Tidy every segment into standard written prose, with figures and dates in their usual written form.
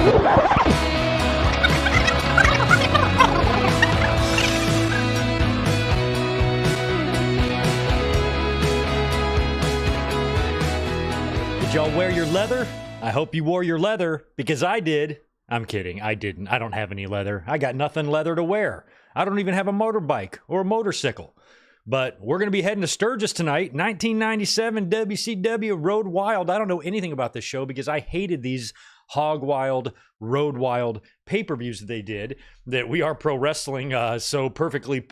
Did y'all wear your leather? I hope you wore your leather, because I did. I'm kidding, I didn't. I don't have any leather. I got nothing leather to wear. I don't even have a motorbike or a motorcycle. But we're going to be heading to Sturgis tonight. 1997 WCW Road Wild. I don't know anything about this show because I hated these Hog Wild, Road Wild pay-per-views that they did, that We Are Pro Wrestling so perfectly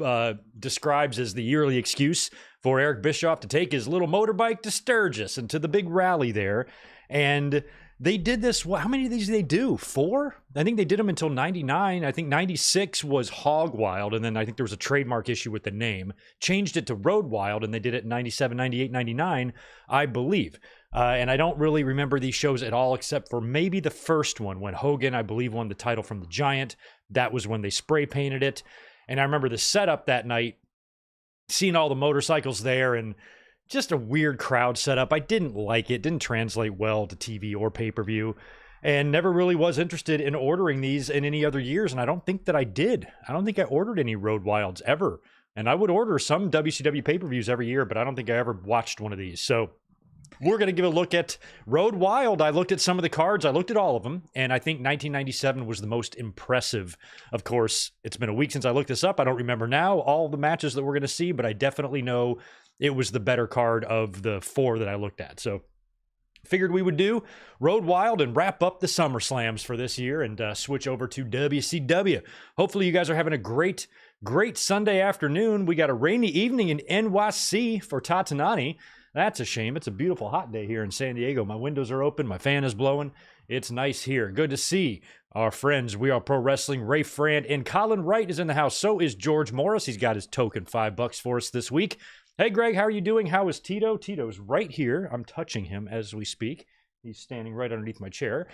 describes as the yearly excuse for Eric Bischoff to take his little motorbike to Sturgis and to the big rally there. And they did this, how many of these did they do? 4? I think they did them until 99. I think 96 was Hog Wild, and then I think there was a trademark issue with the name. Changed it to Road Wild, and they did it in 97, 98, 99, I believe. And I don't really remember these shows at all, except for maybe the first one, when Hogan, I believe, won the title from the Giant. That was when they spray painted it. And I remember the setup that night, seeing all the motorcycles there, and just a weird crowd setup. I didn't like it. Didn't translate well to TV or pay-per-view, and never really was interested in ordering these in any other years, and I don't think that I did. I don't think I ordered any Road Wilds ever, and I would order some WCW pay-per-views every year, but I don't think I ever watched one of these. So we're going to give a look at Road Wild. I looked at some of the cards. I looked at all of them, and I think 1997 was the most impressive. Of course, it's been a week since I looked this up. I don't remember now all the matches that we're going to see, but I definitely know it was the better card of the 4 that I looked at. So figured we would do Road Wild and wrap up the SummerSlams for this year and switch over to WCW. Hopefully you guys are having a great Sunday afternoon. We got a rainy evening in NYC for Tatanani. That's a shame. It's a beautiful hot day here in San Diego. My windows are open. My fan is blowing. It's nice here. Good to see our friends. We Are Pro Wrestling. Ray Frand and Colin Wright is in the house. So is George Morris. He's got his token $5 for us this week. Hey, Greg, how are you doing? How is Tito? Tito's right here. I'm touching him as we speak. He's standing right underneath my chair.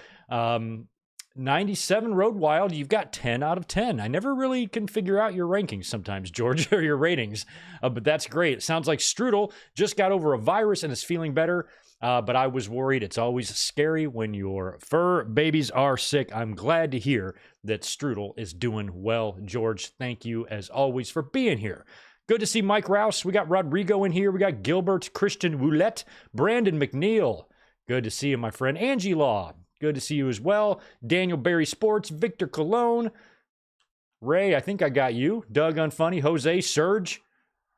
97 Road Wild, you've got 10 out of 10. I never really can figure out your rankings sometimes, George, or your ratings, but that's great. It sounds like Strudel just got over a virus and is feeling better, but I was worried. It's always scary when your fur babies are sick. I'm glad to hear that Strudel is doing well. George, thank you, as always, for being here. Good to see Mike Rouse. We got Rodrigo in here. We got Gilbert, Christian Roulette, Brandon McNeil. Good to see you, my friend. Angie Law. Good to see you as well. Daniel Barry Sports, Victor Cologne. Ray, I think I got you. Doug Unfunny, Jose, Serge.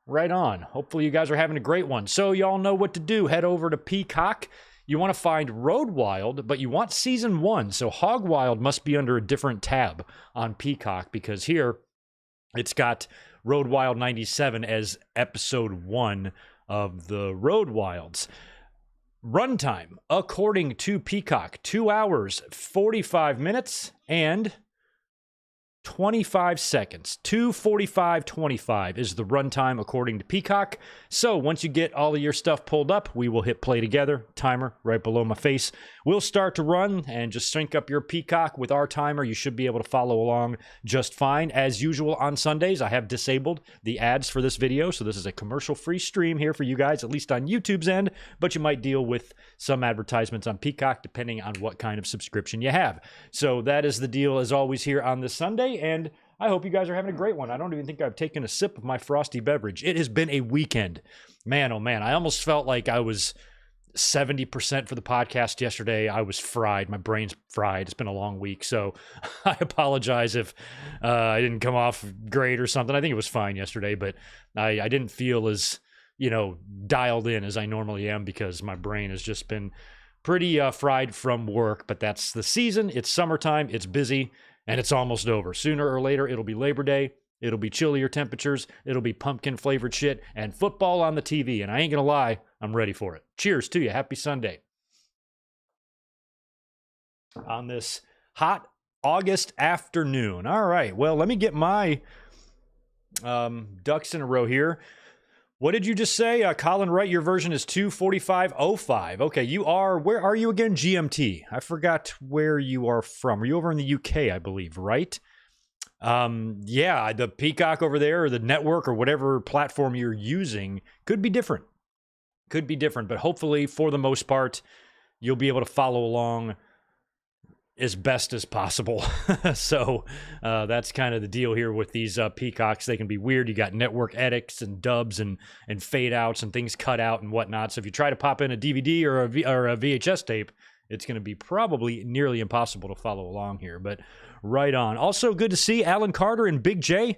Right on. Hopefully you guys are having a great one. So y'all know what to do. Head over to Peacock. You want to find Road Wild, but you want Season 1. So Hog Wild must be under a different tab on Peacock, because here it's got Road Wild 97 as episode 1 of the Road Wilds. Runtime, according to Peacock, 2 hours, 45 minutes, and 25 seconds. 2:45:25 is the runtime according to Peacock. So once you get all of your stuff pulled up, we will hit play together. Timer right below my face. We'll start to run and just sync up your Peacock with our timer. You should be able to follow along just fine. As usual on Sundays, I have disabled the ads for this video, so this is a commercial-free stream here for you guys, at least on YouTube's end, but you might deal with some advertisements on Peacock depending on what kind of subscription you have. So that is the deal as always here on this Sunday, and I hope you guys are having a great one. I don't even think I've taken a sip of my frosty beverage. It has been a weekend. Man, oh man, I almost felt like I was 70% for the podcast yesterday. I was fried. My brain's fried. It's been a long week, so I apologize if I didn't come off great or something. I think it was fine yesterday, but I didn't feel as, dialed in as I normally am because my brain has just been pretty fried from work, but that's the season. It's summertime. It's busy. And it's almost over. Sooner or later, it'll be Labor Day. It'll be chillier temperatures. It'll be pumpkin-flavored shit and football on the TV. And I ain't going to lie, I'm ready for it. Cheers to you. Happy Sunday. On this hot August afternoon. All right. Well, let me get my ducks in a row here. What did you just say? Colin Wright, your version is 2:45:05. Okay, you are, where are you again? GMT. I forgot where you are from. Are you over in the UK, I believe, right? Yeah, the Peacock over there, or the network, or whatever platform you're using could be different. Could be different, but hopefully, for the most part, you'll be able to follow along as best as possible. So that's kind of the deal here with these Peacocks. They can be weird. You got network edits and dubs and fade outs and things cut out and whatnot. So if you try to pop in a DVD or a VHS tape, it's going to be probably nearly impossible to follow along here. But right on. Also good to see Alan Carter and Big J.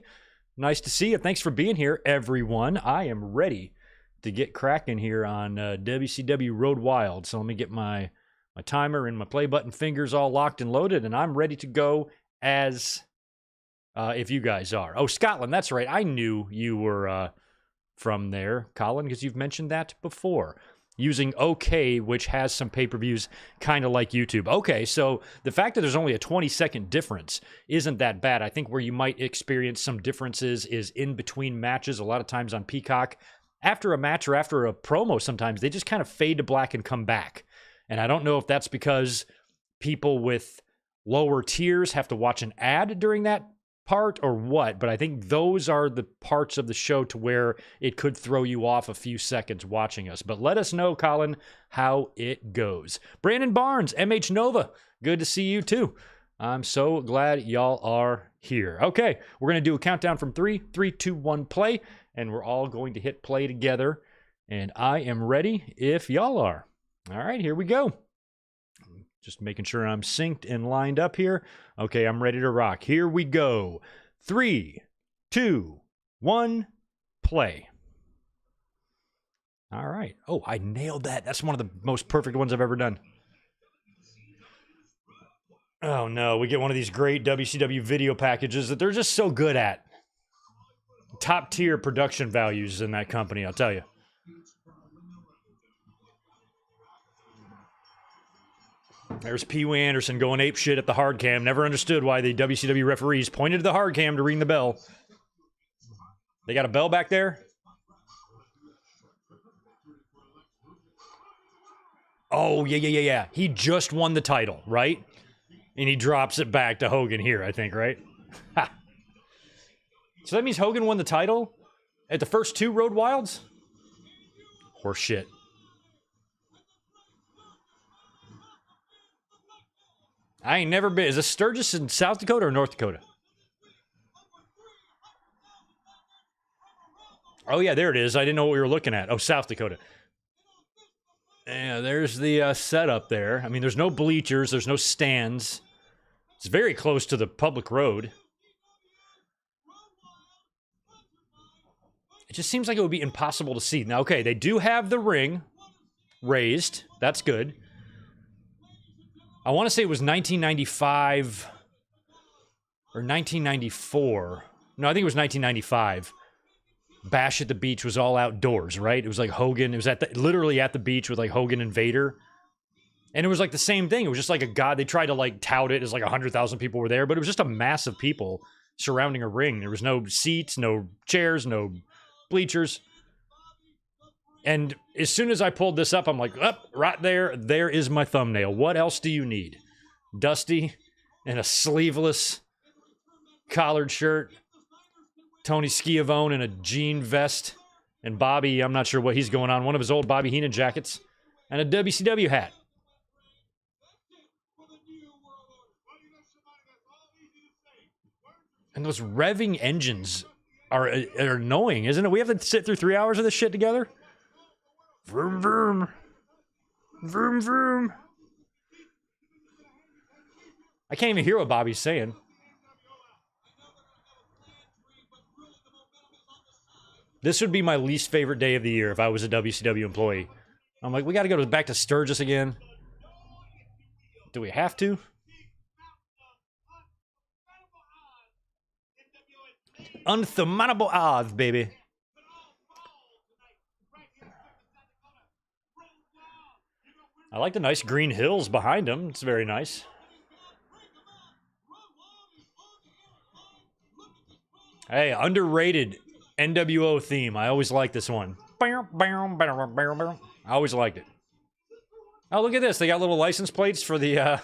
Nice to see you. Thanks for being here, everyone. I am ready to get cracking here on WCW Road Wild. So let me get my timer and my play button fingers all locked and loaded, and I'm ready to go as if you guys are. Oh, Scotland, that's right. I knew you were from there, Colin, because you've mentioned that before. Using OK, which has some pay-per-views kind of like YouTube. Okay, so the fact that there's only a 20-second difference isn't that bad. I think where you might experience some differences is in between matches. A lot of times on Peacock, after a match or after a promo, sometimes they just kind of fade to black and come back. And I don't know if that's because people with lower tiers have to watch an ad during that part or what, but I think those are the parts of the show to where it could throw you off a few seconds watching us. But let us know, Colin, how it goes. Brandon Barnes, MH Nova, good to see you too. I'm so glad y'all are here. Okay, we're going to do a countdown from 3, 2, 1, play, and we're all going to hit play together. And I am ready if y'all are. All right, here we go. Just making sure I'm synced and lined up here. Okay, I'm ready to rock. Here we go. 3, 2, 1, play. All right. Oh, I nailed that. That's one of the most perfect ones I've ever done. Oh, no. We get one of these great WCW video packages that they're just so good at. Top tier production values in that company, I'll tell you. There's Pee Wee Anderson going ape shit at the hard cam. Never understood why the WCW referees pointed to the hard cam to ring the bell. They got a bell back there? Oh, yeah. He just won the title, right? And he drops it back to Hogan here, I think, right? Ha. So that means Hogan won the title at the first 2 Road Wilds? Horse shit. I ain't never been. Is this Sturgis in South Dakota or North Dakota? Oh, yeah, there it is. I didn't know what we were looking at. Oh, South Dakota. Yeah, there's the setup there. I mean, there's no bleachers. There's no stands. It's very close to the public road. It just seems like it would be impossible to see. Now, okay, they do have the ring raised. That's good. I want to say it was 1995 or 1994. No, I think it was 1995. Bash at the Beach was all outdoors, right? It was like Hogan. It was literally at the beach with like Hogan and Vader. And it was like the same thing. It was just like a god. They tried to like tout it as like 100,000 people were there, but it was just a mass of people surrounding a ring. There was no seats, no chairs, no bleachers. And as soon as I pulled this up, I'm like, right there, there is my thumbnail. What else do you need? Dusty in a sleeveless collared shirt. Tony Schiavone in a jean vest. And Bobby, I'm not sure what he's going on. One of his old Bobby Heenan jackets. And a WCW hat. And those revving engines are annoying, isn't it? We have to sit through 3 hours of this shit together. Vroom, vroom. Vroom, vroom. I can't even hear what Bobby's saying. This would be my least favorite day of the year if I was a WCW employee. I'm like, we got to go back to Sturgis again. Do we have to? Unsurmountable odds, baby. I like the nice green hills behind him. It's very nice. Hey, underrated NWO theme. I always like this one. I always liked it. Oh, look at this. They got little license plates for the...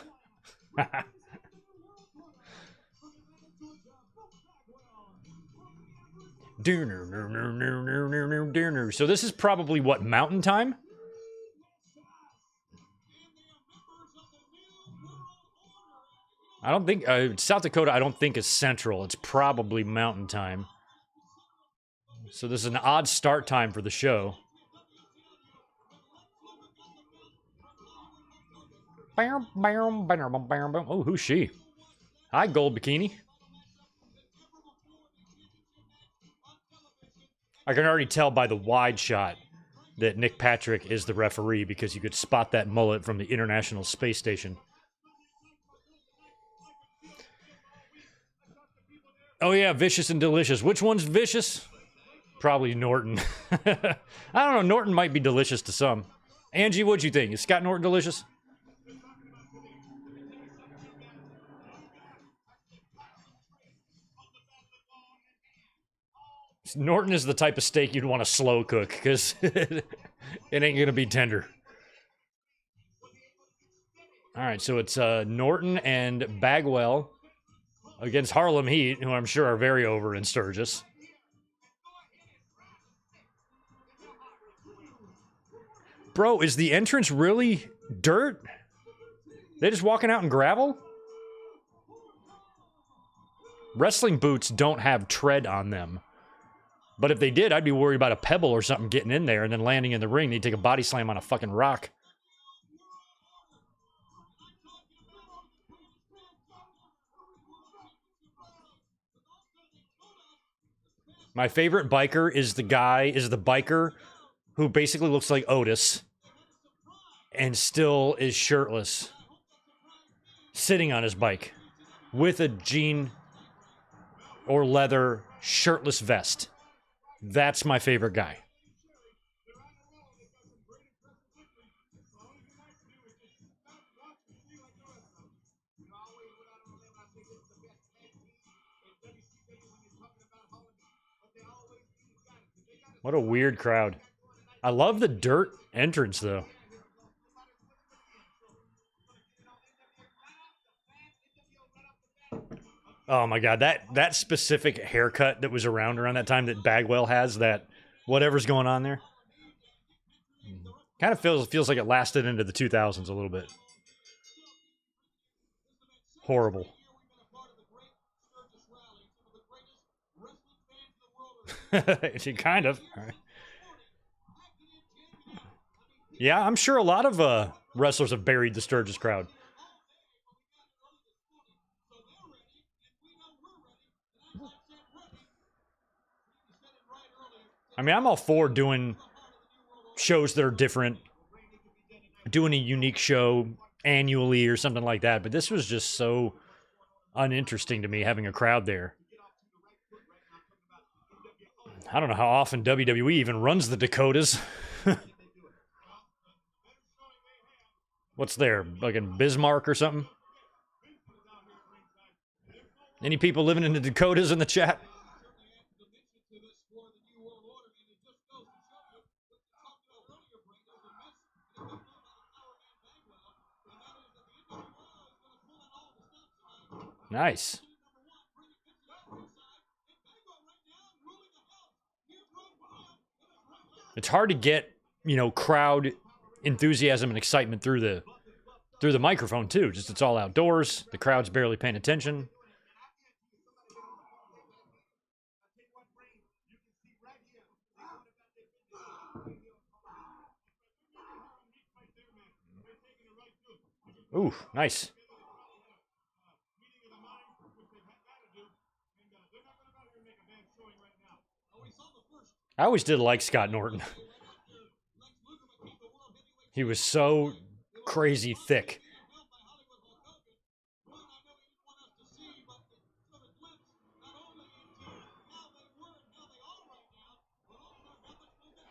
So this is probably, what, Mountain Time? I don't think South Dakota. I don't think is Central. It's probably Mountain Time. So this is an odd start time for the show. Oh, who's she? Hi, Gold Bikini. I can already tell by the wide shot that Nick Patrick is the referee because you could spot that mullet from the International Space Station. Oh yeah, Vicious and Delicious. Which one's vicious? Probably Norton. I don't know. Norton might be delicious to some. Angie, what'd you think? Is Scott Norton delicious? Norton is the type of steak you'd want to slow cook because it ain't gonna be tender. All right, so it's Norton and Bagwell against Harlem Heat, who I'm sure are very over in Sturgis. Bro, is the entrance really dirt? They just walking out in gravel? Wrestling boots don't have tread on them. But if they did, I'd be worried about a pebble or something getting in there and then landing in the ring. They'd take a body slam on a fucking rock. My favorite biker is the biker who basically looks like Otis and still is shirtless, sitting on his bike with a jean or leather shirtless vest. That's my favorite guy. What a weird crowd. I love the dirt entrance, though. Oh my god, that specific haircut that was around that time that Bagwell has, that whatever's going on there. Kind of feels like it lasted into the 2000s a little bit. Horrible. Kind of. Yeah, I'm sure a lot of wrestlers have buried the Sturgis crowd. I mean, I'm all for doing shows that are different, doing a unique show annually or something like that, but this was just so uninteresting to me, having a crowd there. I don't know how often WWE even runs the Dakotas. What's there? Like in Bismarck or something? Any people living in the Dakotas in the chat? Nice. It's hard to get, crowd enthusiasm and excitement through the microphone too. Just it's all outdoors. The crowd's barely paying attention. Ooh, nice. I always did like Scott Norton. He was so crazy thick.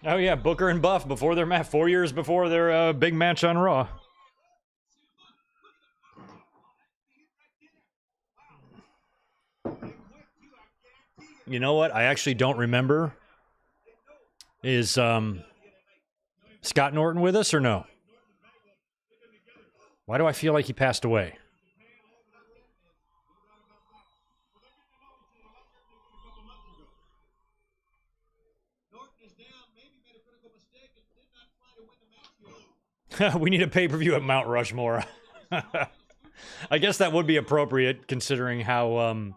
Oh yeah, Booker and Buff before their match, 4 years before their big match on Raw. You know what? I actually don't remember. Is Scott Norton with us or no? Why do I feel like he passed away? We need a pay-per-view at Mount Rushmore. I guess that would be appropriate considering how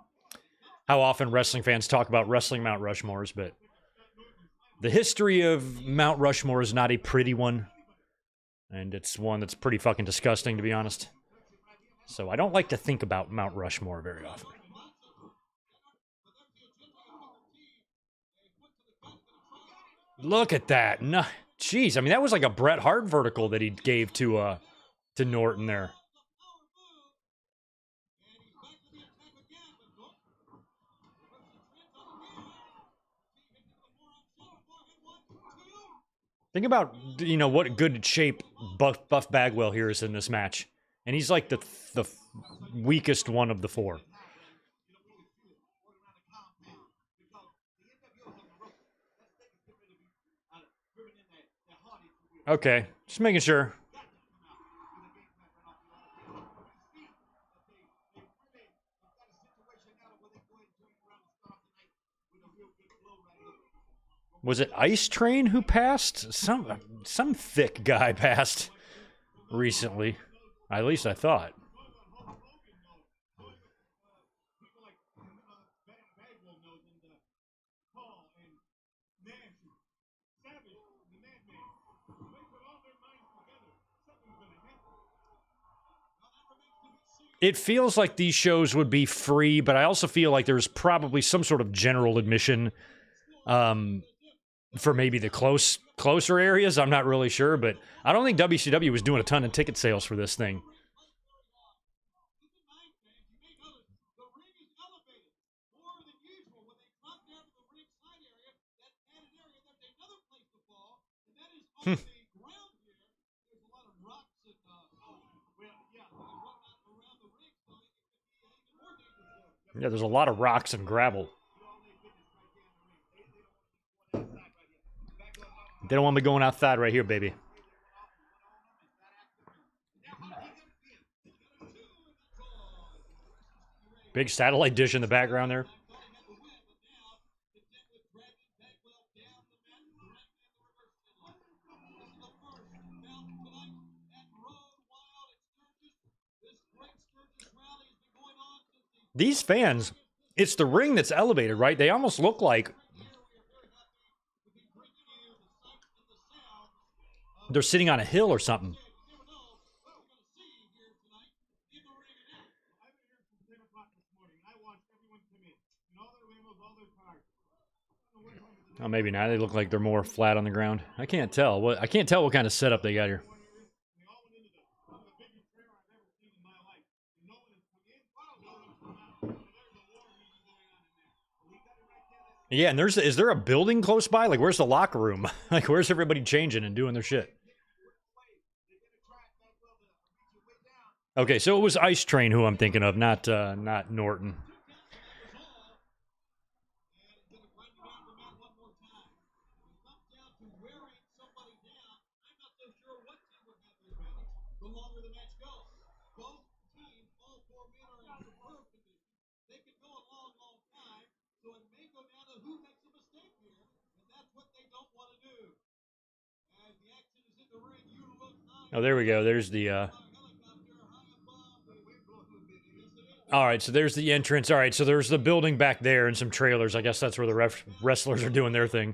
often wrestling fans talk about wrestling Mount Rushmores, but the history of Mount Rushmore is not a pretty one, and it's one that's pretty fucking disgusting, to be honest. So I don't like to think about Mount Rushmore very often. Look at that. No, jeez, I mean, that was like a Bret Hart vertical that he gave to Norton there. Think about, you know, what good shape Buff Bagwell here is in this match. And he's like the weakest one of the four. Okay, just making sure. Was it Ice Train who passed? Some thick guy passed recently. At least I thought. It feels like these shows would be free, but I also feel like there's probably some sort of general admission for maybe the closer areas. I'm not really sure, but I don't think WCW was doing a ton of ticket sales for this thing. Yeah, there's a lot of rocks and gravel. They don't want me going outside right here, baby. Big satellite dish in the background there. These fans, it's the ring that's elevated, right? They almost look like they're sitting on a hill or something. Oh, maybe not. They look like they're more flat on the ground. I can't tell. I can't tell what kind of setup they got here. Yeah, and is there a building close by? Like, where's the locker room? Like, where's everybody changing and doing their shit? Okay, so it was Ice Train who I'm thinking of, not Norton. Oh, there we go. There's the all right, so there's the entrance. All right, so there's the building back there and some trailers. I guess that's where the wrestlers are doing their thing.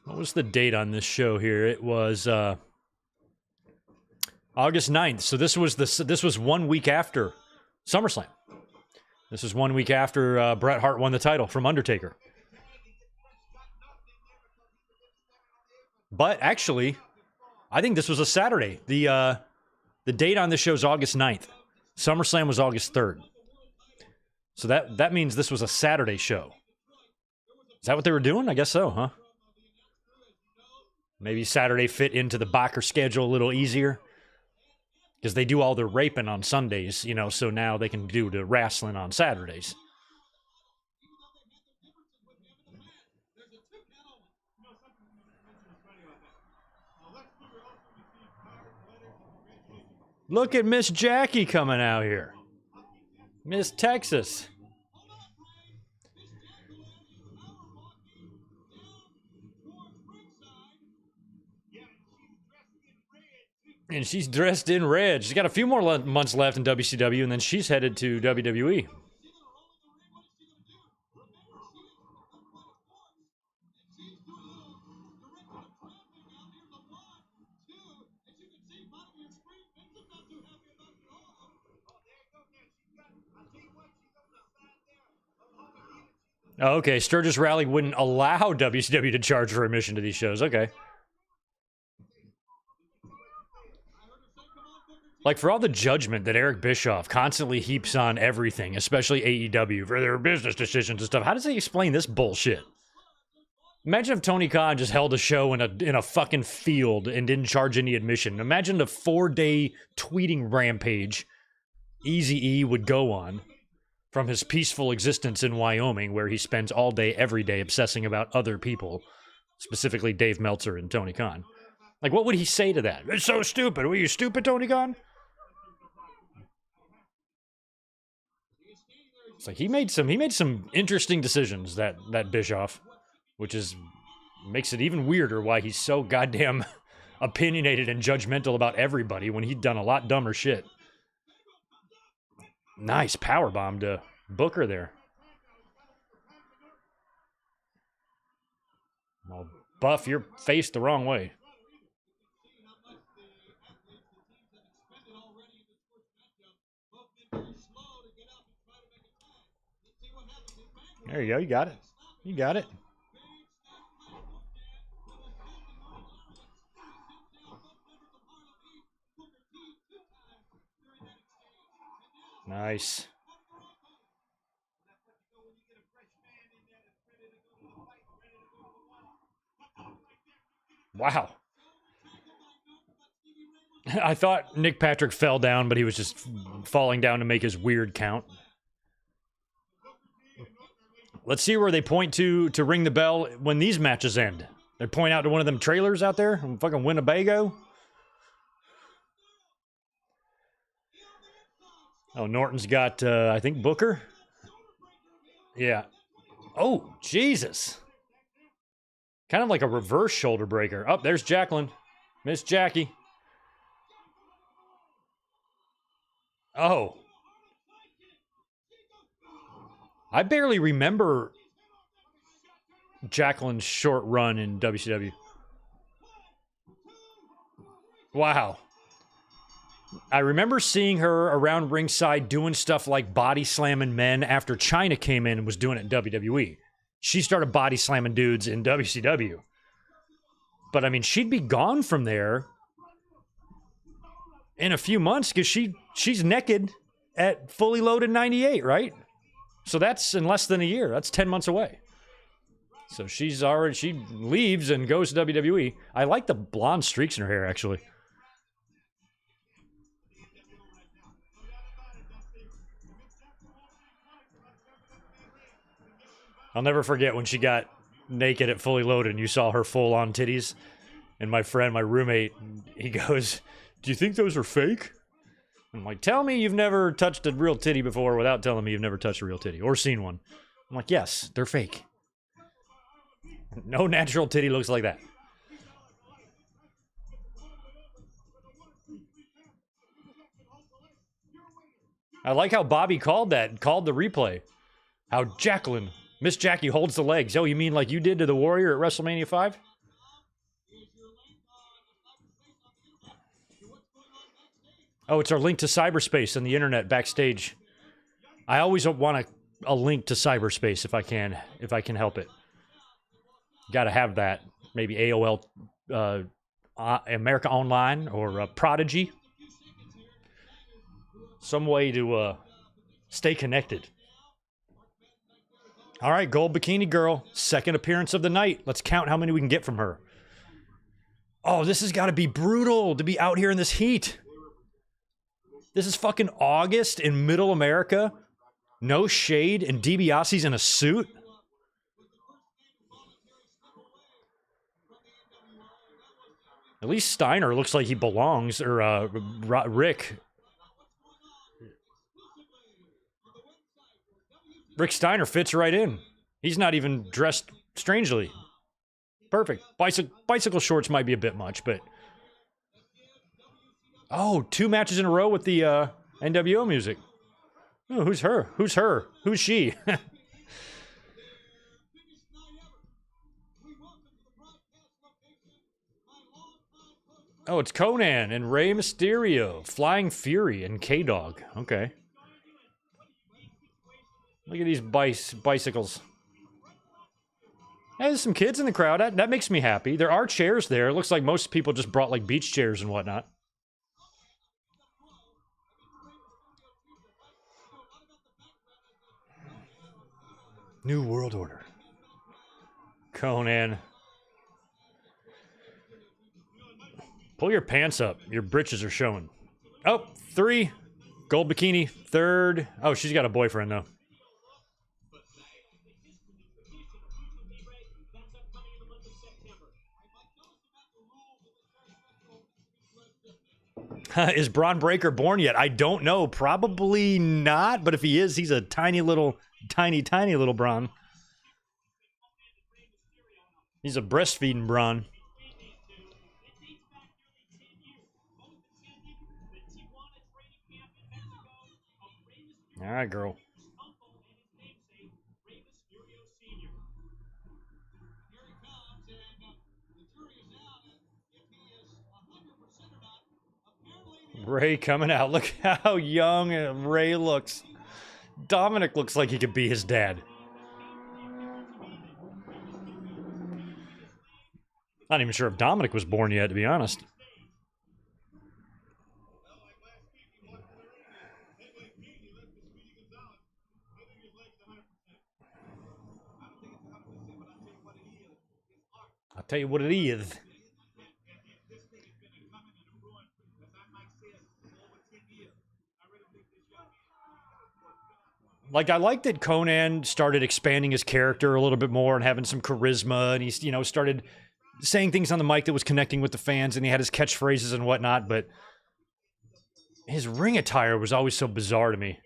What was the date on this show here? It was August 9th. So this was 1 week after SummerSlam. This is 1 week after Bret Hart won the title from Undertaker. But actually, I think this was a Saturday. The date on this show is August 9th. SummerSlam was August 3rd. So that means this was a Saturday show. Is that what they were doing? I guess so, huh? Maybe Saturday fit into the Bacher schedule a little easier. Because they do all their raping on Sundays, you know, so now they can do the wrestling on Saturdays. Look at Miss Jackie coming out here. Miss Texas. And she's dressed in red. She's got a few more months left in WCW, and then she's headed to WWE. Oh, okay, Sturgis Rally wouldn't allow WCW to charge for admission to these shows. Okay. Like, for all the judgment that Eric Bischoff constantly heaps on everything, especially AEW, for their business decisions and stuff, how does he explain this bullshit? Imagine if Tony Khan just held a show in a fucking field and didn't charge any admission. Imagine the 4-day tweeting rampage Eazy-E would go on from his peaceful existence in Wyoming, where he spends all day, every day, obsessing about other people, specifically Dave Meltzer and Tony Khan. Like, what would he say to that? It's so stupid. Were you stupid, Tony Khan? It's like he made some interesting decisions, that Bischoff, which makes it even weirder why he's so goddamn opinionated and judgmental about everybody when he'd done a lot dumber shit. Nice powerbomb to Booker there. I'll buff your face the wrong way. There you go. You got it. You got it. Nice. Wow. I thought Nick Patrick fell down, but he was just falling down to make his weird count. Let's see where they point to ring the bell when these matches end. They point out to one of them trailers out there in fucking Winnebago. Oh, Norton's got, I think, Booker? Yeah. Oh, Jesus. Kind of like a reverse shoulder breaker. Oh, there's Jacqueline. Miss Jackie. Oh. I barely remember Jacqueline's short run in WCW. Wow. I remember seeing her around ringside doing stuff like body slamming men after Chyna came in and was doing it in WWE. She started body slamming dudes in WCW. But I mean, she'd be gone from there in a few months because she's naked at Fully Loaded 98, right? So that's in less than a year. That's 10 months away. So she leaves and goes to WWE. I like the blonde streaks in her hair, actually. I'll never forget when she got naked at Fully Loaded and you saw her full-on titties. And my roommate, he goes, "Do you think those are fake?" I'm like, "Tell me you've never touched a real titty before without telling me you've never touched a real titty or seen one." I'm like, "Yes, they're fake. No natural titty looks like that." I like how Bobby called the replay. How Jacqueline, Miss Jackie, holds the legs. Oh, you mean like you did to the Warrior at WrestleMania 5? Oh, it's our link to cyberspace and the internet backstage. I always want a link to cyberspace if I can help it. Got to have that. Maybe AOL, America Online, or Prodigy. Some way to stay connected. All right, Gold Bikini Girl, second appearance of the night. Let's count how many we can get from her. Oh, this has got to be brutal to be out here in this heat. This is fucking August in Middle America. No shade, and DiBiase's in a suit. At least Steiner looks like he belongs, or Rick. Rick Steiner fits right in. He's not even dressed strangely. Perfect. Bicycle shorts might be a bit much, but Oh, 2 matches in a row with the NWO music. Oh, who's her? Who's her? Who's she? Oh, it's Konnan and Rey Mysterio, Flying Fury and K-Dog. Okay. Look at these bicycles. Hey, there's some kids in the crowd. That makes me happy. There are chairs there. It looks like most people just brought like beach chairs and whatnot. New World Order. Konnan. Pull your pants up. Your britches are showing. Oh, 3. Gold bikini. 3rd. Oh, she's got a boyfriend, though. Is Braun Breaker born yet? I don't know. Probably not. But if he is, he's a tiny little Braun. He's a breastfeeding Braun. All right, girl. Rey coming out. Look how young Rey looks. Dominic looks like he could be his dad. Not even sure if Dominic was born yet, to be honest. I'll tell you what it is. Like, I like that Konnan started expanding his character a little bit more and having some charisma, and he's, started saying things on the mic that was connecting with the fans, and he had his catchphrases and whatnot, but his ring attire was always so bizarre to me.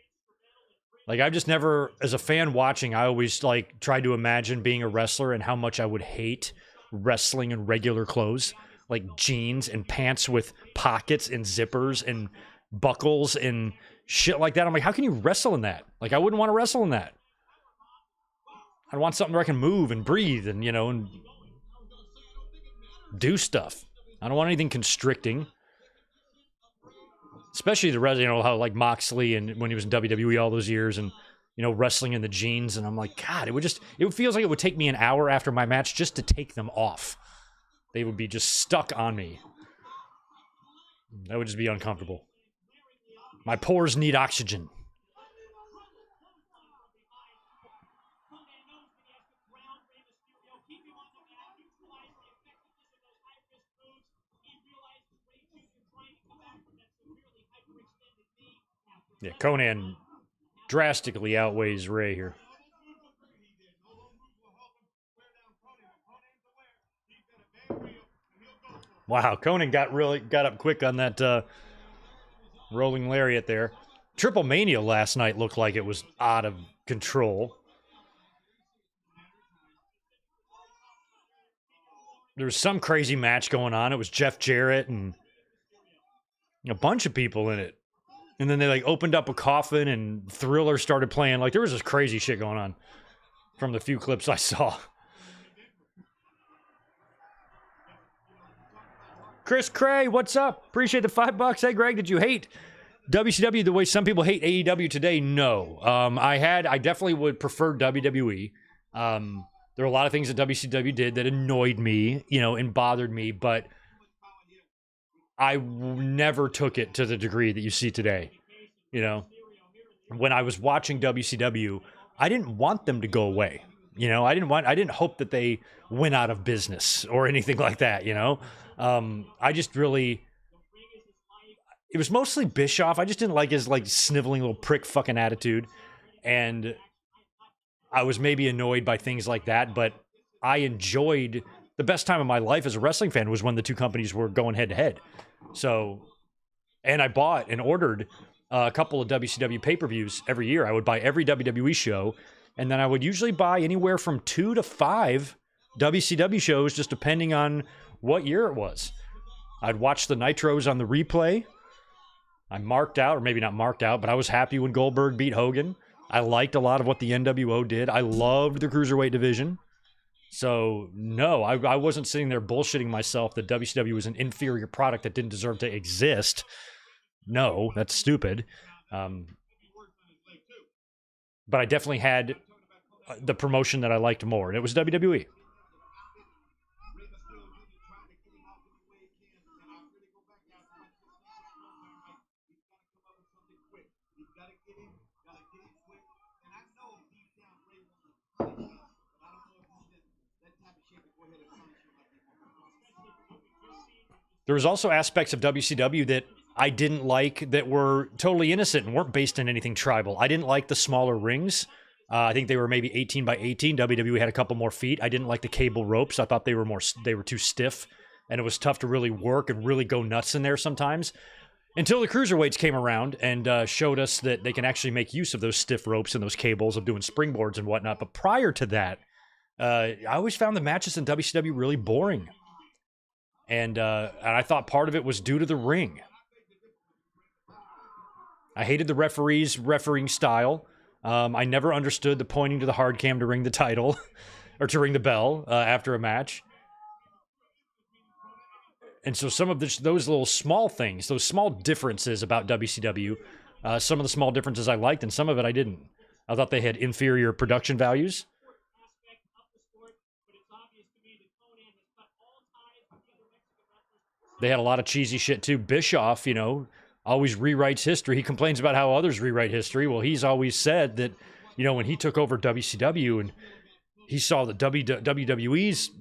Like, I've just never, as a fan watching, I always, like, tried to imagine being a wrestler and how much I would hate wrestling in regular clothes, like jeans and pants with pockets and zippers and buckles and shit like that. I'm like, how can you wrestle in that? Like, I wouldn't want to wrestle in that. I'd want something where I can move and breathe and, and do stuff. I don't want anything constricting. Especially the rest, how like Moxley and when he was in WWE all those years and, wrestling in the jeans. And I'm like, God, it feels like it would take me an hour after my match just to take them off. They would be just stuck on me. That would just be uncomfortable. My pores need oxygen. Yeah, Konnan drastically outweighs Rey here. Wow, Konnan got up quick on that rolling lariat there. Triple Mania last night looked like it was out of control. There was some crazy match going on. It was Jeff Jarrett and a bunch of people in it. And then they like opened up a coffin and Thriller started playing. Like there was this crazy shit going on from the few clips I saw. Chris Cray, what's up? Appreciate the $5. Hey, Greg, did you hate WCW the way some people hate AEW today? No. I definitely would prefer WWE. There were a lot of things that WCW did that annoyed me, and bothered me, but I never took it to the degree that you see today. When I was watching WCW, I didn't want them to go away. I didn't hope that they went out of business or anything like that, I just really, it was mostly Bischoff. I just didn't like his sniveling little prick fucking attitude. And I was maybe annoyed by things like that, but I enjoyed the best time of my life as a wrestling fan was when the two companies were going head to head. So, and I bought and ordered a couple of WCW pay-per-views every year. I would buy every WWE show, and then I would usually buy anywhere from 2 to 5 WCW shows, just depending on what year it was. I'd watch the Nitros on the replay, I marked out, or maybe not marked out, but I was happy when Goldberg beat Hogan. I liked a lot of what the NWO did. I loved the Cruiserweight division. So, no, I wasn't sitting there bullshitting myself that WCW was an inferior product that didn't deserve to exist. No, that's stupid. But I definitely had the promotion that I liked more, and it was WWE. There was also aspects of WCW that I didn't like that were totally innocent and weren't based in anything tribal. I didn't like the smaller rings. I think they were maybe 18 by 18. WWE had a couple more feet. I didn't like the cable ropes. I thought they were too stiff, and it was tough to really work and really go nuts in there sometimes. Until the Cruiserweights came around and showed us that they can actually make use of those stiff ropes and those cables of doing springboards and whatnot. But prior to that, I always found the matches in WCW really boring. And I thought part of it was due to the ring. I hated the refereeing style. I never understood the pointing to the hard cam to ring the title or to ring the bell after a match. And so some of those little small things, those small differences about WCW, some of the small differences I liked and some of it I didn't. I thought they had inferior production values. They had a lot of cheesy shit too. Bischoff, always rewrites history. He complains about how others rewrite history. Well, he's always said that, when he took over WCW and he saw that WWE's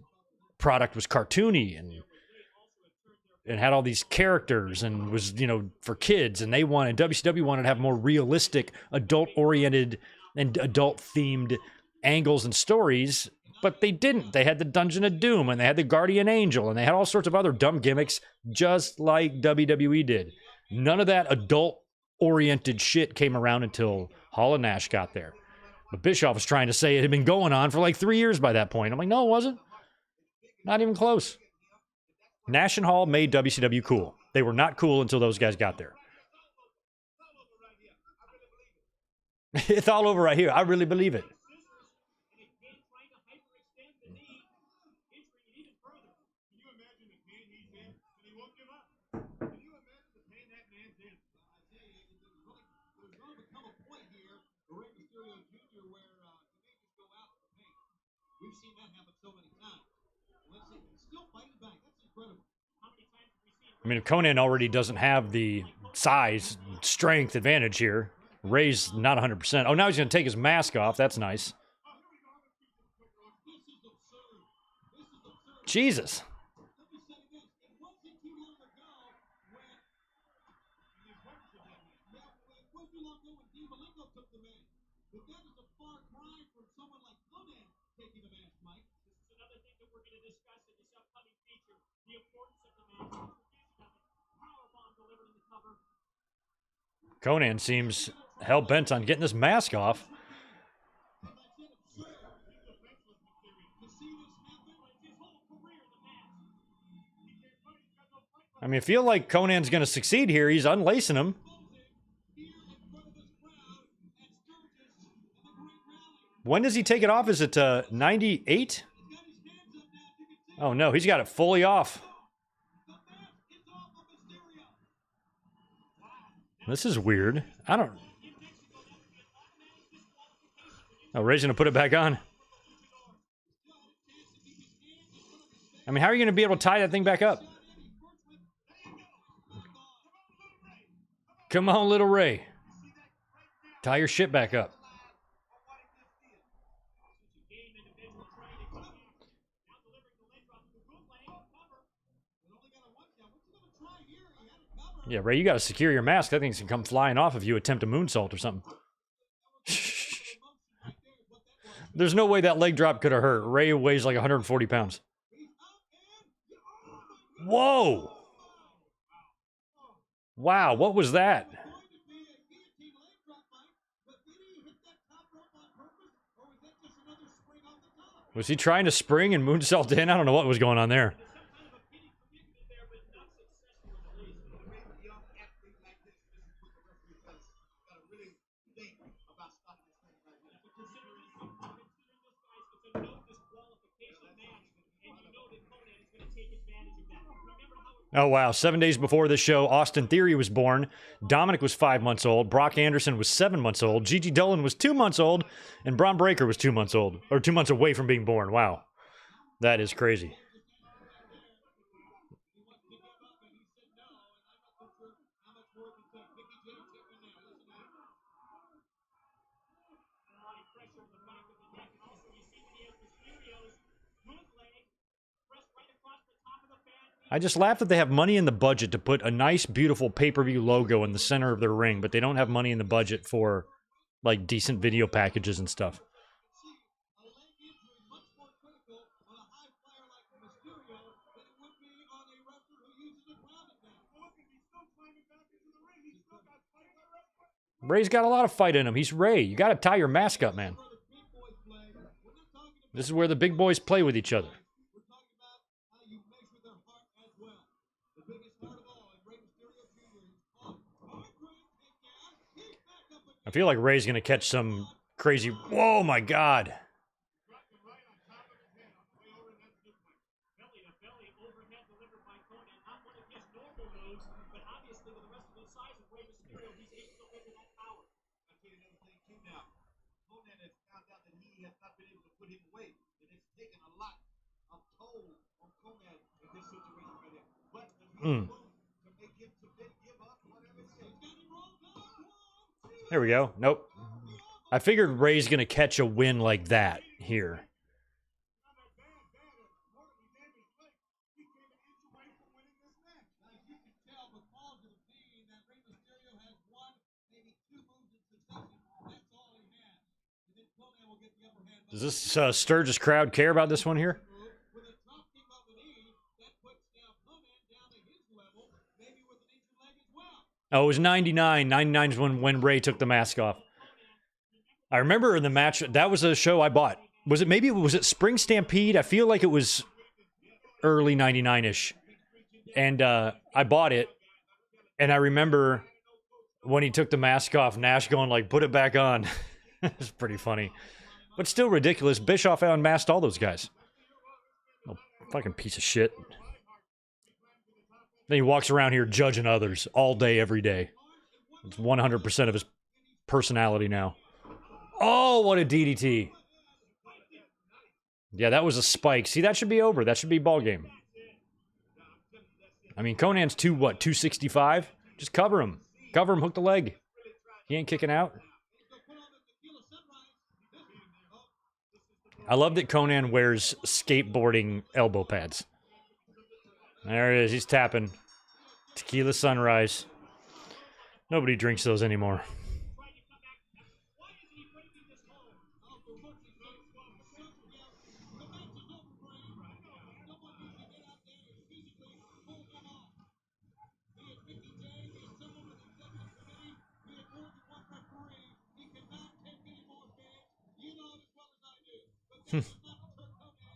product was cartoony and had all these characters and was, for kids, and WCW wanted to have more realistic, adult-oriented and adult-themed angles and stories, but they didn't. They had the Dungeon of Doom, and they had the Guardian Angel, and they had all sorts of other dumb gimmicks, just like WWE did. None of that adult-oriented shit came around until Hall and Nash got there. But Bischoff was trying to say it had been going on for like 3 years by that point. I'm like, no, it wasn't. Not even close. Nash and Hall made WCW cool. They were not cool until those guys got there. It's all over right here. I really believe it. I mean, if Konnan already doesn't have the size, strength advantage here, Rey's not 100%. Oh, now he's going to take his mask off. That's nice. Jesus. Konnan seems hell-bent on getting this mask off. I mean, I feel like Konnan's going to succeed here. He's unlacing him. When does he take it off? Is it 98? Oh, no. He's got it fully off. This is weird. I don't... Oh, Rey's going to put it back on. I mean, how are you going to be able to tie that thing back up? Come on, little Rey. Tie your shit back up. Yeah, Rey, you got to secure your mask. That thing's going to come flying off if you attempt a moonsault or something. There's no way that leg drop could have hurt. Rey weighs like 140 pounds. Whoa! Wow, what was that? Was he trying to spring and moonsault in? I don't know what was going on there. Oh, wow. 7 days before this show, Austin Theory was born. Dominic was 5 months old. Brock Anderson was 7 months old. Gigi Dolan was 2 months old. And Braun Breaker was 2 months old. Or 2 months away from being born. Wow. That is crazy. I just laugh that they have money in the budget to put a nice, beautiful pay-per-view logo in the center of their ring, but they don't have money in the budget for, like, decent video packages and stuff. Ray's got a lot of fight in him. He's Ray. You got to tie your mask up, man. This is where the big boys play with each other. I feel like Ray's going to catch some crazy... Whoa, my God. There we go. Nope. I figured Ray's going to catch a win like that here. Does this Sturgis crowd care about this one here? Oh, it was 99. 99 is when Ray took the mask off. I remember in the match, that was a show I bought. Was it Spring Stampede? I feel like it was early 99-ish. And I bought it. And I remember when he took the mask off, Nash going like, put it back on. It's pretty funny. But still ridiculous. Bischoff unmasked all those guys. Oh, fucking piece of shit. Then he walks around here judging others all day, every day. It's 100% of his personality now. Oh, what a DDT. Yeah, that was a spike. See, that should be over. That should be ball game. I mean, Konnan's 265? Just cover him. Cover him, hook the leg. He ain't kicking out. I love that Konnan wears skateboarding elbow pads. There it is. He's tapping. Tequila Sunrise. Nobody drinks those anymore.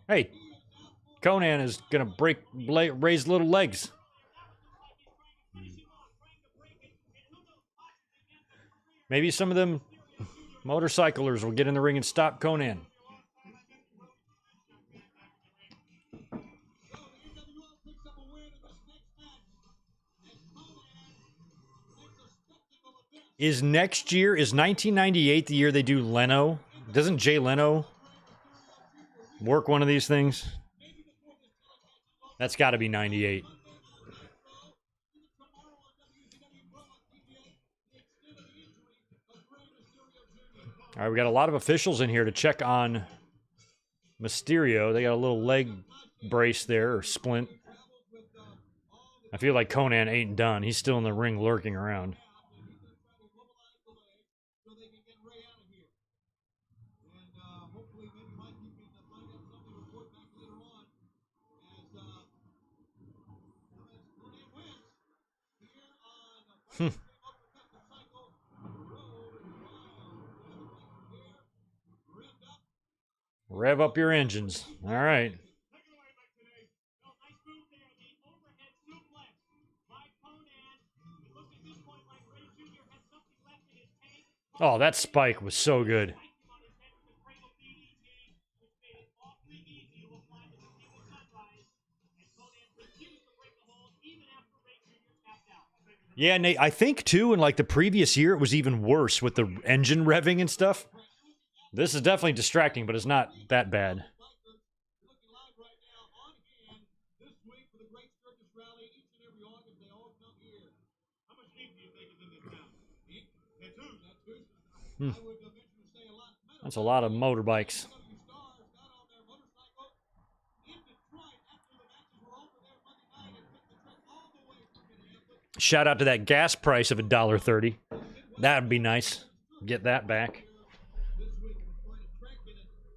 Hey, Konnan is going to raise little legs. Maybe some of them motorcyclers will get in the ring and stop Konnan. Is 1998 the year they do Leno? Doesn't Jay Leno work one of these things? That's got to be 98. All right, we got a lot of officials in here to check on Mysterio. They got a little leg brace there, or splint. I feel like Konnan ain't done. He's still in the ring lurking around. Rev up your engines. All right. Oh, that spike was so good. Yeah, Nate, I think too, in like the previous year, it was even worse with the engine revving and stuff. This is definitely distracting, but it's not that bad. Hmm. That's a lot of motorbikes. Shout out to that gas price of $1.30. That would be nice. Get that back.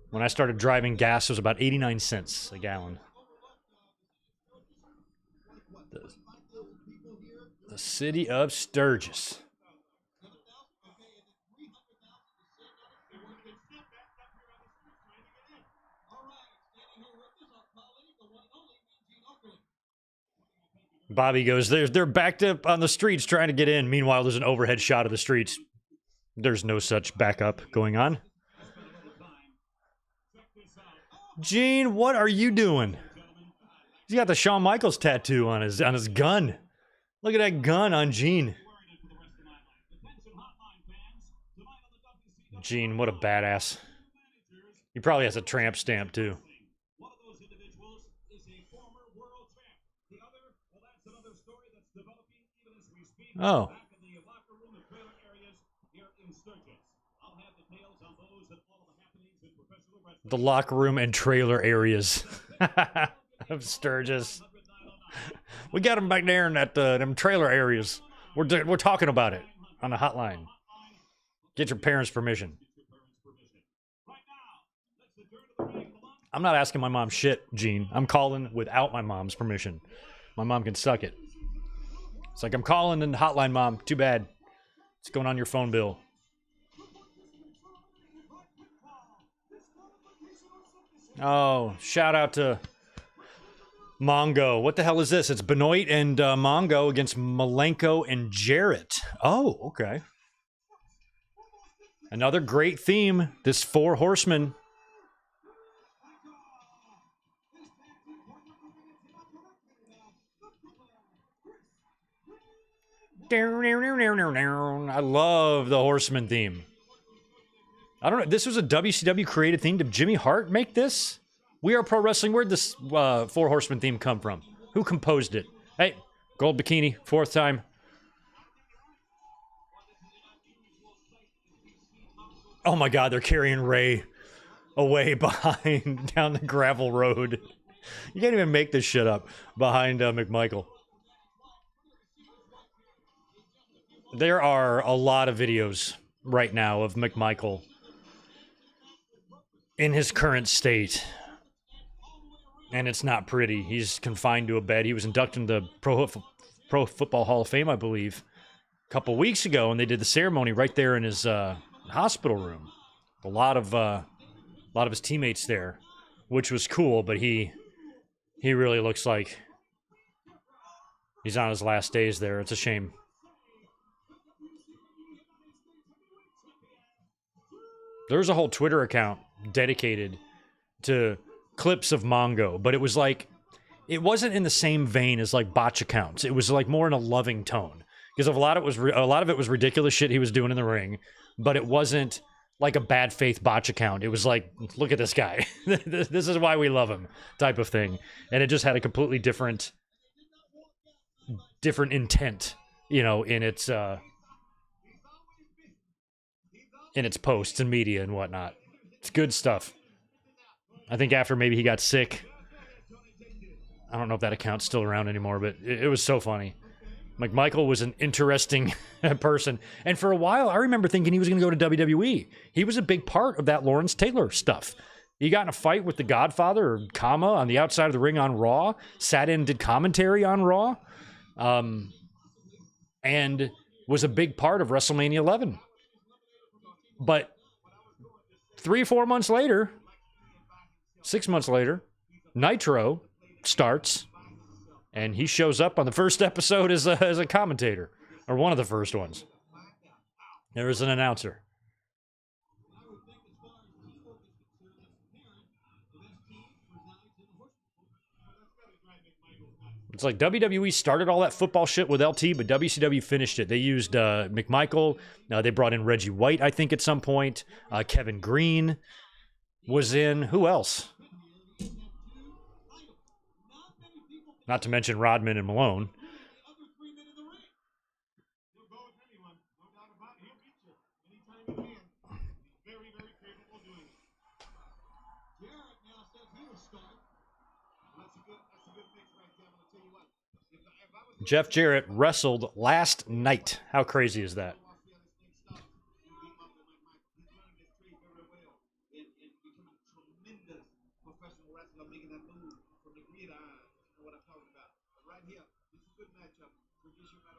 When I started driving, gas was about 89 cents a gallon. The city of Sturgis. Bobby goes, they're backed up on the streets trying to get in. Meanwhile, there's an overhead shot of the streets. There's no such backup going on. Gene, what are you doing? He's got the Shawn Michaels tattoo on his gun. Look at that gun on Gene. Gene, what a badass. He probably has a tramp stamp too. Oh. The locker room and trailer areas of Sturgis. We got them back there in that them trailer areas. We're talking about it on the hotline. Get your parents' permission. I'm not asking my mom shit, Gene. I'm calling without my mom's permission. My mom can suck it. It's like, I'm calling in the hotline, Mom. Too bad. What's going on your phone bill? Oh, shout out to Mongo. What the hell is this? It's Benoit and Mongo against Malenko and Jarrett. Oh, okay. Another great theme. This Four Horsemen. I love the Horseman theme. I don't know. This was a WCW created theme. Did Jimmy Hart make this? We Are Pro Wrestling. Where'd this Four Horsemen theme come from? Who composed it? Hey, gold bikini, fourth time. Oh my God, they're carrying Rey away behind down the gravel road. You can't even make this shit up behind McMichael. There are a lot of videos right now of McMichael in his current state. And it's not pretty. He's confined to a bed. He was inducted into the Pro Football Hall of Fame, I believe, a couple weeks ago, and they did the ceremony right there in his hospital room. A lot of his teammates there, which was cool. But he really looks like he's on his last days there. It's a shame. There's a whole Twitter account dedicated to clips of Mongo, but it was like, it wasn't in the same vein as like botch accounts. It was like more in a loving tone, because a lot of it was ridiculous shit he was doing in the ring, but it wasn't like a bad faith botch account. It was like, look at this guy. This is why we love him type of thing. And it just had a completely different intent, you know, in its posts and media and whatnot. It's good stuff. I think after maybe he got sick. I don't know if that account's still around anymore, but it was so funny. McMichael was an interesting person. And for a while, I remember thinking he was going to go to WWE. He was a big part of that Lawrence Taylor stuff. He got in a fight with the Godfather, or Kama, on the outside of the ring on Raw. Sat in, did commentary on Raw. And was a big part of WrestleMania 11. But 3 or 4 months later, 6 months later, Nitro starts, and he shows up on the first episode as a commentator, or one of the first ones. There was an announcer. It's like WWE started all that football shit with LT, but WCW finished it. They used McMichael. They brought in Reggie White, I think, at some point. Kevin Green was in. Who else? Not to mention Rodman and Malone. Jeff Jarrett wrestled last night. How crazy is that?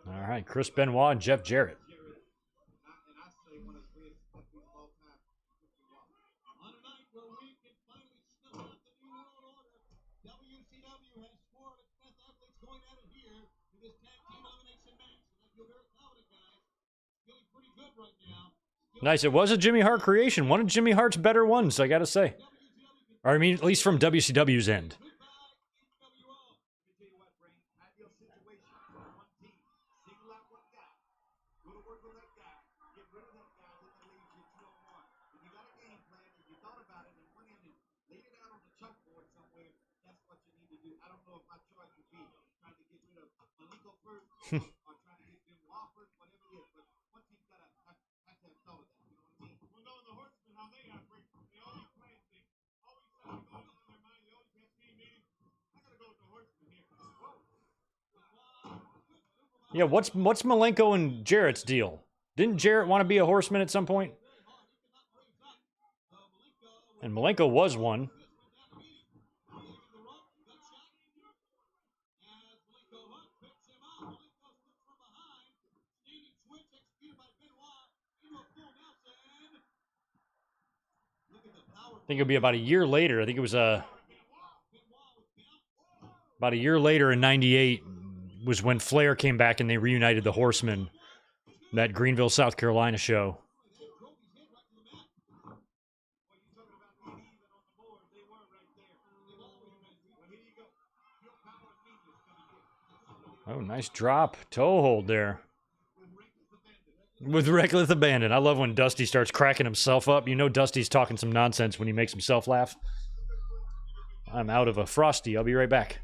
All right, Chris Benoit and Jeff Jarrett. Nice. It was a Jimmy Hart creation. One of Jimmy Hart's better ones, I got to say. Or I mean, at least from WCW's end. Yeah, what's Malenko and Jarrett's deal? Didn't Jarrett want to be a Horseman at some point? And Malenko was one. I think it'll be about a year later. I think it was about a year later in '98 was when Flair came back and they reunited the Horsemen. That Greenville, South Carolina show. Oh, nice drop. Toe hold there. With reckless abandon. I love when Dusty starts cracking himself up. You know Dusty's talking some nonsense when he makes himself laugh. I'm out of a Frosty. I'll be right back.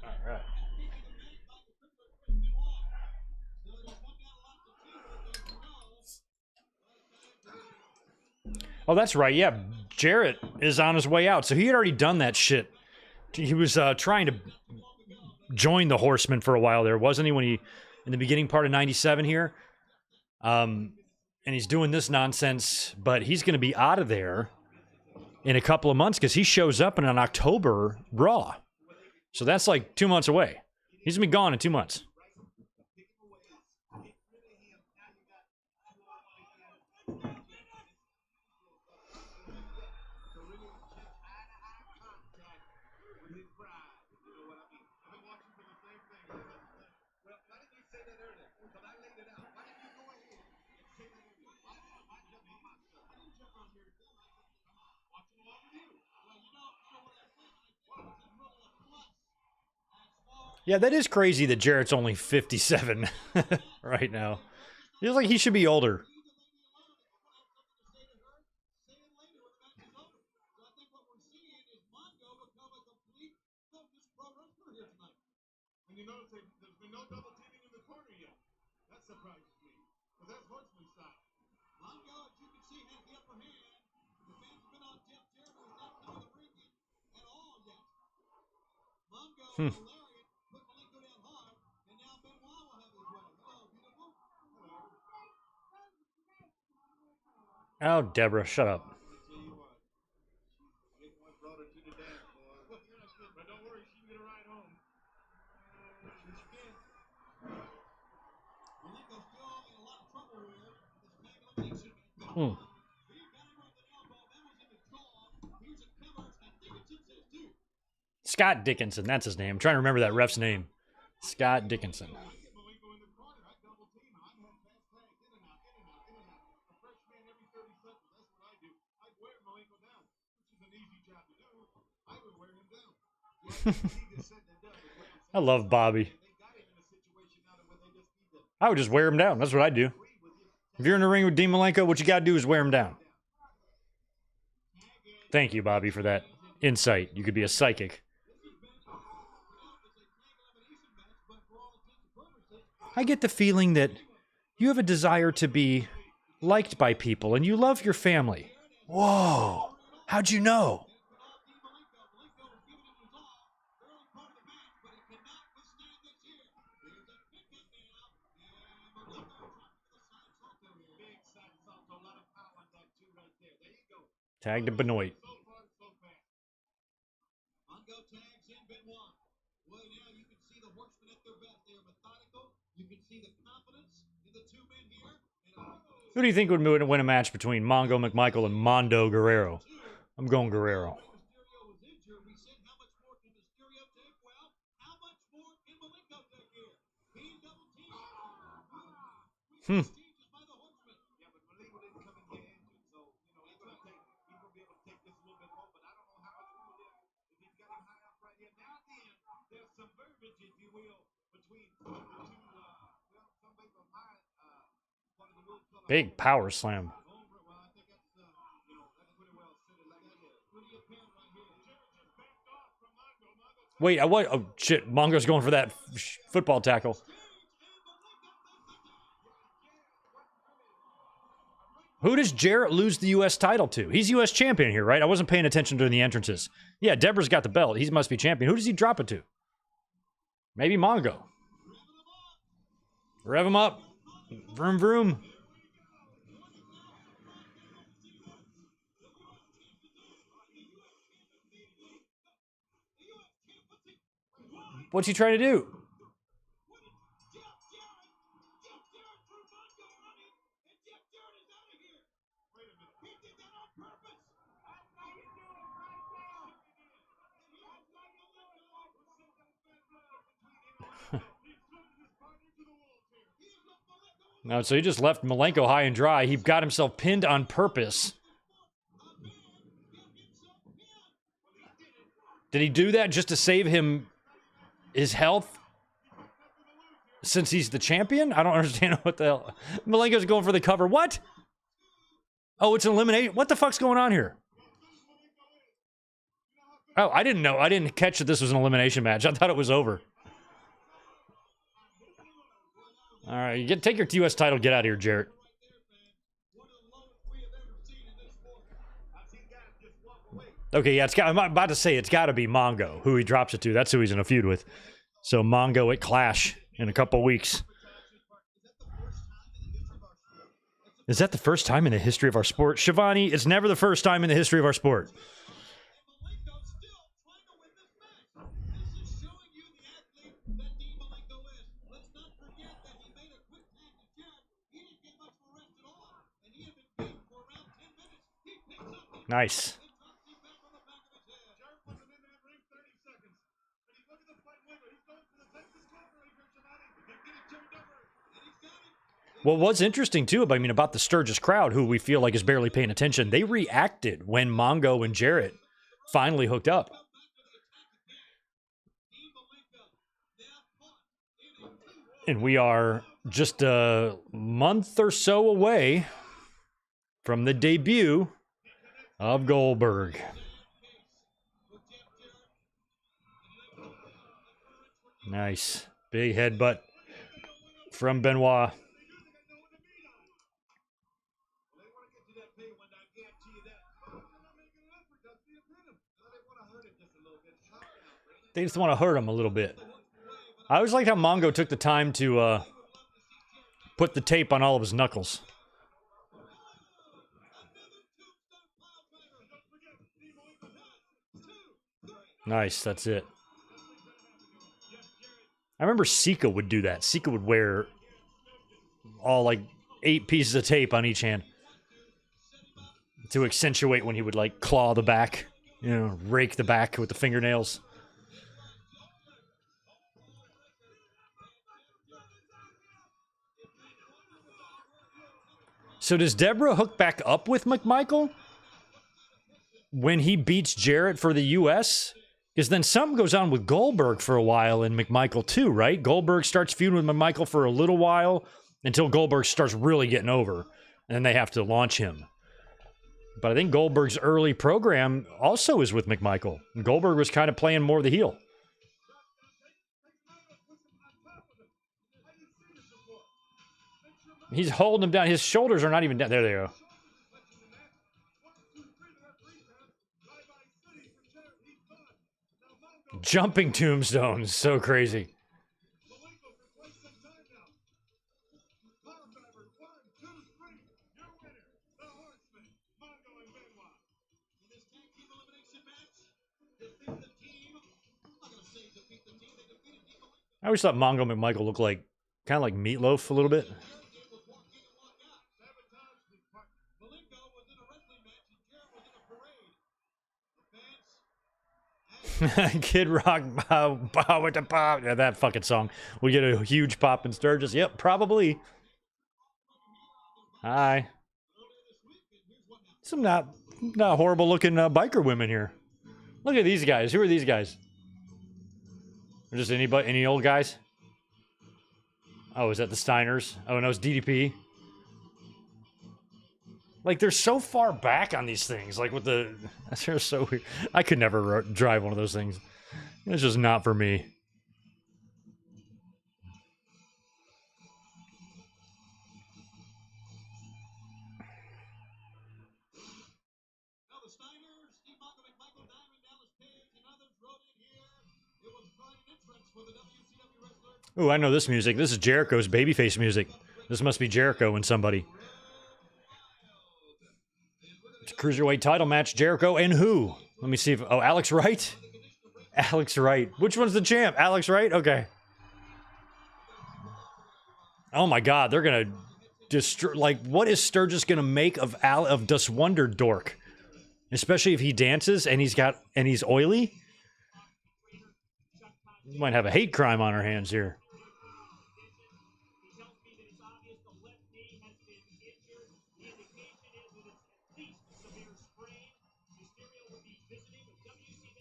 All right. Oh, that's right. Yeah, Jarrett is on his way out. So he had already done that shit. He was trying to join the Horsemen for a while there, wasn't he, when he, in the beginning part of 97 here? And he's doing this nonsense, but he's going to be out of there in a couple of months because he shows up in an October Raw. So that's like 2 months away. He's going to be gone in 2 months. Yeah, that is crazy that Jarrett's only 57 right now. Feels like he should be older. Oh, Deborah, shut up. Scott Dickinson, that's his name. I'm trying to remember that ref's name. Scott Dickinson. I love Bobby. I would just wear him down. That's what I do. If you're in the ring with Dean Malenko, what you got to do is wear him down. Thank you, Bobby, for that insight. You could be a psychic. I get the feeling that you have a desire to be liked by people and you love your family. Whoa. How'd you know? Tag to Benoit. Who do you think would win a match between Mongo McMichael and Mondo Guerrero? I'm going Guerrero. Big power slam. Wait, what? Oh, shit. Mongo's going for that football tackle. Who does Jarrett lose the U.S. title to? He's U.S. champion here, right? I wasn't paying attention during the entrances. Yeah, Deborah's got the belt. He must be champion. Who does he drop it to? Maybe Mongo. Rev him up. Vroom, vroom. What's he trying to do? No, so he just left Malenko high and dry. He got himself pinned on purpose. Did he do that just to save him his health? Since he's the champion? I don't understand what the hell. Malenko's going for the cover. What? Oh, it's an elimination. What the fuck's going on here? Oh, I didn't know. I didn't catch that this was an elimination match. I thought it was over. All right, take your U.S. title. Get out of here, Jarrett. Okay, yeah, I'm about to say it's got to be Mongo, who he drops it to. That's who he's in a feud with. So Mongo at Clash in a couple weeks. Is that the first time in the history of our sport? Shivani, it's never the first time in the history of our sport. Nice. What was interesting, too, about the Sturgis crowd, who we feel like is barely paying attention, they reacted when Mongo and Jarrett finally hooked up. And we are just a month or so away from the debut of Goldberg. Nice. Big headbutt from Benoit. They just want to hurt him a little bit. I always liked how Mongo took the time to put the tape on all of his knuckles. Nice, that's it. I remember Sika would do that. Sika would wear all like 8 pieces of tape on each hand to accentuate when he would like claw the back, rake the back with the fingernails. So does Deborah hook back up with McMichael? when he beats Jarrett for the U.S., because then something goes on with Goldberg for a while and McMichael too, right? Goldberg starts feuding with McMichael for a little while until Goldberg starts really getting over, and then they have to launch him. But I think Goldberg's early program also is with McMichael. Goldberg was kind of playing more of the heel. He's holding him down. His shoulders are not even down. There they go. Jumping tombstones. So crazy. I always thought Mongo McMichael looked like kind of like Meatloaf a little bit. Kid Rock, bow, bow with the pop. Yeah, that fucking song. We get a huge pop in Sturgis. Yep, probably. Hi. Some not horrible looking biker women here. Look at these guys. Who are these guys? Or just anybody, any old guys? Oh, is that the Steiners? Oh, no, it's DDP. Like, they're so far back on these things. Like, with the... They're so weird. I could never drive one of those things. It's just not for me. Ooh, I know this music. This is Jericho's babyface music. This must be Jericho and somebody. It's a Cruiserweight title match. Jericho and who? Let me see if... Oh, Alex Wright? Alex Wright. Which one's the champ? Alex Wright? Okay. Oh my god, they're gonna destroy... Like, what is Sturgis gonna make of Das Wonder Dork? Especially if he dances and he's oily? We might have a hate crime on our hands here.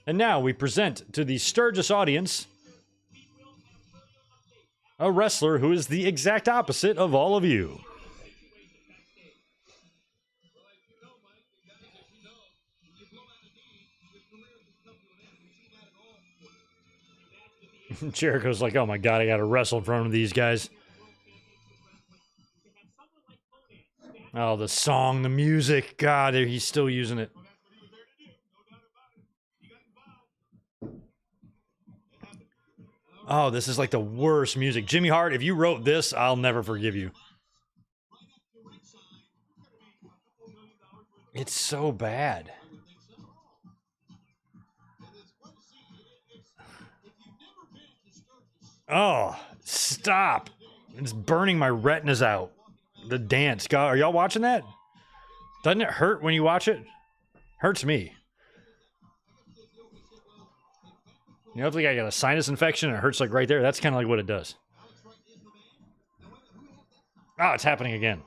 And now we present to the Sturgis audience a wrestler who is the exact opposite of all of you. Jericho's like, oh my god, I gotta wrestle in front of these guys. Oh, the song, the music. God, he's still using it. Oh, this is like the worst music. Jimmy Hart, if you wrote this, I'll never forgive you. It's so bad. Oh, stop. It's burning my retinas out. The dance. God, are y'all watching that? Doesn't it hurt when you watch it? Hurts me. You know, if like I got a sinus infection and it hurts like right there, that's kind of like what it does. Oh, it's happening again.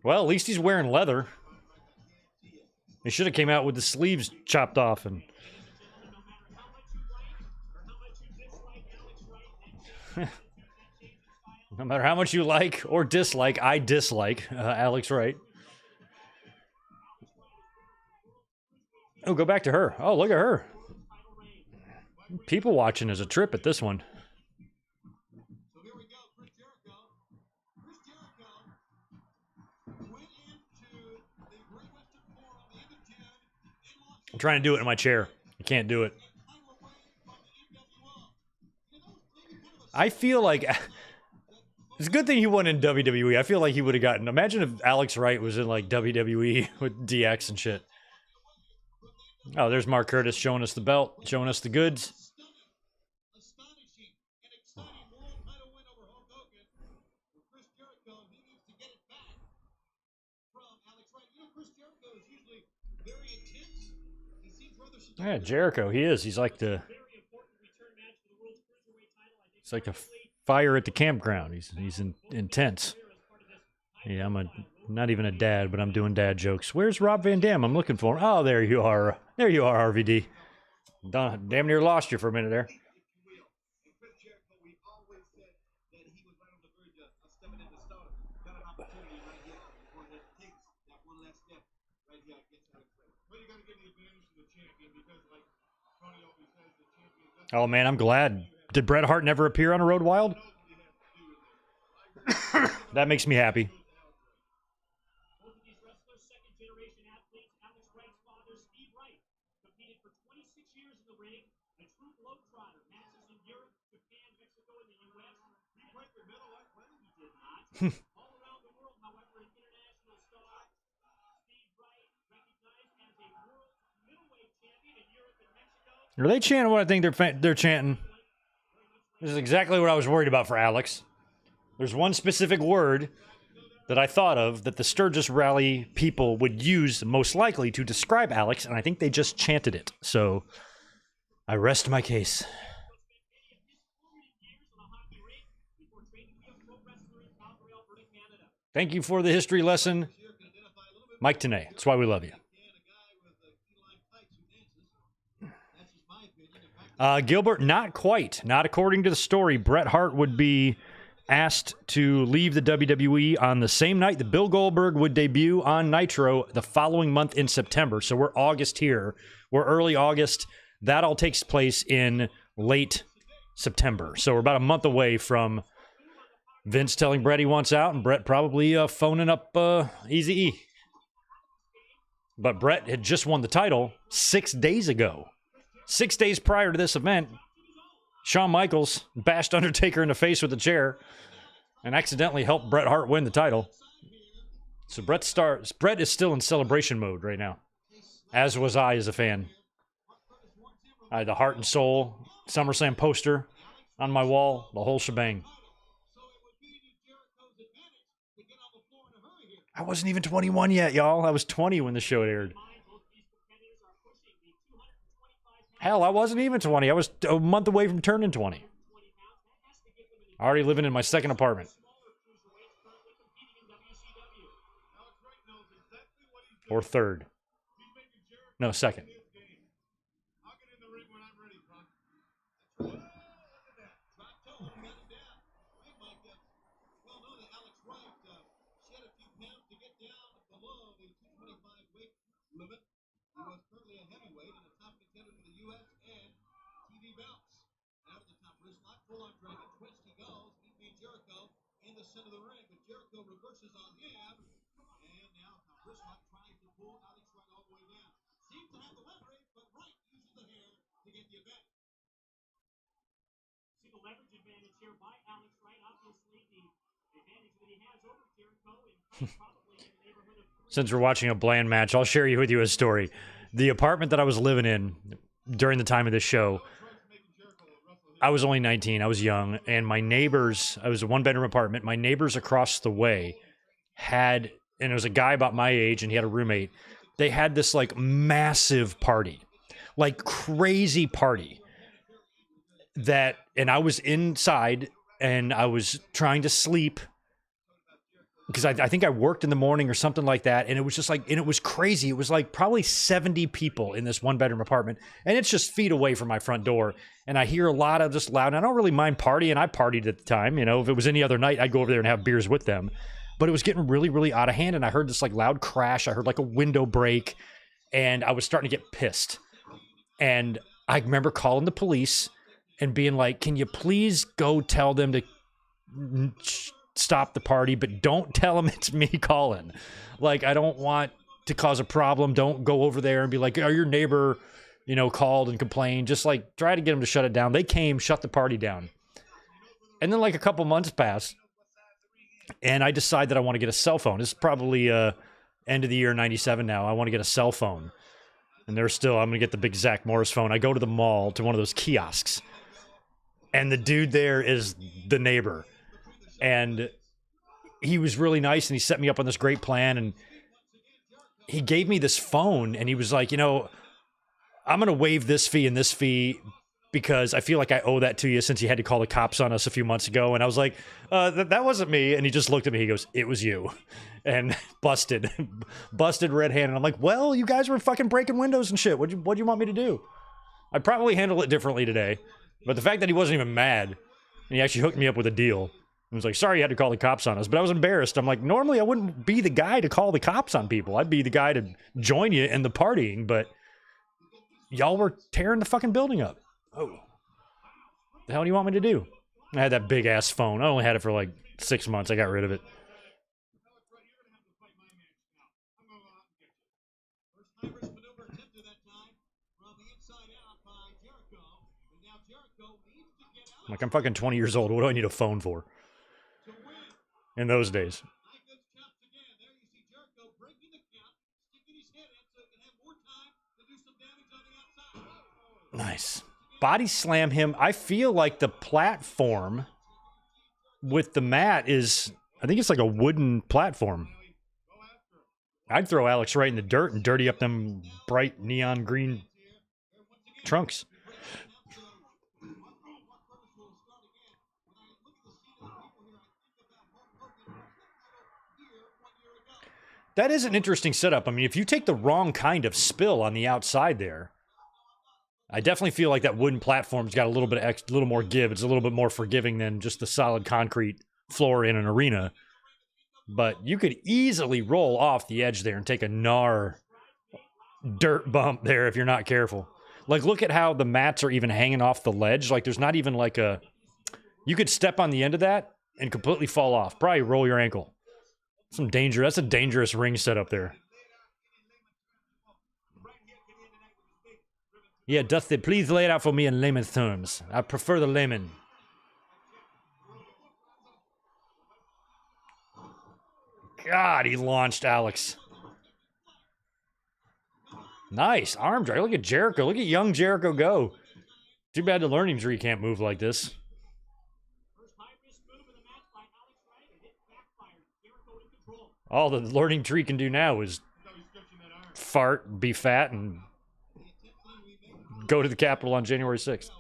Well, at least he's wearing leather. They should have came out with the sleeves chopped off and... No matter how much you like or dislike, I dislike Alex Wright. Oh, go back to her. Oh, look at her. People watching is a trip at this one. I'm trying to do it in my chair. I can't do it. I feel like... It's a good thing he won in WWE. I feel like he would have gotten... Imagine if Alex Wright was in, like, WWE with DX and shit. Oh, there's Mark Curtis showing us the belt, showing us the goods. Yeah, Jericho, he is. He's like the... It's like a fire at the campground. He's intense. Yeah, I'm not even a dad, but I'm doing dad jokes. Where's Rob Van Dam? I'm looking for him. Oh, there you are. There you are, RVD. Damn near lost you for a minute there. Oh, man, I'm glad. Did Bret Hart never appear on a Road Wild? That makes me happy. Are they chanting what I think they're chanting? This is exactly what I was worried about for Alex. There's one specific word that I thought of that the Sturgis Rally people would use most likely to describe Alex, and I think they just chanted it. So I rest my case. Thank you for the history lesson, Mike Tenay. That's why we love you. Gilbert, not quite. Not according to the story. Bret Hart would be asked to leave the WWE on the same night that Bill Goldberg would debut on Nitro the following month in September. So we're August here. We're early August. That all takes place in late September. So we're about a month away from Vince telling Bret he wants out and Bret probably phoning up Eazy-E. But Bret had just won the title 6 days ago. 6 days prior to this event, Shawn Michaels bashed Undertaker in the face with a chair and accidentally helped Bret Hart win the title. So Bret is still in celebration mode right now, as was I as a fan. I had the Heart and Soul SummerSlam poster on my wall, the whole shebang. I wasn't even 21 yet, y'all. I was 20 when the show aired. Hell, I wasn't even 20. I was a month away from turning 20. Already living in my second apartment. Or third. No, second. Since we're watching a bland match, I'll share with you a story. The apartment that I was living in during the time of this show, I was only 19. I was young. And my neighbors, I was a one-bedroom apartment. My neighbors across the way had, and it was a guy about my age, and he had a roommate. They had this, like, massive party. Like, crazy party. And I was inside, and I was trying to sleep, because I think I worked in the morning or something like that, and it was just like, and it was crazy. It was like probably 70 people in this one-bedroom apartment, and it's just feet away from my front door, and I hear a lot of just loud, and I don't really mind partying. I partied at the time, you know. If it was any other night, I'd go over there and have beers with them, but it was getting really, really out of hand, and I heard this, like, loud crash. I heard, like, a window break, and I was starting to get pissed, and I remember calling the police and being like, can you please go tell them to stop the party, but don't tell them it's me calling. Like, I don't want to cause a problem. Don't go over there and be like, oh, your neighbor, you know, called and complained. Just, like, try to get them to shut it down. They came, shut the party down. And then, like, a couple months passed, and I decide that I want to get a cell phone. This is probably end of the year 97 now. I want to get a cell phone. And I'm going to get the big Zach Morris phone. I go to the mall, to one of those kiosks, and the dude there is the neighbor. And he was really nice, and he set me up on this great plan, and he gave me this phone, and he was like, you know, I'm going to waive this fee and this fee because I feel like I owe that to you since you had to call the cops on us a few months ago. And I was like, that wasn't me. And he just looked at me. He goes, it was you. And busted red handed. I'm like, well, you guys were fucking breaking windows and shit. What'd you want me to do? I'd probably handle it differently today. But the fact that he wasn't even mad, and he actually hooked me up with a deal. He was like, sorry you had to call the cops on us. But I was embarrassed. I'm like, normally I wouldn't be the guy to call the cops on people. I'd be the guy to join you in the partying. But y'all were tearing the fucking building up. Oh. The hell do you want me to do? I had that big ass phone. I only had it for like 6 months. I got rid of it. Like, I'm fucking 20 years old. What do I need a phone for? In those days. Nice. Body slam him. I feel like the platform with the mat is, I think it's like a wooden platform. I'd throw Alex right in the dirt and dirty up them bright neon green trunks. That is an interesting setup. I mean, if you take the wrong kind of spill on the outside there, I definitely feel like that wooden platform's got a little bit a little more give. It's a little bit more forgiving than just the solid concrete floor in an arena. But you could easily roll off the edge there and take a gnar dirt bump there if you're not careful. Like, look at how the mats are even hanging off the ledge. Like, there's not even like a... You could step on the end of that and completely fall off. Probably roll your ankle. Some danger. That's a dangerous ring setup there. Yeah, Dusty, please lay it out for me in layman's terms. I prefer the layman. God, he launched Alex. Nice. Arm drag. Look at Jericho. Look at young Jericho go. Too bad the learning tree can't move like this. All the learning tree can do now is fart, be fat, and go to the Capitol on January 6th.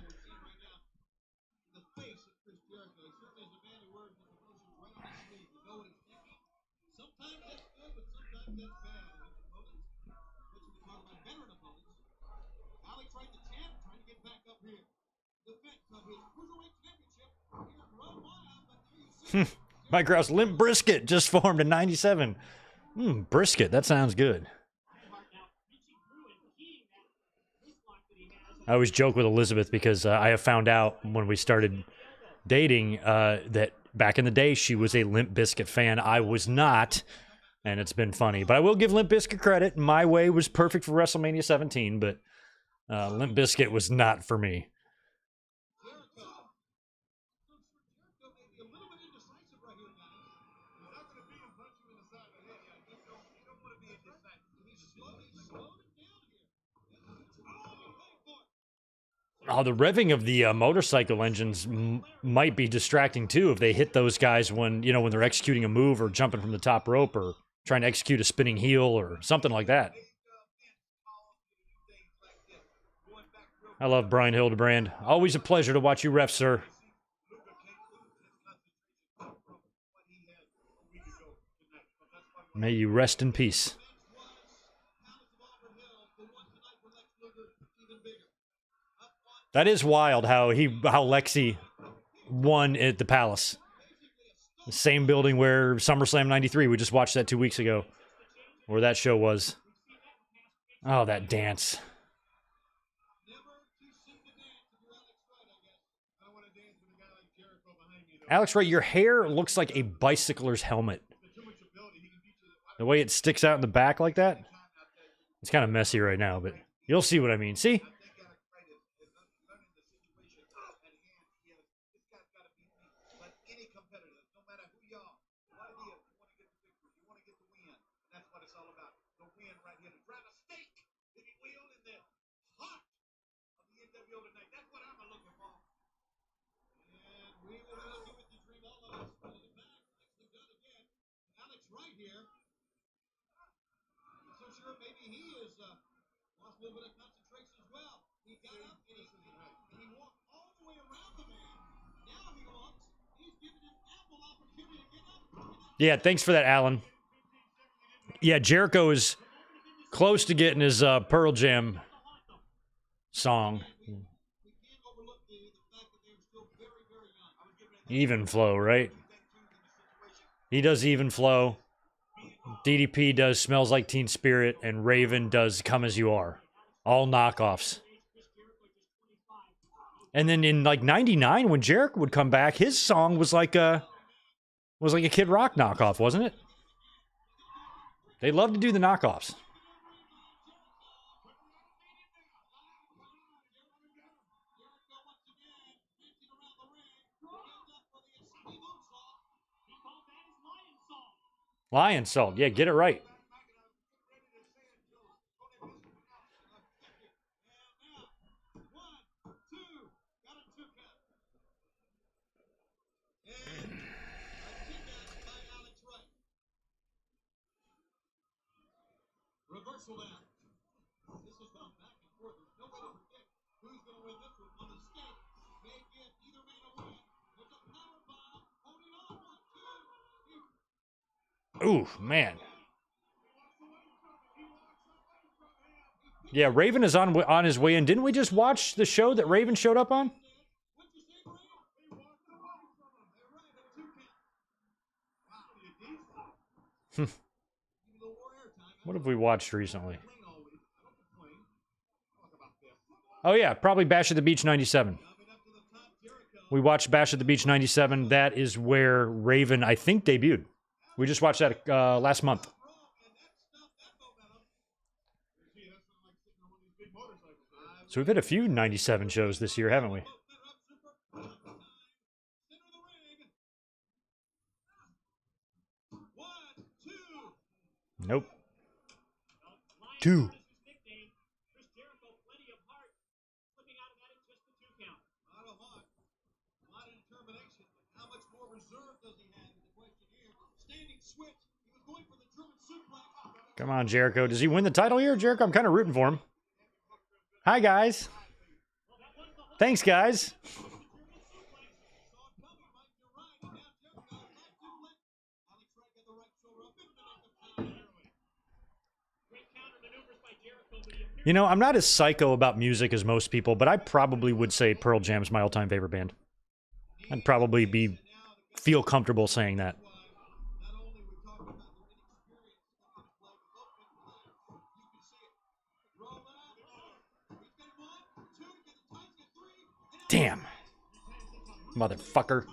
Mike Rouse, Limp Brisket just formed in 97. Brisket, that sounds good. I always joke with Elizabeth because I have found out when we started dating that back in the day she was a Limp Bizkit fan. I was not, and it's been funny. But I will give Limp Bizkit credit. My Way was perfect for WrestleMania 17, but Limp Bizkit was not for me. Oh, the revving of the motorcycle engines might be distracting too if they hit those guys when they're executing a move or jumping from the top rope or trying to execute a spinning heel or something like that. I love Brian Hildebrand. Always a pleasure to watch you ref, sir. May you rest in peace. That is wild how Lexi won at the Palace. The same building where SummerSlam 93, we just watched that 2 weeks ago. Where that show was. Oh, that dance. Alex Wright, your hair looks like a bicycler's helmet. The way it sticks out in the back like that. It's kind of messy right now, but you'll see what I mean. See? Yeah, thanks for that, Alan. Yeah, Jericho is close to getting his Pearl Jam song. Even flow, right? He does even flow. DDP does Smells Like Teen Spirit, and Raven does Come As You Are. All knockoffs. And then in like '99, when Jericho would come back, his song was like a Kid Rock knockoff, wasn't it? They love to do the knockoffs. Lion Salt. Yeah, get it right. Reversal now. This has gone back and forth. There's no way to predict who's going to win this one. A mistake may give either man a win. There's a power bomb. Holding on. 1, 2. Ooh, man. Yeah, Raven is on his way in. Didn't we just watch the show that Raven showed up on? What have we watched recently? Oh, yeah, probably Bash at the Beach 97. We watched Bash at the Beach 97. That is where Raven, I think, debuted. We just watched that last month. So we've had a few 97 shows this year, haven't we? Nope. 2. Come on, Jericho. Does he win the title here, Jericho? I'm kind of rooting for him. Hi, guys. Thanks, guys. You know, I'm not as psycho about music as most people, but I probably would say Pearl Jam's my all-time favorite band. I'd probably feel comfortable saying that. Damn. Motherfucker.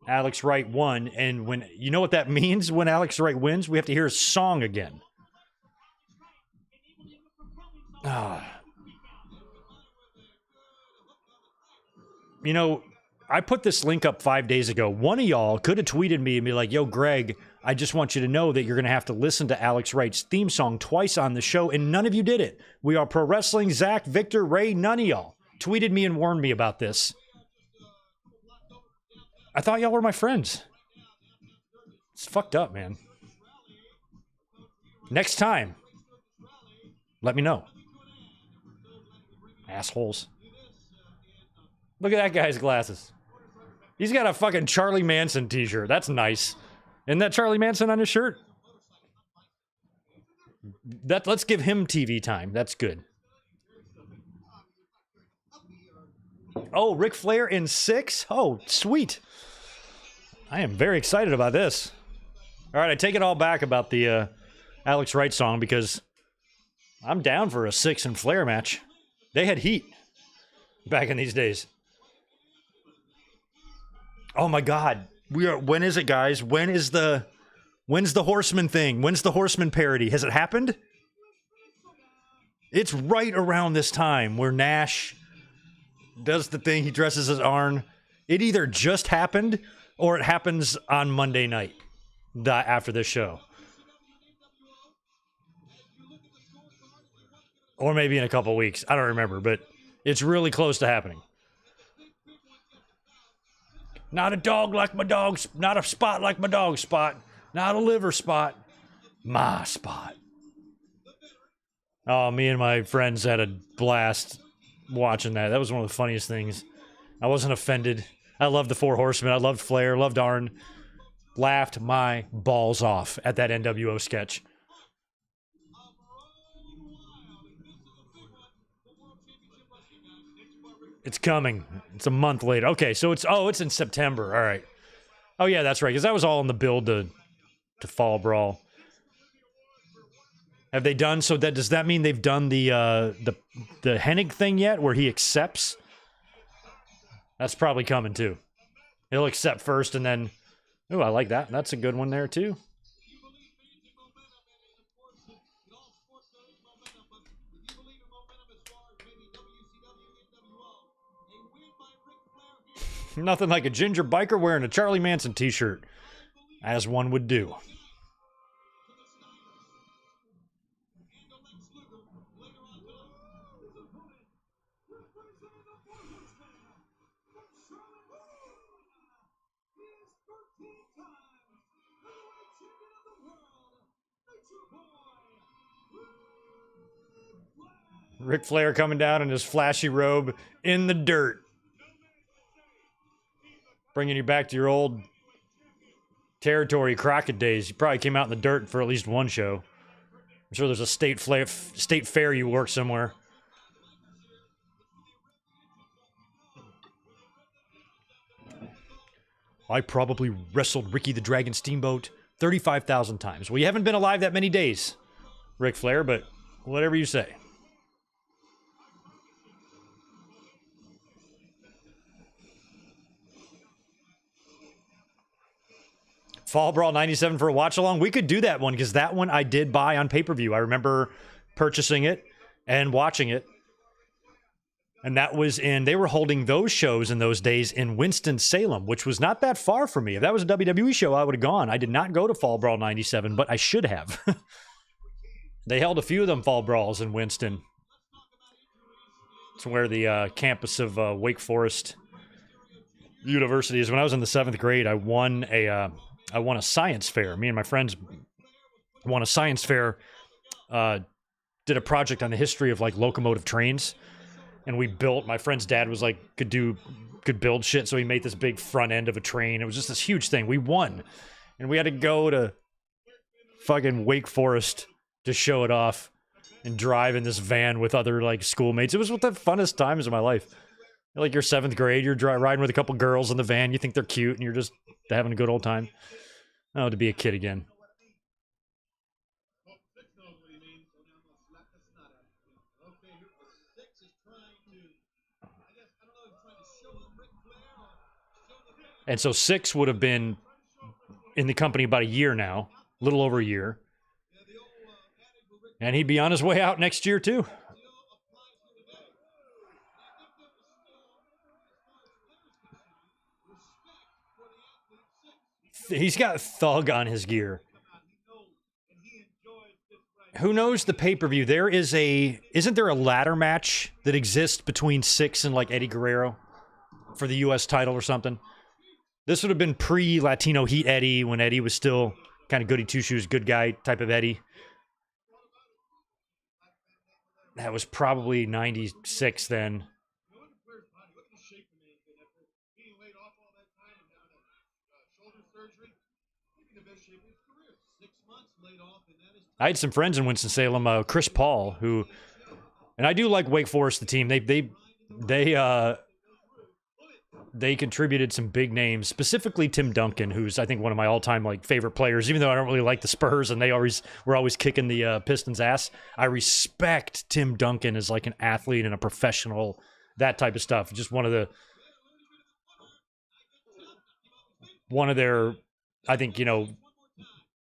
Alex Wright won, and when you know what that means when Alex Wright wins? We have to hear his song again. You know, I put this link up 5 days ago. One of y'all could have tweeted me and be like, yo, Greg, I just want you to know that you're going to have to listen to Alex Wright's theme song twice on the show, and none of you did it. We Are Pro Wrestling, Zach, Victor, Ray, none of y'all tweeted me and warned me about this. I thought y'all were my friends. It's fucked up, man. Next time, let me know. Assholes. Look at that guy's glasses. He's got a fucking Charlie Manson t-shirt. That's nice. Isn't that Charlie Manson on his shirt? Let's give him TV time. That's good. Oh, Ric Flair in Syxx? Oh, sweet. I am very excited about this. All right, I take it all back about the Alex Wright song because I'm down for a Syxx and Flair match. They had heat back in these days. Oh my God. When is it, guys? When's the Horsemen thing? When's the Horsemen parody? Has it happened? It's right around this time where Nash does the thing. He dresses as Arn. It either just happened or it happens on Monday night after this show. Or maybe in a couple weeks. I don't remember, but it's really close to happening. Not a dog like my dog. Not a spot like my dog spot. Not a liver spot. My spot. Oh, me and my friends had a blast watching that. That was one of the funniest things. I wasn't offended. I loved the Four Horsemen. I loved Flair. Loved Arn. laughed my balls off at that NWO sketch. It's coming. It's a month later. Okay, so it's in September. All right. Oh yeah, that's right. Because that was all in the build to Fall Brawl. Have they done so? Does that mean they've done the Hennig thing yet, where he accepts? That's probably coming too. He'll accept first, and then. Oh, I like that. That's a good one there too. Nothing like a ginger biker wearing a Charlie Manson t-shirt, as one would do. Ric Flair coming down in his flashy robe in the dirt. Bringing you back to your old territory, Crockett days. You probably came out in the dirt for at least one show. I'm sure there's a state fair you work somewhere. I probably wrestled Ricky the Dragon Steamboat 35,000 times. Well, you haven't been alive that many days, Ric Flair, but whatever you say. Fall Brawl 97 for a watch along. We could do that one because that one I did buy on pay-per-view. I remember purchasing it and watching it. And that was they were holding those shows in those days in Winston-Salem, which was not that far from me. If that was a WWE show, I would have gone. I did not go to Fall Brawl 97, but I should have. They held a few of them Fall Brawls in Winston. It's where the campus of Wake Forest University is. When I was in the 7th grade, I won a science fair. Me and my friends won a science fair, did a project on the history of like locomotive trains. And we built, my friend's dad was like, could build shit. So he made this big front end of a train. It was just this huge thing. We won. And we had to go to fucking Wake Forest to show it off and drive in this van with other like schoolmates. It was one of the funnest times of my life. Like your 7th grade, you're riding with a couple girls in the van. You think they're cute and you're just having a good old time. Oh, to be a kid again. And so Syxx would have been in the company about a year now, a little over a year. And he'd be on his way out next year too. He's got Thug on his gear. Who knows the pay-per-view? Isn't there a ladder match that exists between Syxx and like Eddie Guerrero for the US title or something? This would have been pre-Latino Heat Eddie, when Eddie was still kind of goody two-shoes, good guy type of Eddie. That was probably 96 then. I had some friends in Winston-Salem, Chris Paul, who, and I do like Wake Forest, the team. They contributed some big names, specifically Tim Duncan, who's I think one of my all-time like favorite players. Even though I don't really like the Spurs, and they were always kicking the Pistons' ass, I respect Tim Duncan as like an athlete and a professional, that type of stuff. Just one of their, I think,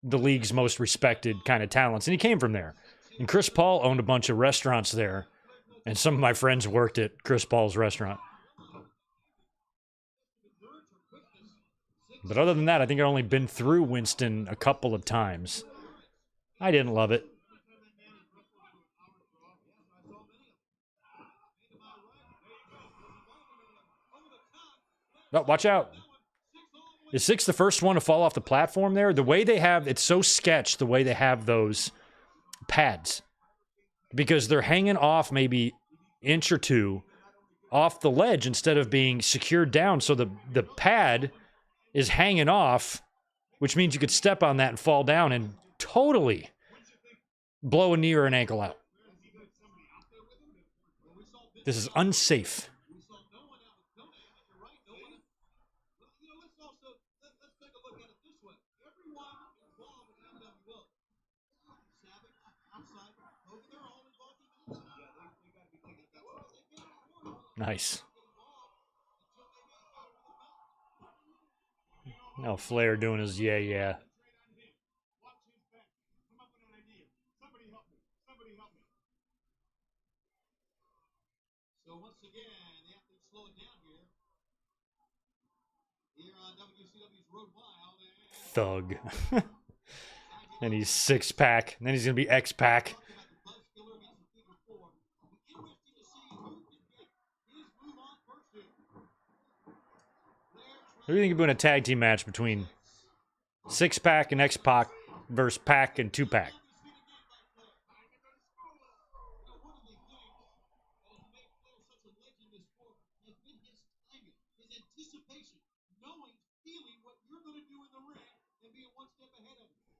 the league's most respected kind of talents, and he came from there. And Chris Paul owned a bunch of restaurants there, and some of my friends worked at Chris Paul's restaurant. But other than that, I think I've only been through Winston a couple of times. I didn't love it. Oh, watch out. Is Syxx the first one to fall off the platform there? The way they have, it's so sketched the way they have those pads. Because they're hanging off maybe inch or two off the ledge instead of being secured down. So the pad is hanging off which means you could step on that and fall down and totally blow a knee or an ankle out. This is unsafe. We saw no one out with Konnan, and you're right, no one. You know, let's take a look at it this way. Everyone involved with NWO, Savage, outside, Hogan, they're all involved in this. Yeah, they got to be thinking that's what they get. Nice. Now Flair doing his yeah. Watch his back. Come up with an idea. Somebody help me. Somebody help me. So once again, the athletes slow it down here. Here on WCW's Road Wild. Thug. And he's 6-pack. And then he's going to be X-pack. Who do you think about a tag team match between 6-pack and X-pac versus pack and 2-pack?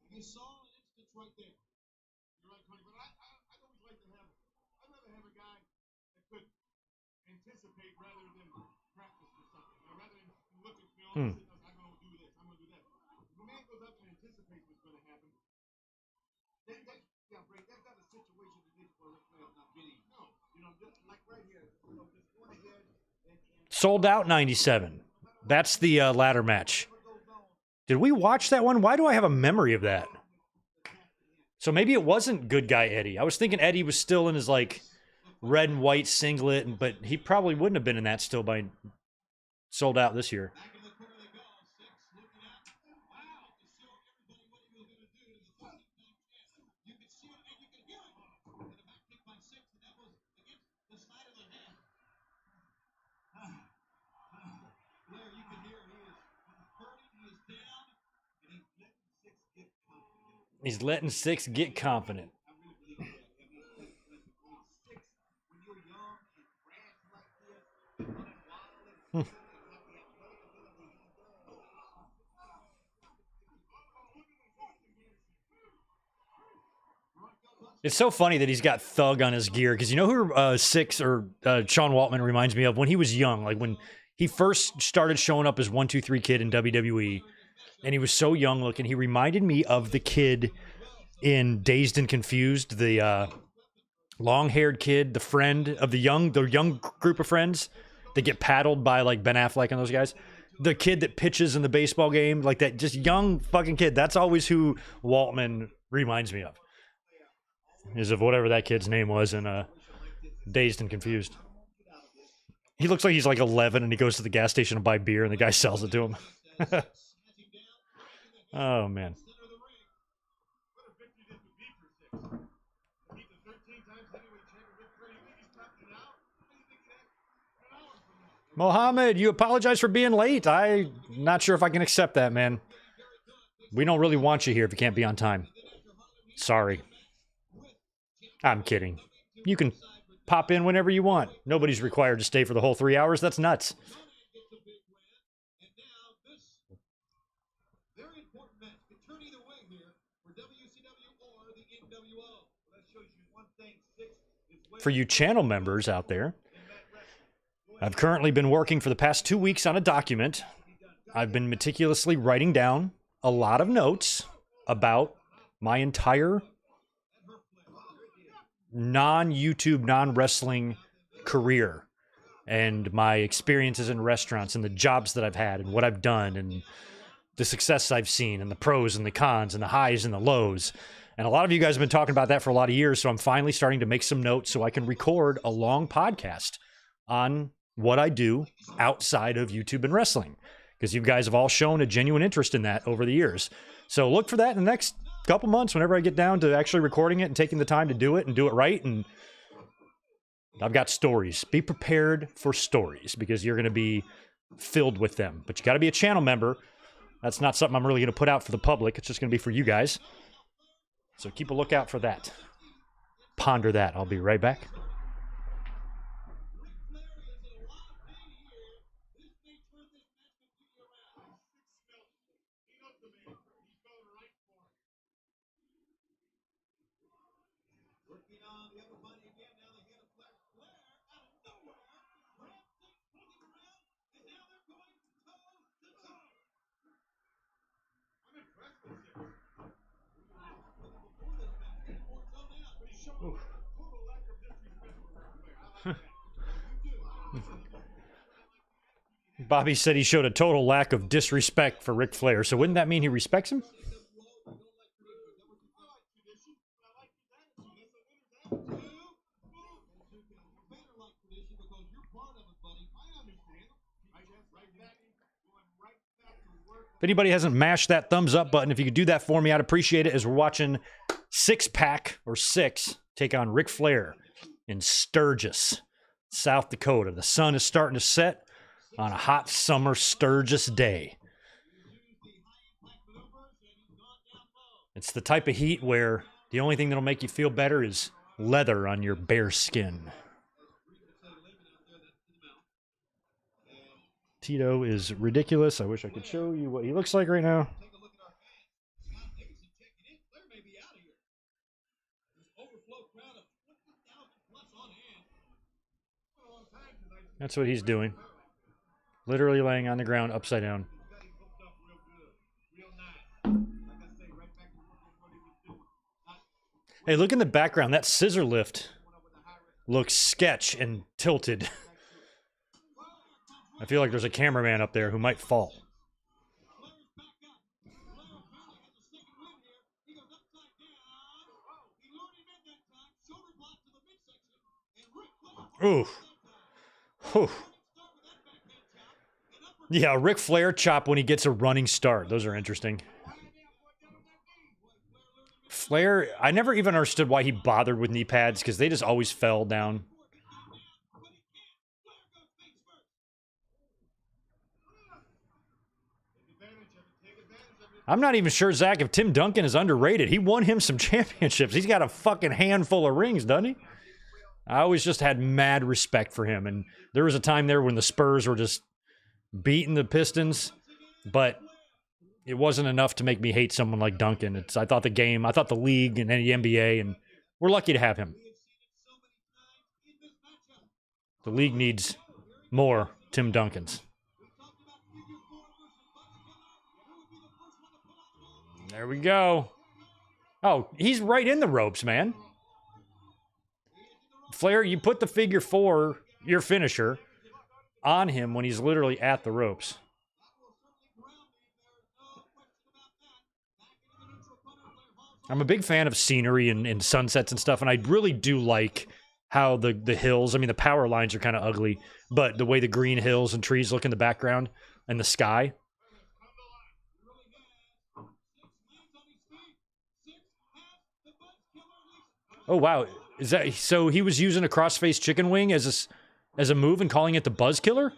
You saw an instance right there. You're right, Tony, but I'd always like to have, I'd rather have a guy that could anticipate rather than practice or something. Or rather than look at film and say, I'm going to do this, I'm going to do that. If a man goes up and anticipates what's going to happen, Ray, that's not a situation that needs for Ric Flair not getting. No. You know, just like right here, you know, just going ahead and Sold Out 97. That's the ladder match. Did we watch that one? Why do I have a memory of that? So maybe it wasn't Good Guy Eddie. I was thinking Eddie was still in his, like, red and white singlet, but he probably wouldn't have been in that still by Sold Out this year. back in the corner they go. Syxx looking at, wow, to show everybody what he was going to do to the 13-man. You could see it and you could hear it. And a back kick by Syxx, and that was against the side of the head. Flair, you can hear he is hurting, he is down, and he's letting Syxx get confident. He's letting Syxx get confident. I really believe that. I mean, Syxx, when you're young and brash like this, running wild and have the athletic ability he does. It's so funny that he's got Thug on his gear, because you know who Syxx or Sean Waltman reminds me of? When he was young, like when he first started showing up as 1-2-3 Kid in WWE, and he was so young looking, he reminded me of the kid in Dazed and Confused, the long-haired kid, the friend of the young group of friends that get paddled by like Ben Affleck and those guys. The kid that pitches in the baseball game, like that just young fucking kid. That's always who Waltman reminds me of. Is of whatever that kid's name was in Dazed and Confused. He looks like he's like 11 and he goes to the gas station to buy beer and the guy sells it to him. Oh, man. What a victory this would be for Syxx. He's a 13-time heavyweight champion. Ric Flair, you think he's topping it out? How do you think that? An hour from now. Mohammed, you apologize for being late. I'm not sure if I can accept that, man. We don't really want you here if you can't be on time. Sorry. I'm kidding. You can pop in whenever you want. Nobody's required to stay for the whole 3 hours. That's nuts. Gets a big win, and now this very important match could turn either way here for WCW or the NWO. Well, that shows you one thing, Syxx is way For you channel members out there, I've currently been working for the past 2 weeks on a document. I've been meticulously writing down a lot of notes about my entire non-YouTube, non-wrestling career and my experiences in restaurants and the jobs that I've had and what I've done and the success I've seen and the pros and the cons and the highs and the lows. And a lot of you guys have been talking about that for a lot of years, so I'm finally starting to make some notes so I can record a long podcast on what I do outside of YouTube and wrestling, because you guys have all shown a genuine interest in that over the years. So look for that in the next couple months whenever I get down to actually recording it and taking the time to do it and do it right. And I've got stories. Be prepared for stories because you're going to be filled with them. But you got to be a channel member. That's not something I'm really going to put out for the public. It's just going to be for you guys. So keep a lookout for that. Ponder that. I'll be right back. Flair is in a lot of pain here. This may turn this match completely around. Syxx smells it. He knows the man. Bobby said he showed a total lack of disrespect for Ric Flair, so wouldn't that mean he respects him? If anybody hasn't mashed that thumbs up button, if you could do that for me, I'd appreciate it, as we're watching Syxx take on Ric Flair in Sturgis, South Dakota. The sun is starting to set on a hot summer Sturgis day. It's the type of heat where the only thing that'll make you feel better is leather on your bare skin. Tito is ridiculous. I wish I could show you what he looks like right now. That's what he's doing. Literally laying on the ground upside down. Hey, look in the background. That scissor lift looks sketch and tilted. I feel like there's a cameraman up there who might fall. Ooh. Whew. Yeah, Ric Flair chop when he gets a running start. Those are interesting. Flair, I never even understood why he bothered with knee pads, because they just always fell down. I'm not even sure, Zach, if Tim Duncan is underrated. He won him some championships. He's got a fucking handful of rings, doesn't he? I always just had mad respect for him. And there was a time there when the Spurs were just beating the Pistons, but it wasn't enough to make me hate someone like Duncan. I thought the league, and the NBA, and we're lucky to have him. The league needs more Tim Duncans. There we go. Oh, he's right in the ropes, man. Flair, you put the figure 4, your finisher, on him when he's literally at the ropes. I'm a big fan of scenery and sunsets and stuff, and I really do like how the hills, I mean, the power lines are kind of ugly, but the way the green hills and trees look in the background and the sky. Oh, wow. Is that so? He was using a crossface chicken wing as a move and calling it the Buzz Killer?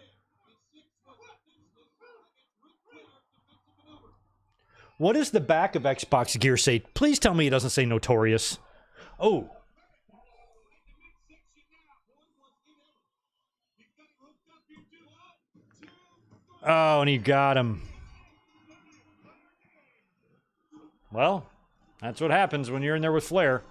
What does the back of Xbox gear say? Please tell me it doesn't say Notorious. Oh. Oh, and he got him. Well, that's what happens when you're in there with Flair.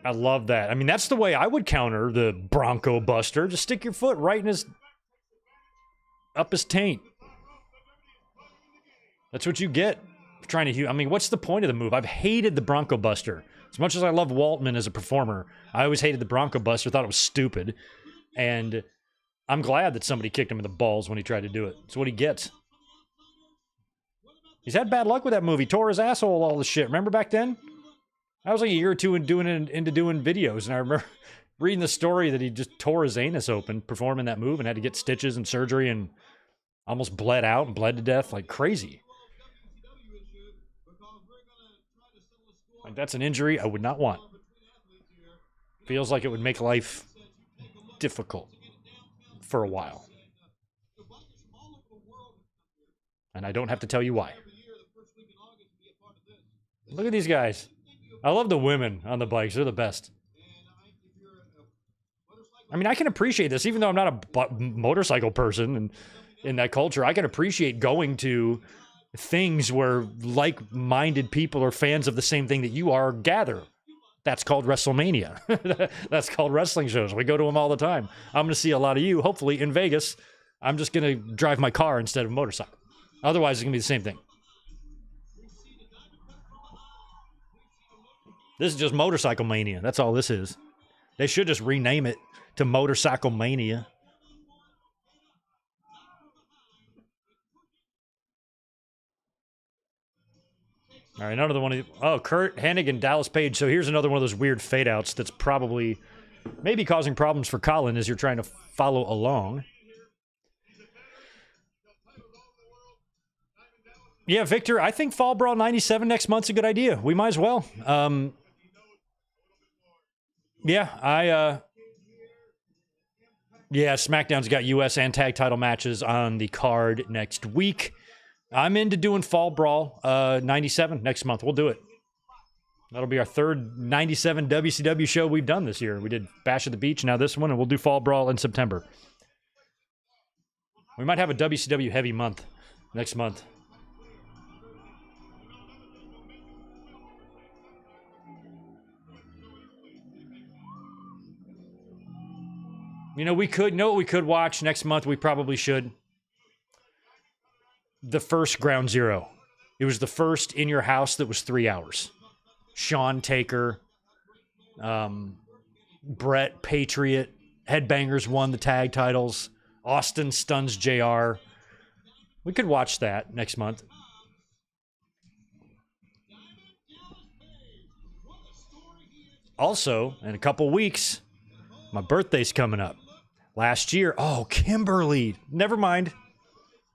I love that. I mean, that's the way I would counter the Bronco Buster. Just stick your foot right in up his taint. That's what you get for trying to. I mean, what's the point of the move? I've hated the Bronco Buster. As much as I love Waltman as a performer, I always hated the Bronco Buster, thought it was stupid. And I'm glad that somebody kicked him in the balls when he tried to do it. It's what he gets. He's had bad luck with that move. He tore his asshole all this shit. Remember back then? I was like a year or two into doing videos, and I remember reading the story that he just tore his anus open performing that move and had to get stitches and surgery and almost bled out and bled to death like crazy. Like, that's an injury I would not want. Feels like it would make life difficult. for a while. And I don't have to tell you why. Look at these guys. I love the women on the bikes. They're the best. I mean, I can appreciate this, even though I'm not a motorcycle person and in that culture. I can appreciate going to things where like-minded people or fans of the same thing that you are gather. That's called WrestleMania. That's called wrestling shows. We go to them all the time. I'm going to see a lot of you, hopefully, in Vegas. I'm just going to drive my car instead of a motorcycle. Otherwise, it's going to be the same thing. This is just Motorcycle Mania. That's all this is. They should just rename it to Motorcycle Mania. All right, another one. Oh, Kurt, Hennig, and Dallas Page. So here's another one of those weird fade-outs that's probably maybe causing problems for Colin as you're trying to follow along. Yeah, Victor, I think Fall Brawl 97 next month's a good idea. We might as well. Yeah, SmackDown's got U.S. and tag title matches on the card next week. I'm into doing Fall Brawl 97 next month. We'll do it. That'll be our third 97 WCW show we've done this year. We did Bash at the Beach, now this one, and we'll do Fall Brawl in September. We might have a WCW heavy month next month. You know, we could know what we could watch next month. We probably should. The first Ground Zero. It was the first in your house that was 3 hours. Sean Taker, Brett Patriot, Headbangers won the tag titles. Austin stuns JR. We could watch that next month. Also, in a couple weeks, my birthday's coming up. Last year, oh, Kimberly. Never mind.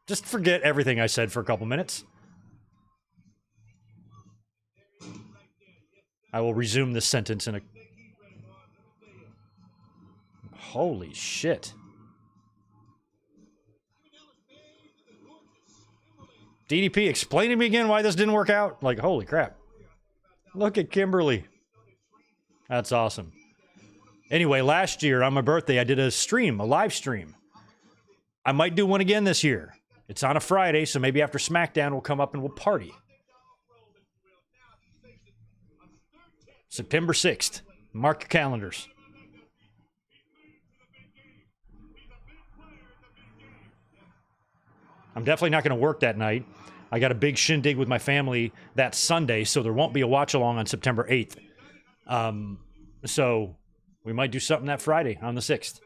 Just forget everything I said for a couple minutes. I will resume this sentence in a... Holy shit. DDP, explain to me again why this didn't work out. Like, holy crap. Look at Kimberly. That's awesome. Anyway, last year on my birthday, I did a stream, a live stream. I might do one again this year. It's on a Friday, so maybe after SmackDown, we'll come up and we'll party. September 6th. Mark your calendars. I'm definitely not going to work that night. I got a big shindig with my family that Sunday, so there won't be a watch-along on September 8th. So we might do something that Friday on the 6th.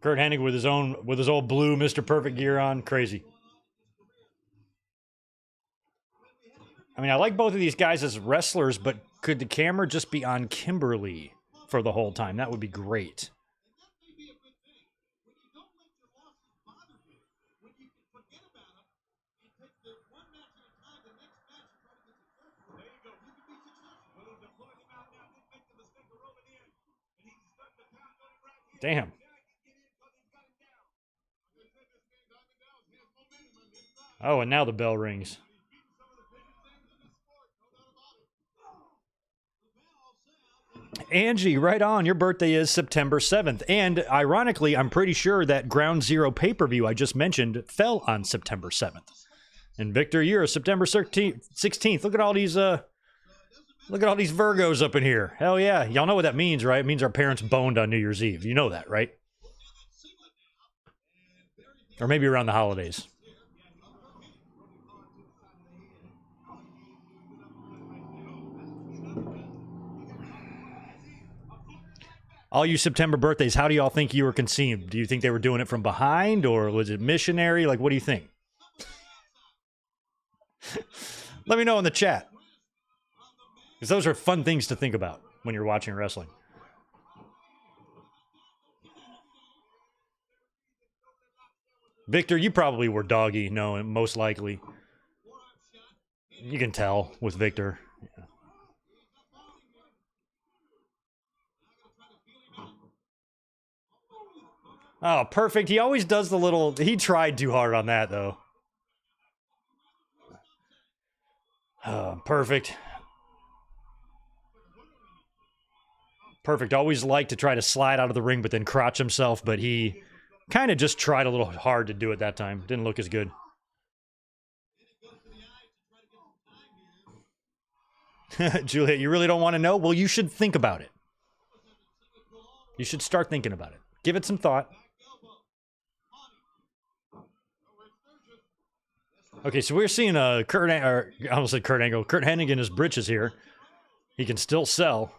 Kurt Hennig with his old blue Mr. Perfect gear on, crazy. I mean, I like both of these guys as wrestlers, but could the camera just be on Kimberly for the whole time? That would be great. Damn. Oh, and now the bell rings. Angie, right on. Your birthday is September 7th. And ironically, I'm pretty sure that Ground Zero pay-per-view I just mentioned fell on September 7th. And Victor, you're a September 16th. Look at all these Virgos up in here. Hell yeah. Y'all know what that means, right? It means our parents boned on New Year's Eve. You know that, right? Or maybe around the holidays. All you September birthdays, how do y'all think you were conceived? Do you think they were doing it from behind, or was it missionary? Like, what do you think? Let me know in the chat. Because those are fun things to think about when you're watching wrestling. Victor, you probably were doggy, no, most likely. You can tell with Victor. Yeah. Oh, perfect. He always does the little... He tried too hard on that, though. Perfect. Perfect. Always liked to try to slide out of the ring, but then crotch himself, but he kind of just tried a little hard to do it that time. Didn't look as good. Juliet, you really don't want to know? Well, you should think about it. You should start thinking about it. Give it some thought. Okay, so we're seeing I almost said Kurt Angle. Kurt Hennig in his britches here. He can still sell.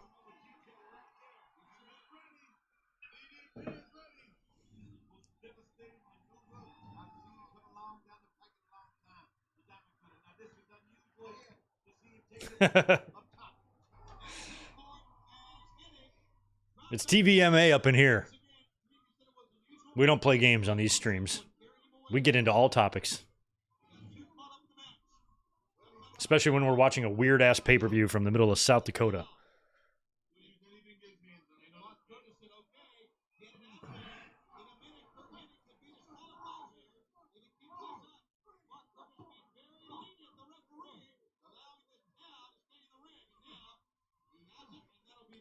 It's TVMA up in here. We don't play games on these streams. We get into all topics. Especially when we're watching a weird-ass pay-per-view from the middle of South Dakota.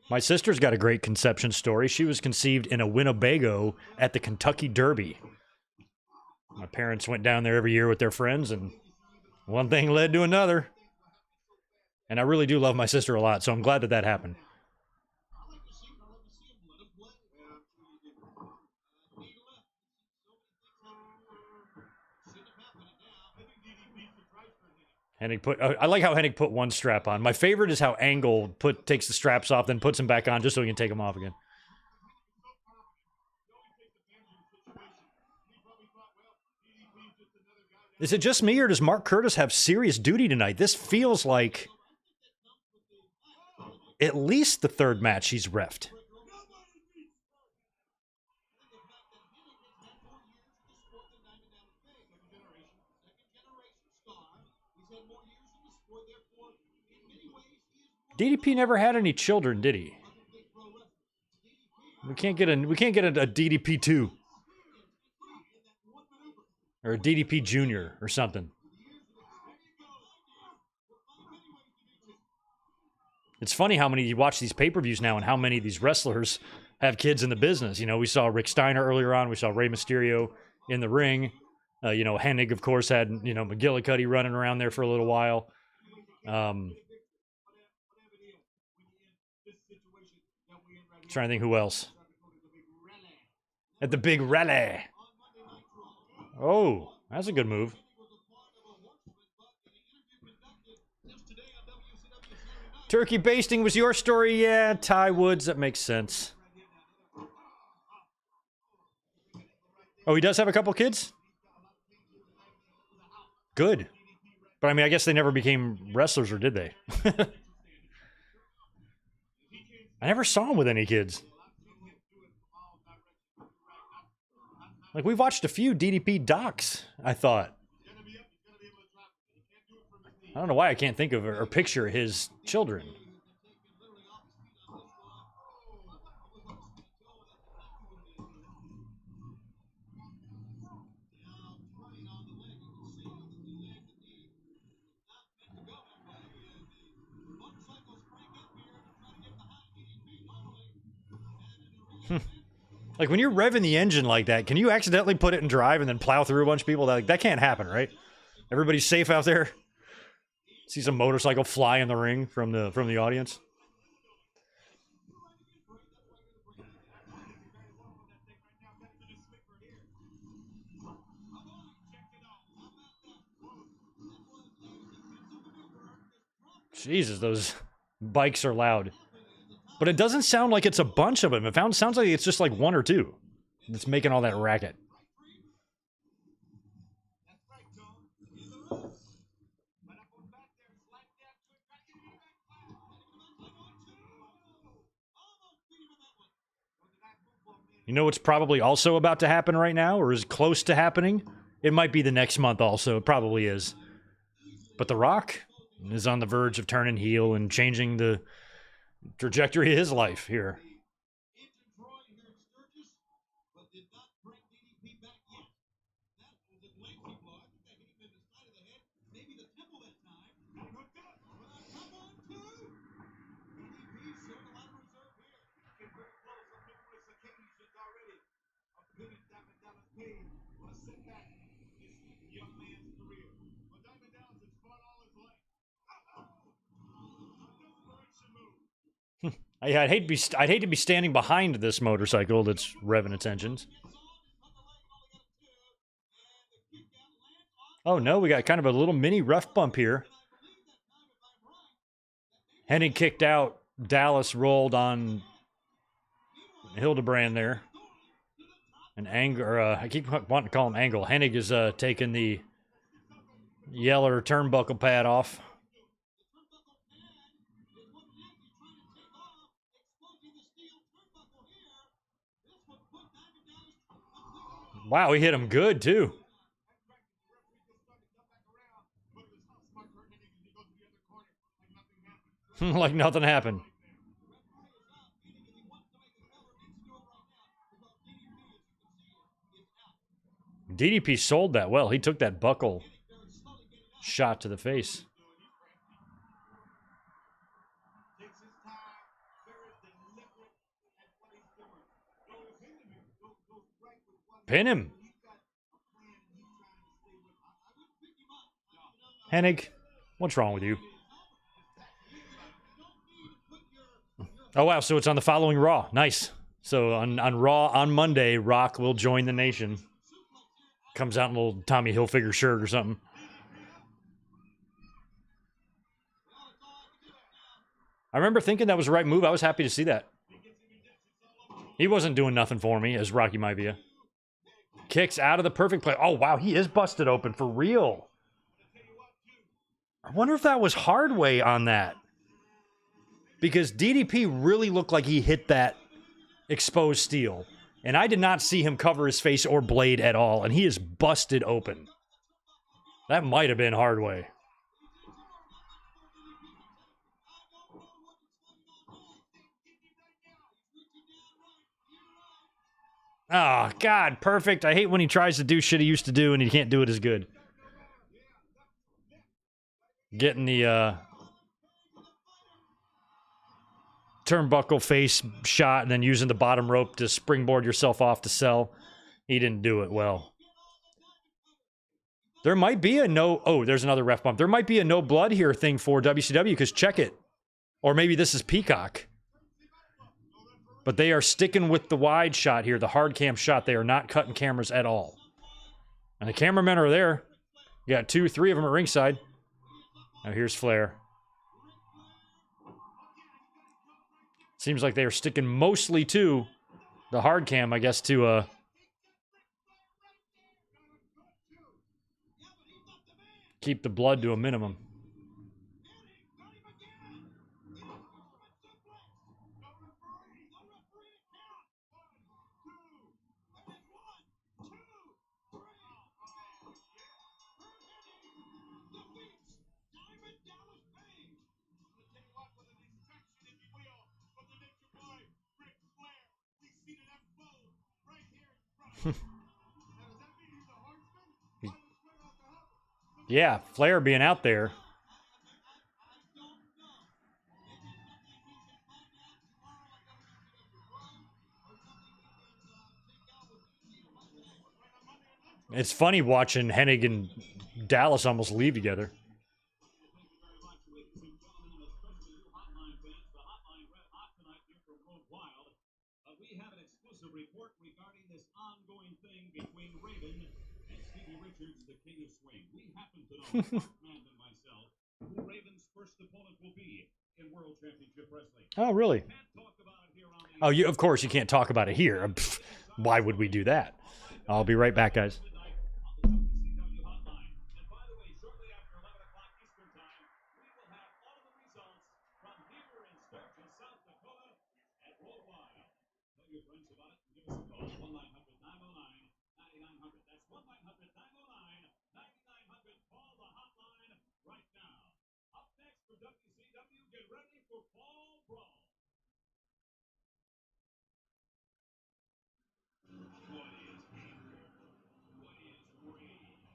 My sister's got a great conception story. She was conceived in a Winnebago at the Kentucky Derby. My parents went down there every year with their friends, and one thing led to another. And I really do love my sister a lot, so I'm glad that that happened. Hennig put. I like how Hennig put one strap on. My favorite is how Angle takes the straps off, then puts them back on just so he can take them off again. Is it just me, or does Mark Curtis have serious duty tonight? This feels like at least the third match he's reffed. DDP never had any children, did he? We can't get a DDP 2 or a DDP Junior or something. It's funny how many you watch these pay-per-views now and how many of these wrestlers have kids in the business. You know, we saw Rick Steiner earlier on. We saw Rey Mysterio in the ring. You know, Hennig, of course, had, you know, McGillicuddy running around there for a little while. Trying to think who else. At the big rally. Oh, that's a good move. Turkey basting was your story? Yeah, Ty Woods, that makes sense. Oh, he does have a couple kids? Good. But I mean, I guess they never became wrestlers, or did they? I never saw him with any kids. Like, we've watched a few DDP docs, I thought. I don't know why I can't think of or picture his children. Like, when you're revving the engine like that, can you accidentally put it in drive and then plow through a bunch of people? That can't happen, right? Everybody's safe out there. See some motorcycle fly in the ring from the audience. Jesus, those bikes are loud. But it doesn't sound like it's a bunch of them. It sounds like it's just like one or two that's making all that racket. You know what's probably also about to happen right now, or is close to happening? It might be the next month also. It probably is. But The Rock is on the verge of turning heel and changing the trajectory of his life here. I'd hate to be standing behind this motorcycle that's revving its engines. Oh no, we got kind of a little mini ref bump here. Hennig kicked out. Dallas rolled on Hildebrand there. And I keep wanting to call him Angle. Hennig is taking the Yeller turnbuckle pad off. Wow, he hit him good too. Like nothing happened. DDP sold that well. He took that buckle shot to the face. Pin him. Hennig, what's wrong with you? Oh, wow. So it's on the following Raw. Nice. So on Raw on Monday, Rock will join the nation. Comes out in a little Tommy Hilfiger shirt or something. I remember thinking that was the right move. I was happy to see that. He wasn't doing nothing for me as Rocky Maivia. Kicks out of the perfect play. Oh, wow. He is busted open for real. I wonder if that was hard way on that. Because DDP really looked like he hit that exposed steel. And I did not see him cover his face or blade at all. And he is busted open. That might have been hard way. Oh, God, perfect. I hate when he tries to do shit he used to do and he can't do it as good. Getting the turnbuckle face shot and then using the bottom rope to springboard yourself off to sell. He didn't do it well. There might be a no... Oh, there's another ref bump. There might be a no blood here thing for WCW because check it. Or maybe this is Peacock. But they are sticking with the wide shot here, the hard cam shot. They are not cutting cameras at all. And the cameramen are there. You got 2, 3 of them at ringside. Now here's Flair. Seems like they are sticking mostly to the hard cam, I guess, to keep the blood to a minimum. Yeah, Flair being out there. It's funny watching Hennig and Dallas almost leave together. We have an exclusive report regarding this ongoing thing between Raven and Stevie Richards, the King of Swing. We happen to know, Mark and myself, who Raven's first opponent will be in World Championship Wrestling. Oh, really? Oh, of course you can't talk about it here. Pfft, why would we do that? I'll be right back, guys. WCW, get ready for Fall Brawl. What is anger? What is rage?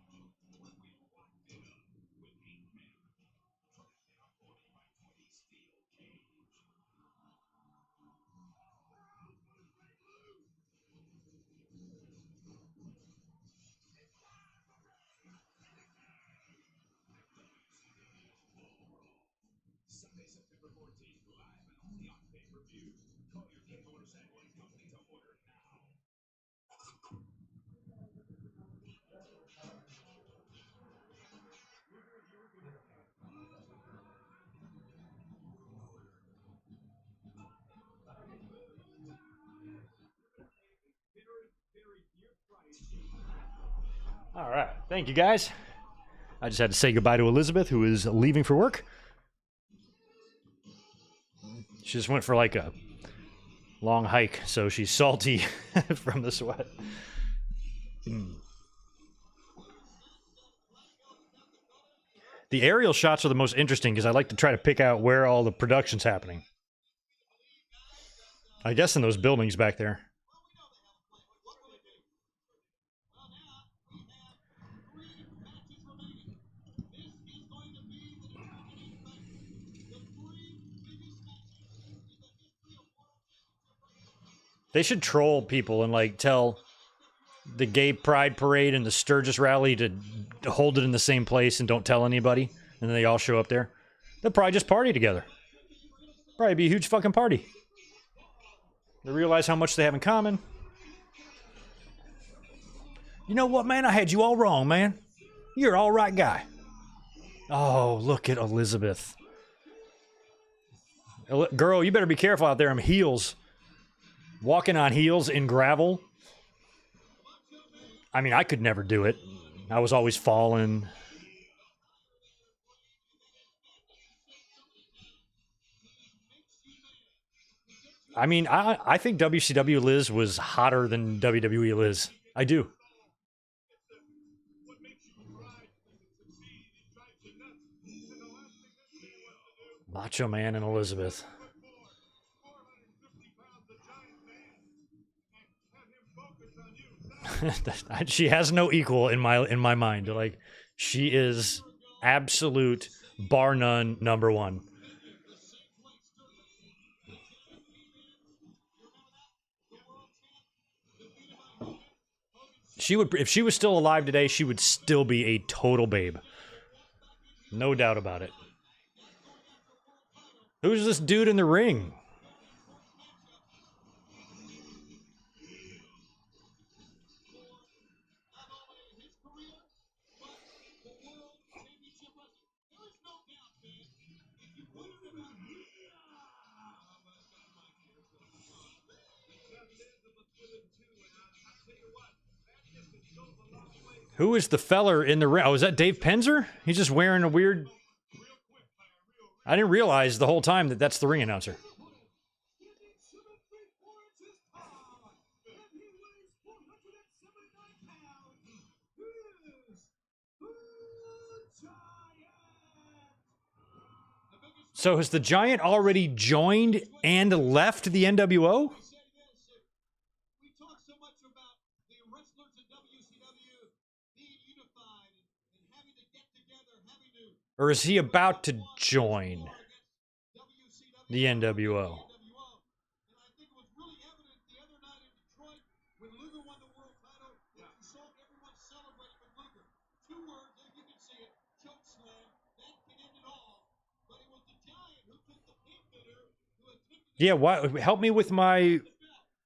When we locked it up with 8 men, trapped in a 40 by 20 steel cage. Sunday, September 14th, live and only on pay-per-view. Call your cable or satellite company to order now. All right. Thank you, guys. I just had to say goodbye to Elizabeth, who is leaving for work. She just went for like a long hike, so she's salty from the sweat. The aerial shots are the most interesting because I like to try to pick out where all the production's happening. I guess in those buildings back there. They should troll people and like tell the gay pride parade and the Sturgis rally to hold it in the same place and don't tell anybody, and then they all show up there. They'll probably just party together. Probably be a huge fucking party. They realize how much they have in common. You know what, man? I had you all wrong, man. You're an all right guy. Oh, look at Elizabeth. Girl, you better be careful out there. I'm heels. Walking on heels in gravel. I mean, I could never do it. I was always falling. I mean, I think WCW Liz was hotter than WWE Liz. I do. Macho Man and Elizabeth. She has no equal in my mind. Like, she is absolute, bar none, number one. She would, if she was still alive today, she would still be a total babe. No doubt about it. Who's this dude in the ring? Who is the feller in the ring? Oh, is that Dave Penzer? He's just wearing a weird... I didn't realize the whole time that that's the ring announcer. So has the Giant already joined and left the NWO? Or is he about to join the NWO? Yeah, what? Help me with my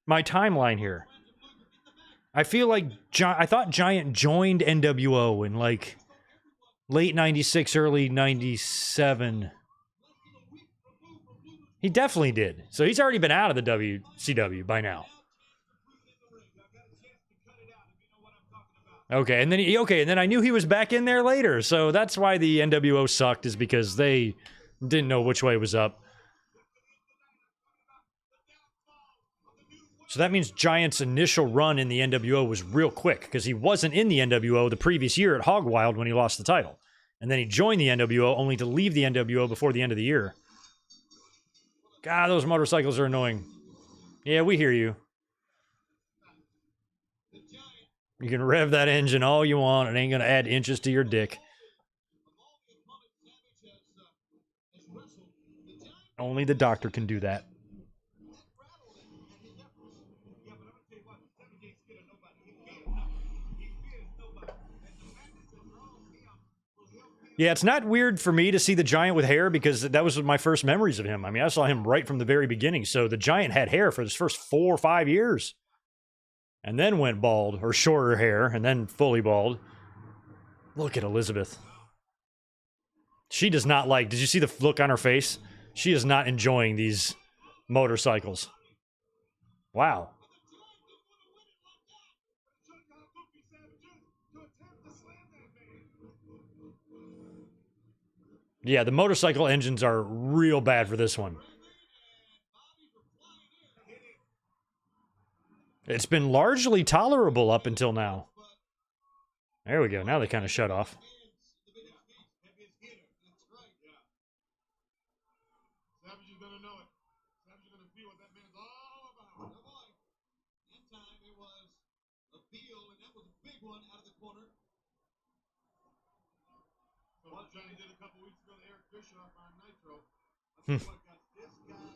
timeline here. I feel like I thought Giant joined NWO in like late 96, early 97. He definitely did. So he's already been out of the WCW by now. Okay, and then I knew he was back in there later. So that's why the NWO sucked, is because they didn't know which way was up. So that means Giant's initial run in the NWO was real quick, because he wasn't in the NWO the previous year at Hog Wild when he lost the title. And then he joined the NWO only to leave the NWO before the end of the year. God, those motorcycles are annoying. Yeah, we hear you. You can rev that engine all you want. It ain't going to add inches to your dick. Only the doctor can do that. Yeah, it's not weird for me to see the Giant with hair because that was my first memories of him. I mean, I saw him right from the very beginning. So the Giant had hair for his first 4 or 5 years. And then went bald, or shorter hair, and then fully bald. Look at Elizabeth. She does not like... Did you see the look on her face? She is not enjoying these motorcycles. Wow. Yeah, the motorcycle engines are real bad for this one. It's been largely tolerable up until now. There we go. Now they kind of shut off. Savage is gonna know it. Savage is gonna feel what that man's all about. Oh boy. In time it was a feel, and that was a big one out of the corner. So what Johnny did a couple weeks ago to Eric Bischoff on Nitro. I think what got this guy has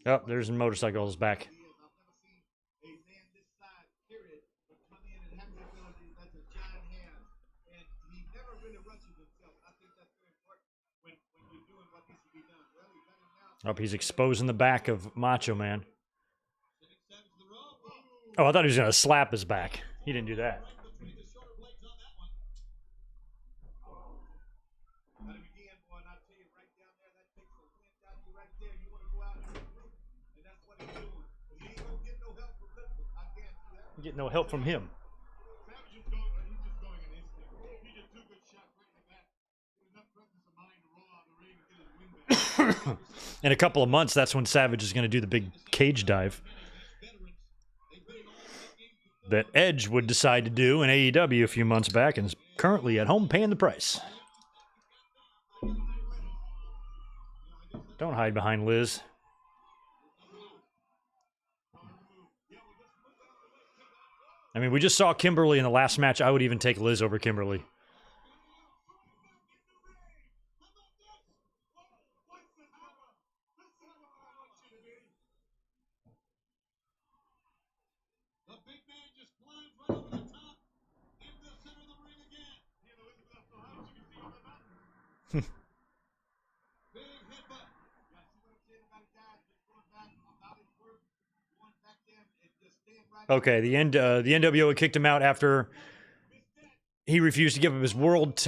got. Oh, there's motorcycles back. I've never seen a man this size, period, but come in and have the ability that the Giant has. And he never really rushes himself. And I think that's very important when you're doing what needs to be done. Well, he got him now. Oh, he's exposing the back of Macho Man. Oh, I thought he was going to slap his back. He didn't do that. Get no help from him. In a couple of months, that's when Savage is going to do the big cage dive that Edge would decide to do in AEW a few months back and is currently at home paying the price. Don't hide behind Liz. I mean, we just saw Kimberly in the last match. I would even take Liz over Kimberly. Okay, the NWO kicked him out after he refused to give up his World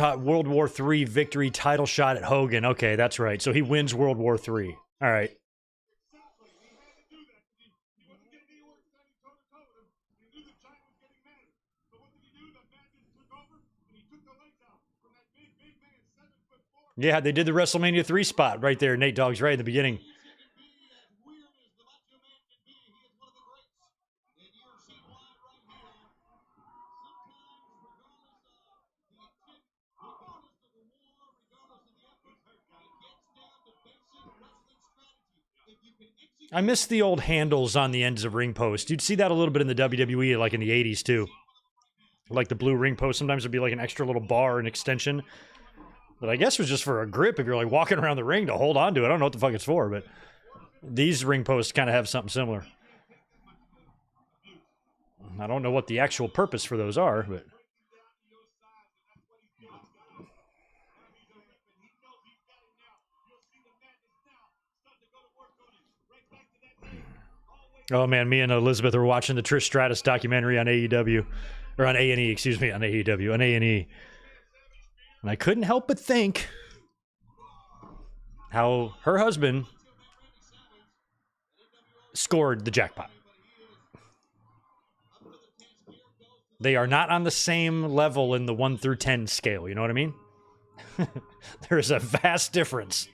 War III victory title shot at Hogan. Okay, that's right. So he wins World War III. All right. Yeah, they did the WrestleMania 3 spot right there. Nate Dogg's right in the beginning. I miss the old handles on the ends of ring posts. You'd see that a little bit in the WWE, like in the 80s, too. Like the blue ring post, sometimes it'd be like an extra little bar, an extension. That I guess was just for a grip if you're like walking around the ring to hold on to it. I don't know what the fuck it's for, but these ring posts kind of have something similar. I don't know what the actual purpose for those are, but... Oh man, me and Elizabeth were watching the Trish Stratus documentary on AEW, or on A&E, excuse me, on AEW, on A&E. And I couldn't help but think how her husband scored the jackpot. They are not on the same level in the 1 through 10 scale, you know what I mean? There's a vast difference.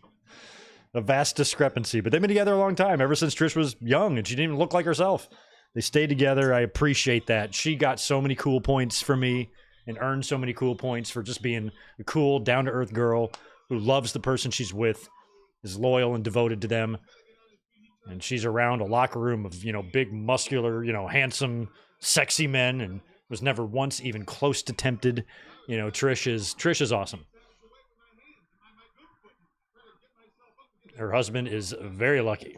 A vast discrepancy, but they've been together a long time, ever since Trish was young, and she didn't even look like herself. They stayed together. I appreciate that. She got so many cool points for me and earned so many cool points for just being a cool, down-to-earth girl who loves the person she's with, is loyal and devoted to them. And she's around a locker room of, big, muscular, handsome, sexy men, and was never once even close to tempted. Trish is awesome. Her husband is very lucky.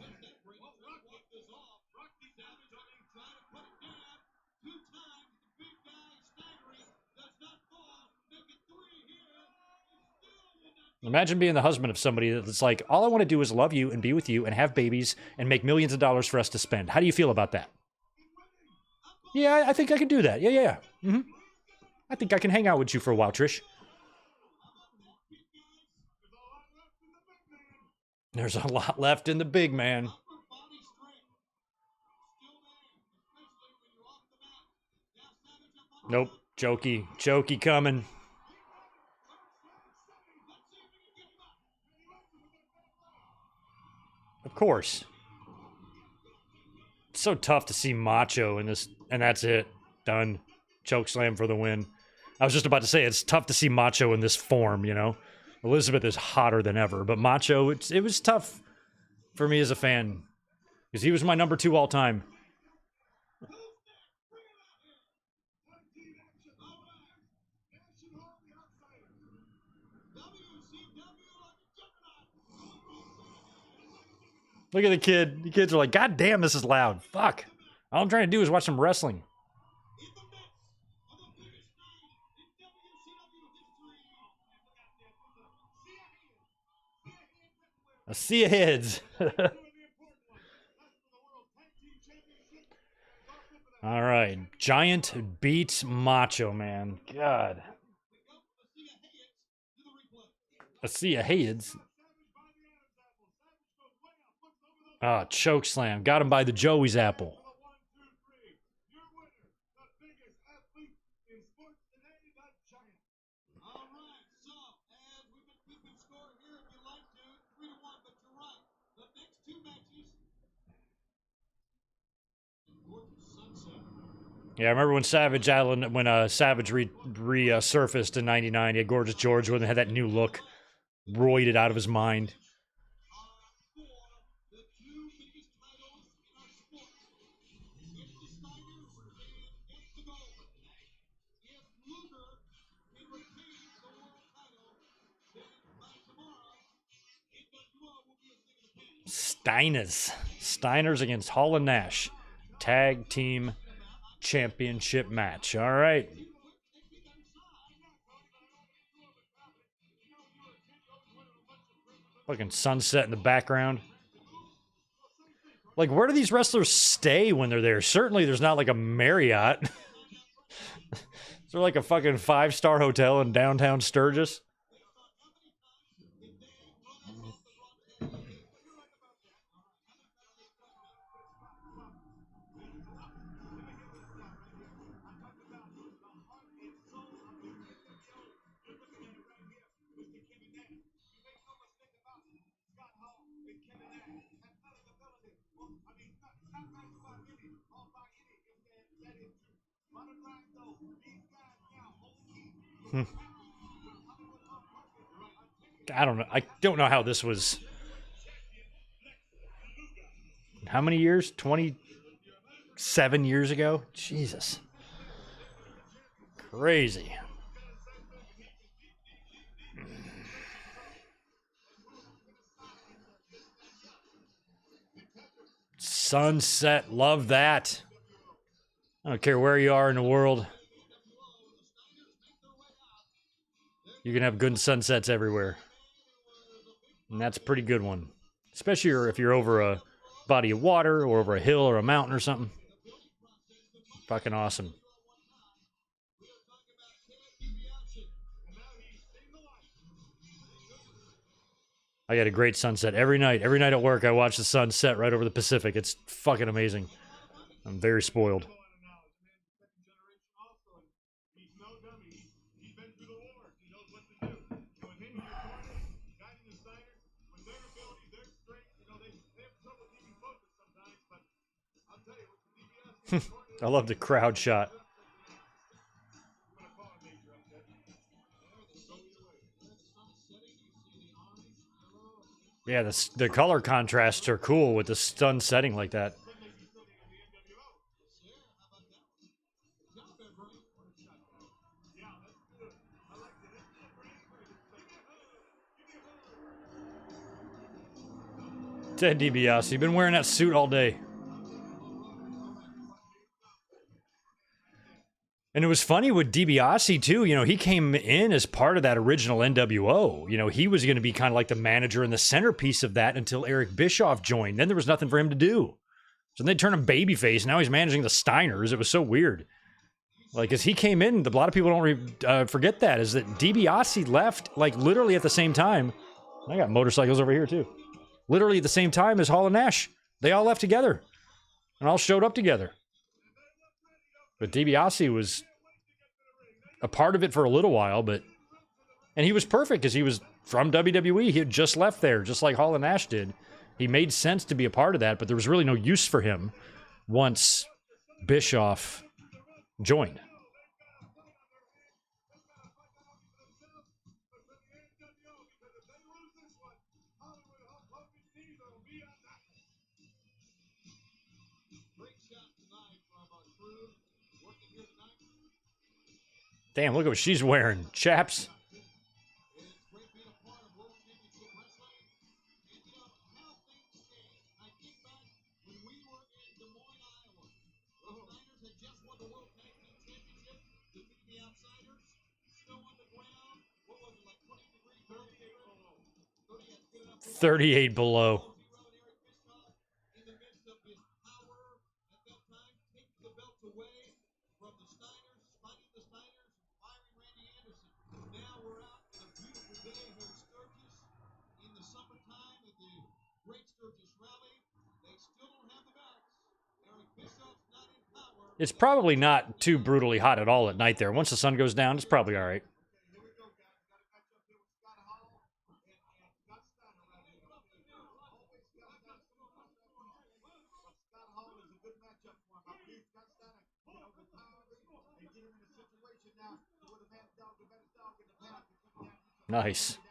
Imagine being the husband of somebody that's like, all I want to do is love you and be with you and have babies and make millions of dollars for us to spend. How do you feel about that? Yeah, I think I can do that. Yeah. I think I can hang out with you for a while, Trish. There's a lot left in the big man. Nope. Jokey coming. Of course. It's so tough to see Macho in this, and that's it. Done. Chokeslam for the win. I was just about to say, it's tough to see Macho in this form, Elizabeth is hotter than ever, but Macho, it was tough for me as a fan, because he was my number 2 all time. Look at the kid. The kids are like, God damn, this is loud. Fuck. All I'm trying to do is watch some wrestling. A sea of heads. All right. Giant beats Macho Man. God. A sea of heads. Ah, chokeslam. Got him by the Joey's apple. Yeah, I remember when Savage resurfaced in '99. He had Gorgeous George when they had that new look, roided out of his mind. Steiners against Hall and Nash. Tag team championship match. All right. Fucking sunset in the background. Like, where do these wrestlers stay when they're there? Certainly there's not like a Marriott. Is there like a fucking 5-star hotel in downtown Sturgis? I don't know. I don't know how this was. How many years? 27 years ago? Jesus. Crazy. Sunset. Love that. I don't care where you are in the world. You can have good sunsets everywhere. And that's a pretty good one. Especially if you're over a body of water or over a hill or a mountain or something. Fucking awesome. I got a great sunset every night. Every night at work, I watch the sunset right over the Pacific. It's fucking amazing. I'm very spoiled. I love the crowd shot. Yeah, the color contrasts are cool with the sun setting like that. Ted DiBiase, been wearing that suit all day. And it was funny with DiBiase too. You know, he came in as part of that original NWO. You know, he was going to be kind of like the manager and the centerpiece of that until Eric Bischoff joined. Then there was nothing for him to do. So then they turned him babyface. Now he's managing the Steiners. It was so weird. Like, as he came in, a lot of people don't forget that, is that DiBiase left, like, literally at the same time. I got motorcycles over here, too. Literally at the same time as Hall and Nash. They all left together. And all showed up together. But DiBiase was a part of it for a little while, and he was perfect because he was from WWE. He had just left there, just like Hall and Nash did. He made sense to be a part of that, but there was really no use for him once Bischoff joined. Damn, look at what she's wearing. Chaps. won the World Tag Team Championship, defeating the Outsiders. Snow on the ground. What was it, like 20 degrees? 38 below. 38 below. In the midst of his power at that time, taking the belt away from the Steiners, fighting the Steiners, firing Randy Anderson. Now we're out on a beautiful day here in Sturgis in the summertime at the Great Sturgis Rally. They still don't have the belts. Eric Bischoff's not in power. It's probably not too brutally hot at all at night there. Once the sun goes down, it's probably all right. Here we go, guys. Got to catch up here with Scott Hall and Scott Steiner right here. Always Scott Steiner. But Scott Hall is a good matchup for him. I believe Scott Steiner can overpower him and get him in a situation now where the mad dog, the better dog in the path can come down. Nice.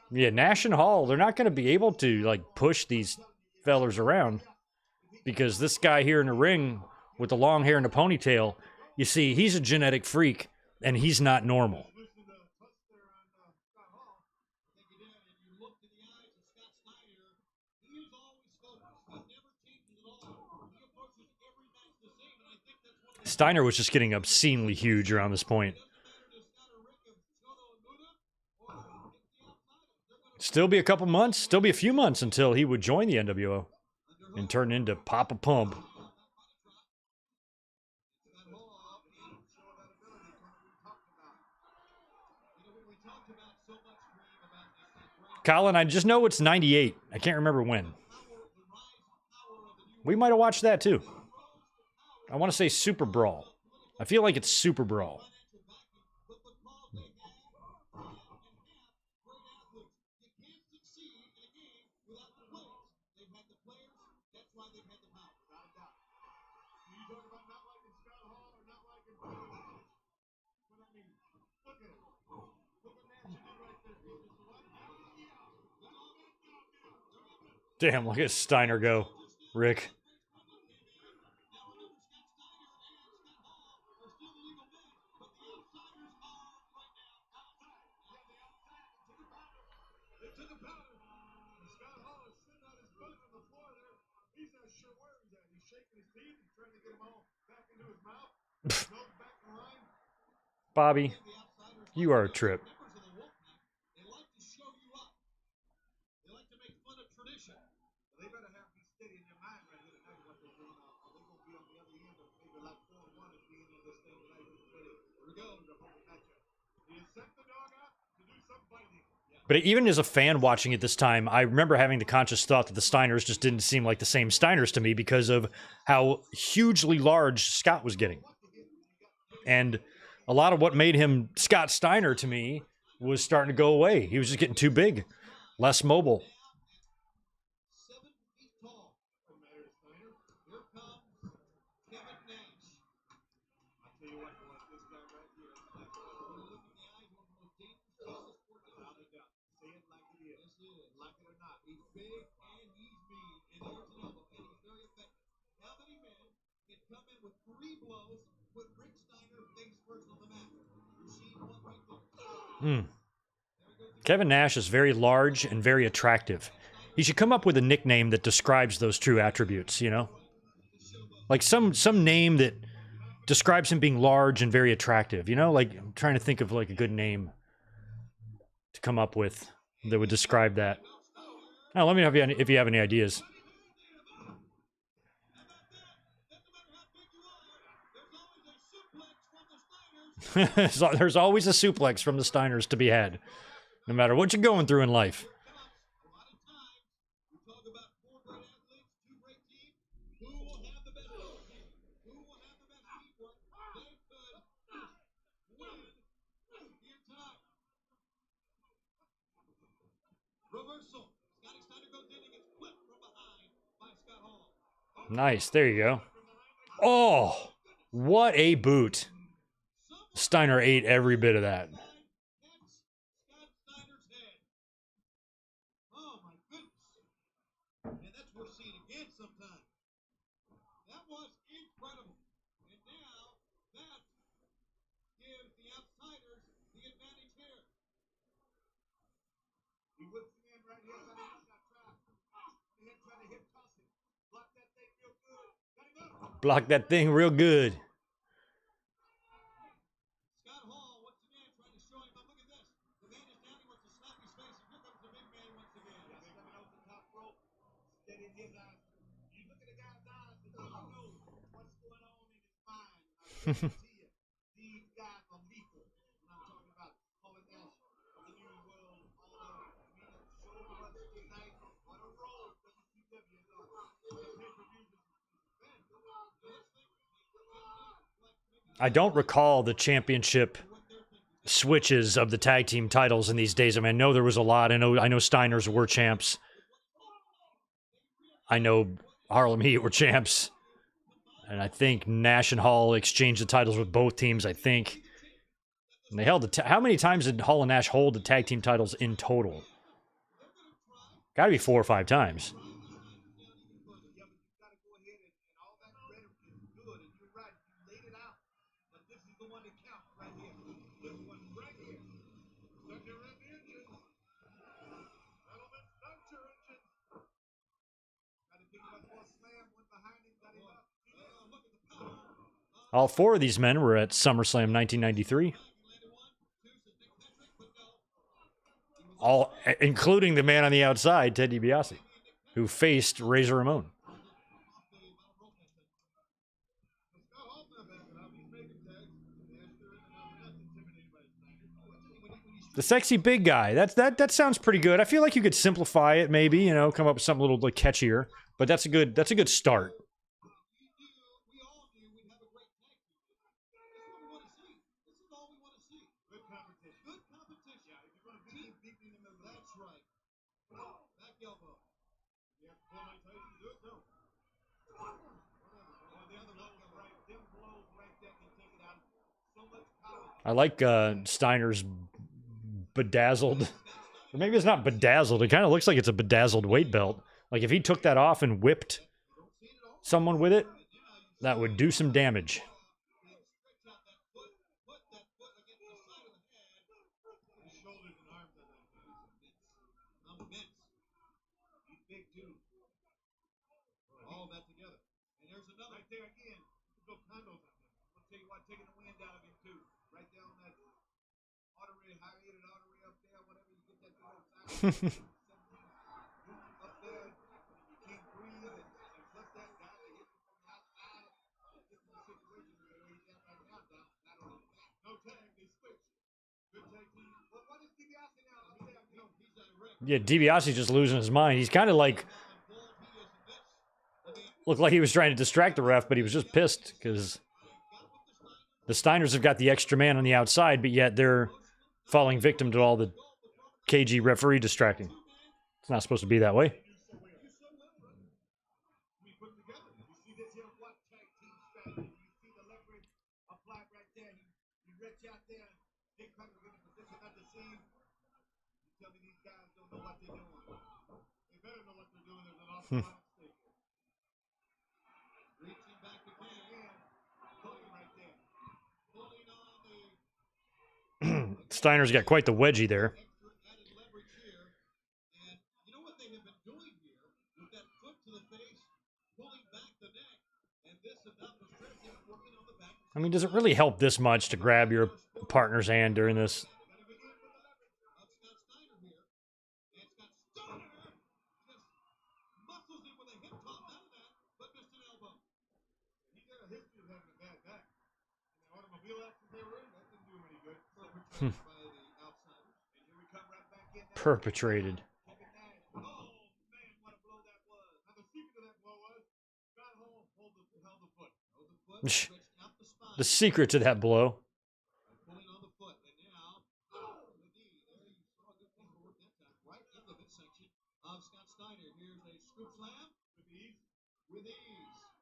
Yeah, Nash and Hall, they're not going to be able to, like, push these fellers around because this guy here in the ring with the long hair and the ponytail, you see, he's a genetic freak, and he's not normal. Steiner was just getting obscenely huge around this point. Still be a couple months, still be a few months until he would join the NWO and turn into Papa Pump. Colin, I just know it's 98. I can't remember when. We might have watched that too. I want to say Super Brawl. I feel like it's Super Brawl. Damn, look at Steiner go, Rick. Bobby, you are a trip. But even as a fan watching it this time, I remember having the conscious thought that the Steiners just didn't seem like the same Steiners to me because of how hugely large Scott was getting. And a lot of what made him Scott Steiner to me was starting to go away. He was just getting too big, less mobile. Kevin Nash is very large and very attractive. He should come up with a nickname that describes those true attributes, you know? Like some name that describes him being large and very attractive, you know? Like, I'm trying to think of like a good name to come up with that would describe that. Oh, let me know if you have any ideas. So there's always a suplex from the Steiners to be had, no matter what you're going through in life. Nice, there you go. Oh, what a boot. Steiner ate every bit of that. Oh my goodness. And that's worth seeing again sometime. That was incredible. And now that gives the outsiders the advantage here. He whips him in right here. Trying to hip toss it. Block that thing real good. Got him up. Block that thing real good. Scott Hall once again trying to show him up. Look at this. The man is down. He wants to slap his face. And here comes the big man once again. Stepping off the top rope. Steady in his eyes. You look at the guy's eyes and you know what's going on in his mind. I guarantee you, these guys are lethal. When I'm talking about Konnan Nash of the New World Order. We have so much tonight on a roll. WCW is on. The pay-per-views is I don't recall the championship switches of the tag team titles in these days. I mean, I know there was a lot. I know Steiners were champs. I know Harlem Heat were champs. And I think Nash and Hall exchanged the titles with both teams, I think. And they held how many times did Hall and Nash hold the tag team titles in total? Got to be 4 or 5 times. All 4 of these men were at SummerSlam 1993. All, including the man on the outside, Ted DiBiase, who faced Razor Ramon. The sexy big guy. That sounds pretty good. I feel like you could simplify it, maybe, you know, come up with something a little like catchier. But that's a good start. I like Steiner's bedazzled, or maybe it's not bedazzled. It kind of looks like it's a bedazzled weight belt. Like if he took that off and whipped someone with it, that would do some damage. All that together. And there's another right there again. Go condos out there. I'll tell you what, taking the wind out of him too. Right there on that artery, hydrated artery up there, whatever you get that little side. Up there, you can't breathe, and plus that guy that hit you from the outside. This is the situation where he's at right now, down, not on his back. No tag, they switch. Good tag team. Well, what is DiBiase now? He's at a wreck. Yeah, DiBiase just losing his mind. He's kind of like looked like he was trying to distract the ref, but he was just pissed because the Steiners have got the extra man on the outside, but yet they're falling victim to all the KG referee distracting. It's not supposed to be that way. Steiner's got quite the wedgie there. I mean, does it really help this much to grab your partner's hand during this? Perpetrated. The secret to that blow.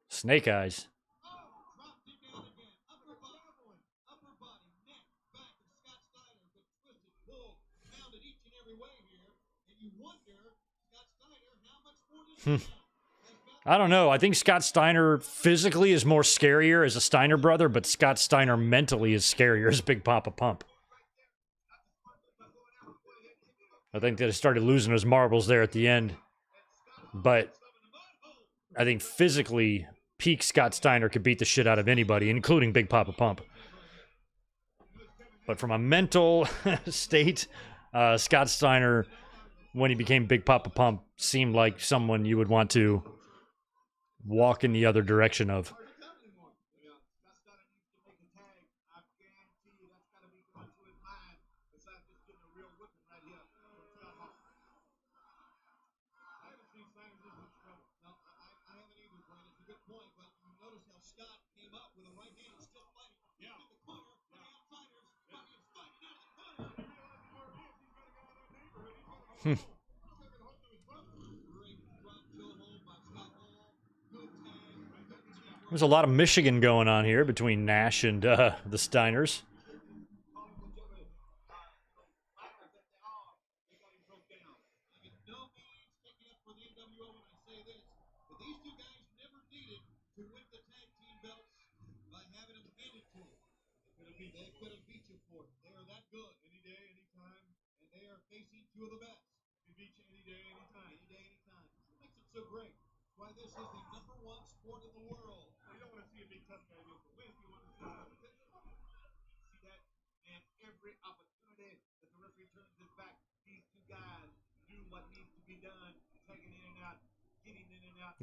Snake eyes. I don't know. I think Scott Steiner physically is more scarier as a Steiner brother, but Scott Steiner mentally is scarier as Big Papa Pump. I think that he started losing his marbles there at the end. But I think physically, peak Scott Steiner could beat the shit out of anybody, including Big Papa Pump. But from a mental state, Scott Steiner, when he became Big Papa Pump, seemed like someone you would want to walk in the other direction of. There's a lot of Michigan going on here between Nash and the Steiners.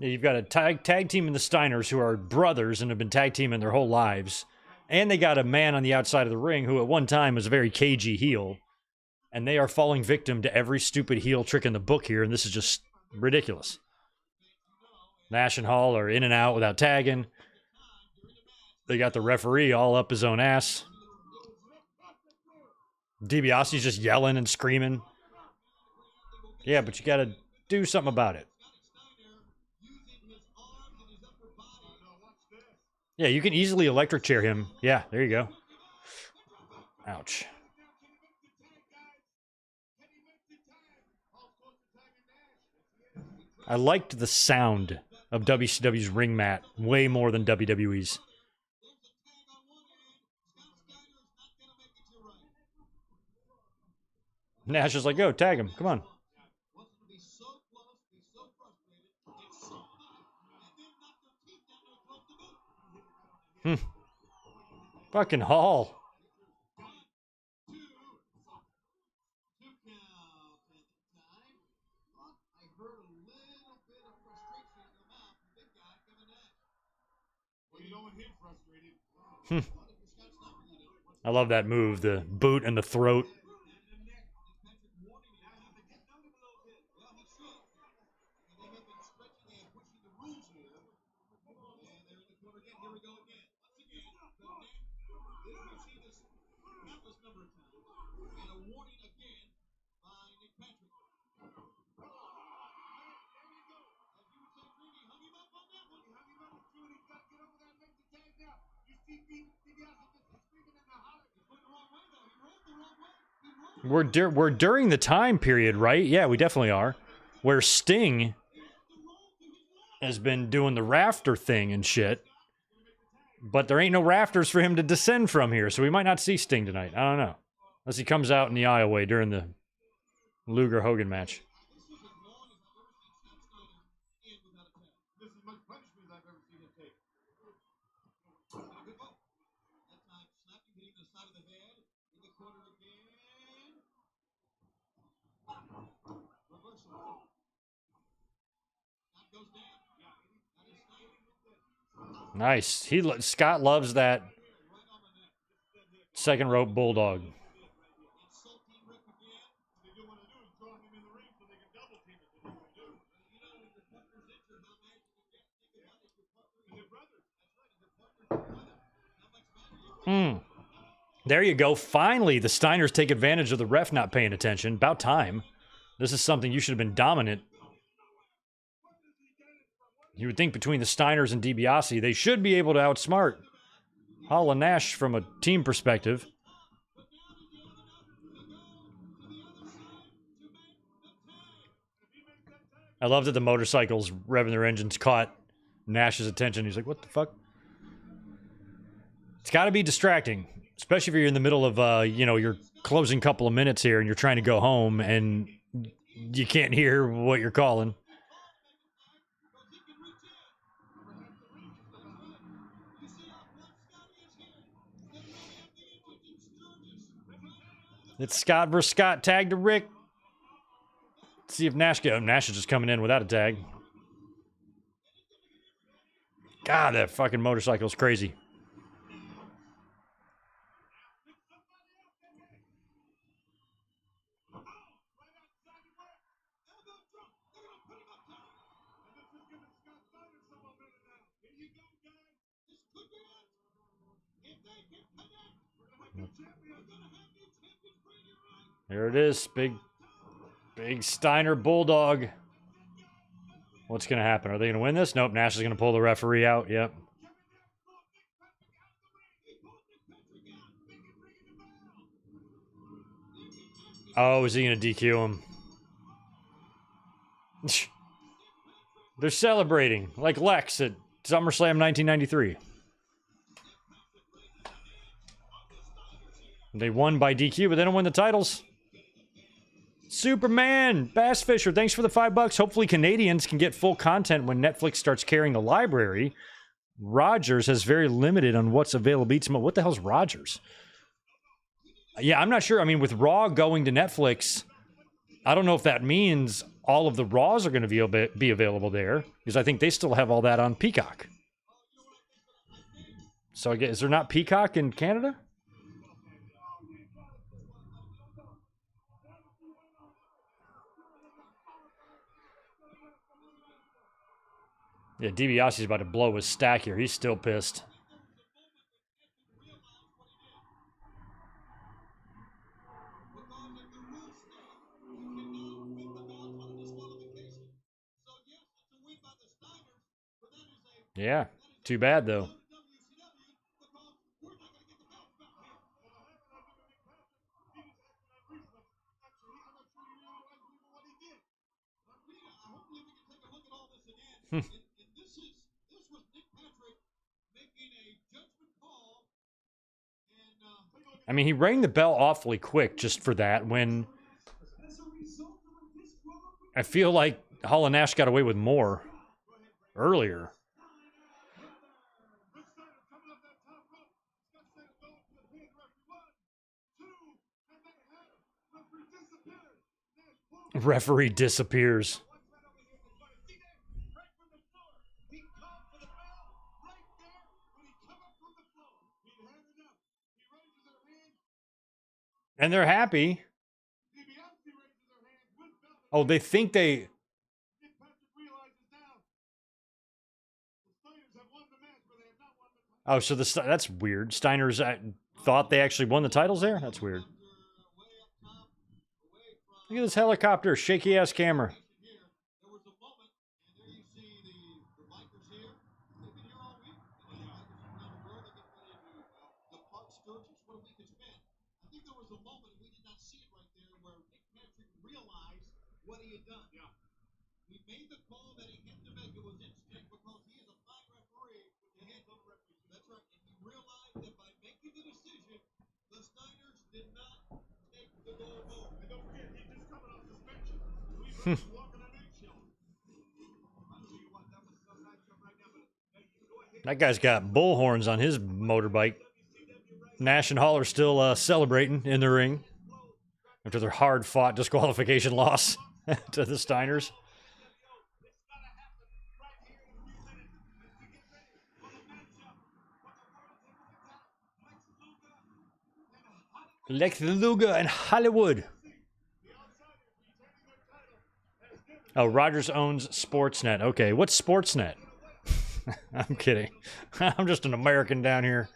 You've got a tag team in the Steiners who are brothers and have been tag teaming their whole lives. And they got a man on the outside of the ring who at one time was a very cagey heel. And they are falling victim to every stupid heel trick in the book here, and this is just ridiculous. Nash and Hall are in and out without tagging. They got the referee all up his own ass. DiBiase's just yelling and screaming. Yeah, but you got to do something about it. Yeah, you can easily electric chair him. Yeah, there you go. Ouch. I liked the sound of WCW's ring mat way more than WWE's. Nash is like, "Go, tag him. Come on." Fucking Hall. I love that move, the boot and the throat. We're during the time period, right? Yeah, we definitely are. Where Sting has been doing the rafter thing and shit. But there ain't no rafters for him to descend from here, so we might not see Sting tonight. I don't know. Unless he comes out in the aisleway during the Luger Hogan match. This is as much punishment as I've ever seen him take. And a good ball. That time, slapping, hitting the side of the head. In the corner again. Reversal. That goes down. That is Steiner. Nice. Scott loves that second rope bulldog. Insulting Rick again. What they do want to do is draw him in the ring so they can double team it. That's what they do. You know, if your partner's injured, how mad you can get. Think about it. Your partner and your brothers. That's right. If your partner's your brother, how much madder you can. There you go. Finally, the Steiners take advantage of the ref not paying attention. About time. This is something you should have been dominant. You would think between the Steiners and DiBiase, they should be able to outsmart Hall and Nash from a team perspective. I love that the motorcycles revving their engines caught Nash's attention. He's like, what the fuck? It's got to be distracting, especially if you're in the middle of, your closing couple of minutes here and you're trying to go home and you can't hear what you're calling. It's Scott versus Scott. Tag to Rick. Let's see if Nash goes. Nash is just coming in without a tag. God, that fucking motorcycle's crazy. There it is. Big Steiner Bulldog. What's going to happen? Are they going to win this? Nope. Nash is going to pull the referee out. Yep. Oh, is he going to DQ him? They're celebrating like Lex at SummerSlam 1993. They won by DQ, but they don't win the titles. Superman, Bass Fisher, thanks for the $5. Hopefully Canadians can get full content when Netflix starts carrying the library. Rogers has very limited on what's available. What the hell's Rogers? Yeah, I'm not sure. I mean, with Raw going to Netflix, I don't know if that means all of the Raws are going to be available there, because I think they still have all that on Peacock. So I guess, is there not Peacock in Canada? Yeah, DiBiase's about to blow his stack here. He's still pissed. Yeah, too bad though. I mean, he rang the bell awfully quick just for that, when I feel like Hall and Nash got away with more earlier. Referee disappears. And they're happy. Oh, they think they... Oh, so that's weird. Steiners thought they actually won the titles there? That's weird. Look at this helicopter. Shaky-ass camera. What he had done. Yeah. He made the call that he had to make. It was instinct because he is a fine referee with the hands on the referee. That's right. And he realized that by making the decision, the Steiners did not That guy's got bull horns on his motorbike. Nash and Hall are still celebrating in the ring after their hard-fought disqualification loss to the Steiners. Lex Luger and Hollywood. Oh, Rogers owns Sportsnet. Okay, what's Sportsnet? I'm kidding. I'm just an American down here.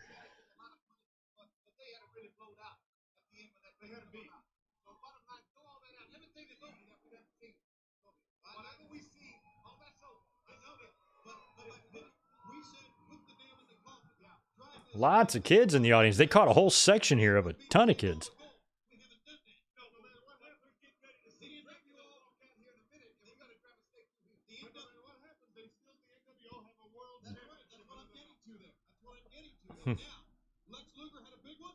Lots of kids in the audience. They caught a whole section here of a ton of kids. Lex Luger had a big one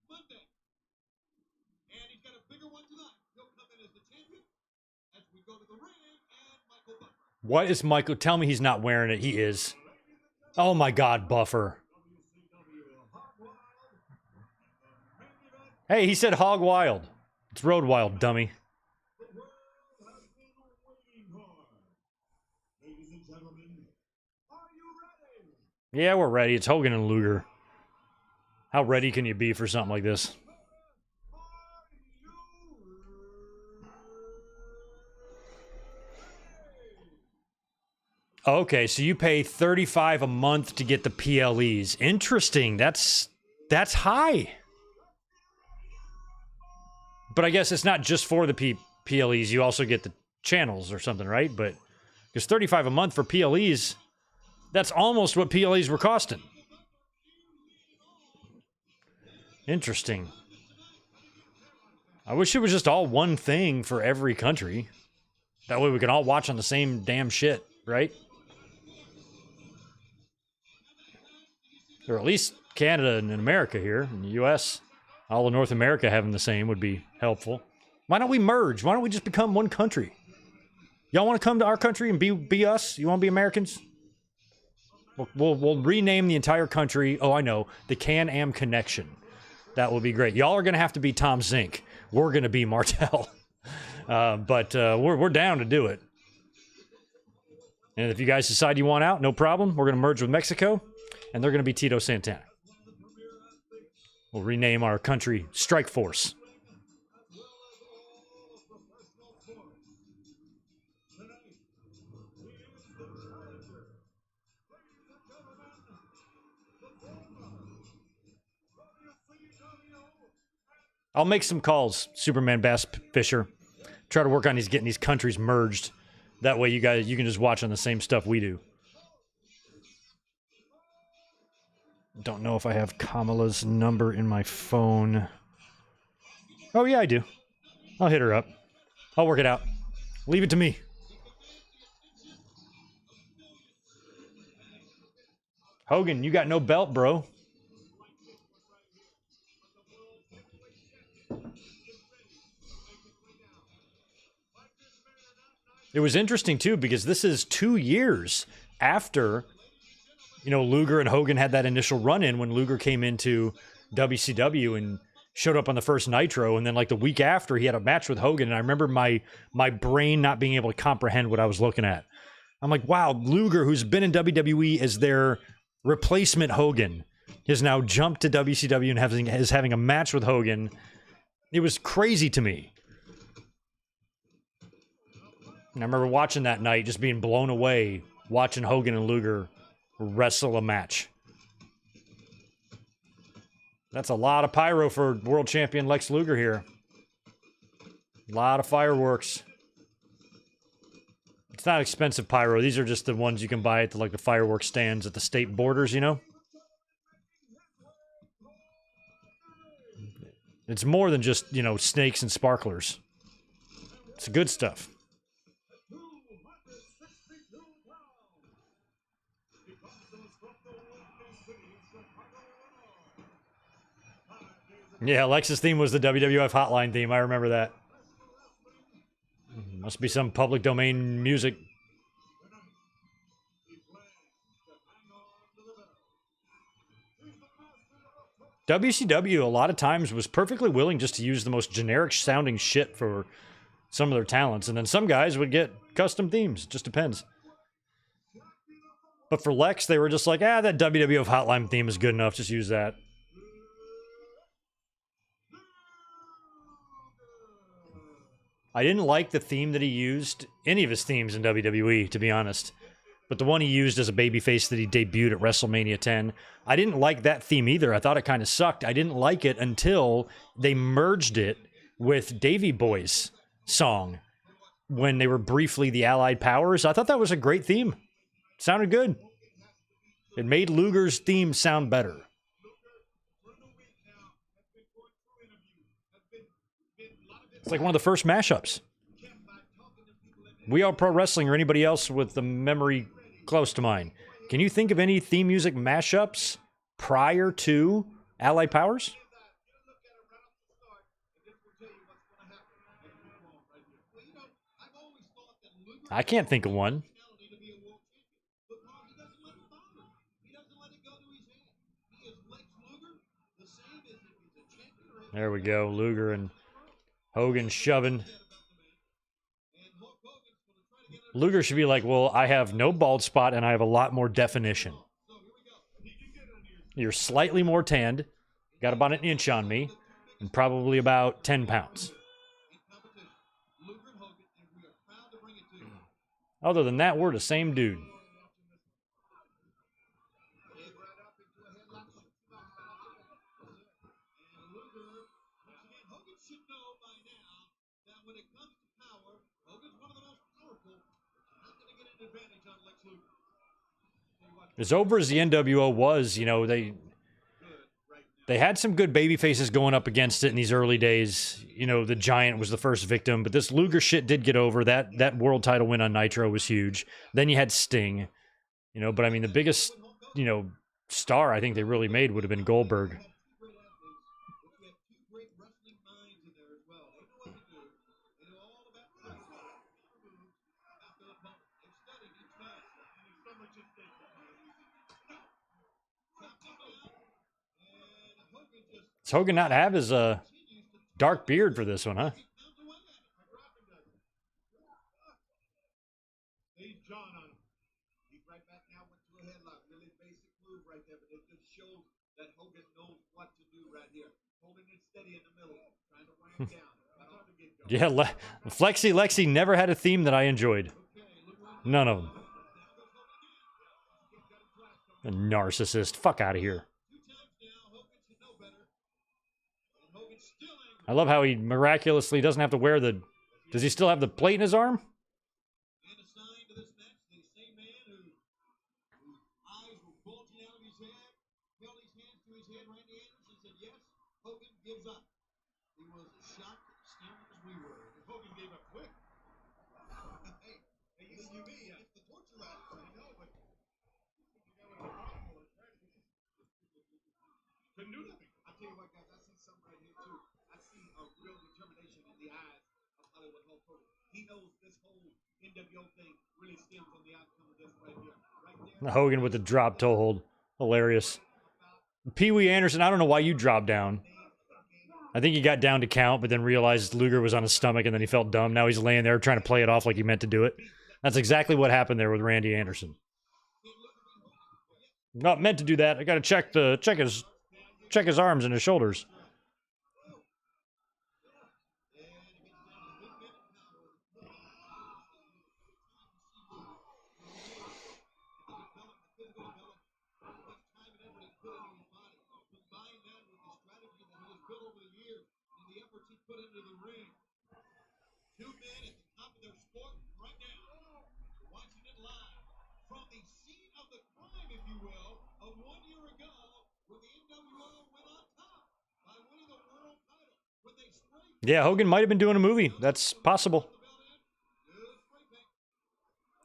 Monday, and he's got a bigger one tonight. He'll come in as the champion as we go to the ring, and Michael Buffer. What is Michael? Tell me he's not wearing it. He is. Oh my God, Buffer. Hey, he said Hog Wild. It's Road Wild, dummy. Yeah, we're ready. It's Hogan and Luger. How ready can you be for something like this? Okay, so you pay $35 a month to get the PLEs. Interesting. That's high. But I guess it's not just for the PLEs. You also get the channels or something, right? But because $35 a month for PLEs, that's almost what PLEs were costing. Interesting. I wish it was just all one thing for every country. That way we can all watch on the same damn shit, right? Or at least Canada and America here, in the US. All of North America having the same would be helpful. Why don't we merge? Why don't we just become one country? Y'all want to come to our country and be us? You want to be Americans? We'll rename the entire country. Oh, I know. The Can-Am Connection. That will be great. Y'all are going to have to be Tom Zink. We're going to be Martel. But we're down to do it. And if you guys decide you want out, no problem. We're going to merge with Mexico, and they're going to be Tito Santana. We'll rename our country Strike Force. I'll make some calls, Superman Bass Fisher. Try to work on getting these countries merged. That way you can just watch on the same stuff we do. Don't know if I have Kamala's number in my phone. Oh, yeah, I do. I'll hit her up. I'll work it out. Leave it to me. Hogan, you got no belt, bro. It was interesting, too, because this is 2 years after, Luger and Hogan had that initial run-in when Luger came into WCW and showed up on the first Nitro, and then like the week after, he had a match with Hogan, and I remember my brain not being able to comprehend what I was looking at. I'm like, wow, Luger, who's been in WWE as their replacement Hogan, has now jumped to WCW and is having a match with Hogan. It was crazy to me. And I remember watching that night, just being blown away, watching Hogan and Luger wrestle a match. That's a lot of pyro for world champion Lex Luger here. A lot of fireworks. It's not expensive pyro. These are just the ones you can buy at the fireworks stands at the state borders, It's more than just, snakes and sparklers. It's good stuff. Yeah, Alexa's theme was the WWF Hotline theme. I remember that. Must be some public domain music. WCW a lot of times was perfectly willing just to use the most generic sounding shit for some of their talents, and then some guys would get custom themes. Just depends. But for Lex, they were just like, that WWF Hotline theme is good enough. Just use that. I didn't like the theme that he used, any of his themes in WWE, to be honest. But the one he used as a babyface that he debuted at WrestleMania 10, I didn't like that theme either. I thought it kind of sucked. I didn't like it until they merged it with Davey Boy's song when they were briefly the Allied Powers. I thought that was a great theme. It sounded good. It made Luger's theme sound better. It's like one of the first mashups. We Are Pro Wrestling or anybody else with the memory close to mine. Can you think of any theme music mashups prior to Allied Powers? I can't think of one. There we go. Luger and Hogan shoving. Luger should be like, well, I have no bald spot and I have a lot more definition. You're slightly more tanned, got about an inch on me, and probably about 10 pounds. Other than that, we're the same dude. As over as the NWO was, you know, they had some good baby faces going up against it in these early days. You know, the Giant was the first victim, but this Luger shit did get over. That world title win on Nitro was huge. Then you had Sting, you know, but I mean, the biggest, you know, star I think they really made would have been Goldberg. Does Hogan not have his dark beard for this one, huh? He's John on him. He's right back now, went to a headlock. Really basic move right there, but it just shows that Hogan knows what to do right here. Holding it steady in the middle, trying to wear him down. Yeah, Flexi Lexi never had a theme that I enjoyed. None of them. A narcissist. Fuck out of here. I love how he miraculously doesn't have to wear the... Does he still have the plate in his arm? He knows this whole NWO thing really stems from the outcome of this right here. Right there. Hogan with the drop toe hold. Hilarious. Pee Wee Anderson, I don't know why you dropped down. I think he got down to count, but then realized Luger was on his stomach and then he felt dumb. Now he's laying there trying to play it off like he meant to do it. That's exactly what happened there with Randy Anderson. Not meant to do that. I gotta check his arms and his shoulders. Yeah, Hogan might have been doing a movie. That's possible.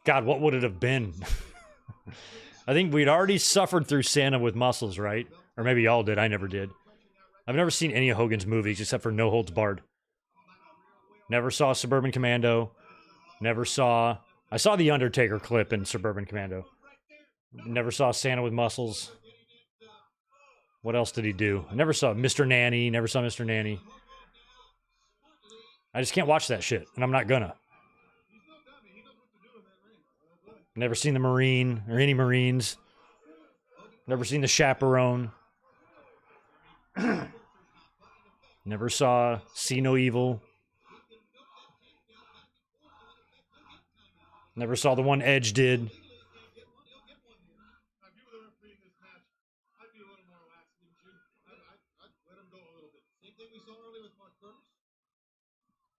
God, what would it have been? I think we'd already suffered through Santa with Muscles, right? Or maybe y'all did. I never did. I've never seen any of Hogan's movies except for No Holds Barred. Never saw Suburban Commando. Never saw... I saw the Undertaker clip in Suburban Commando. Never saw Santa with Muscles. What else did he do? I never saw Mr. Nanny. Never saw Mr. Nanny. I just can't watch that shit, and I'm not gonna. Never seen The Marine or any Marines. Never seen The Chaperone. Never saw See No Evil. Never saw the one Edge did.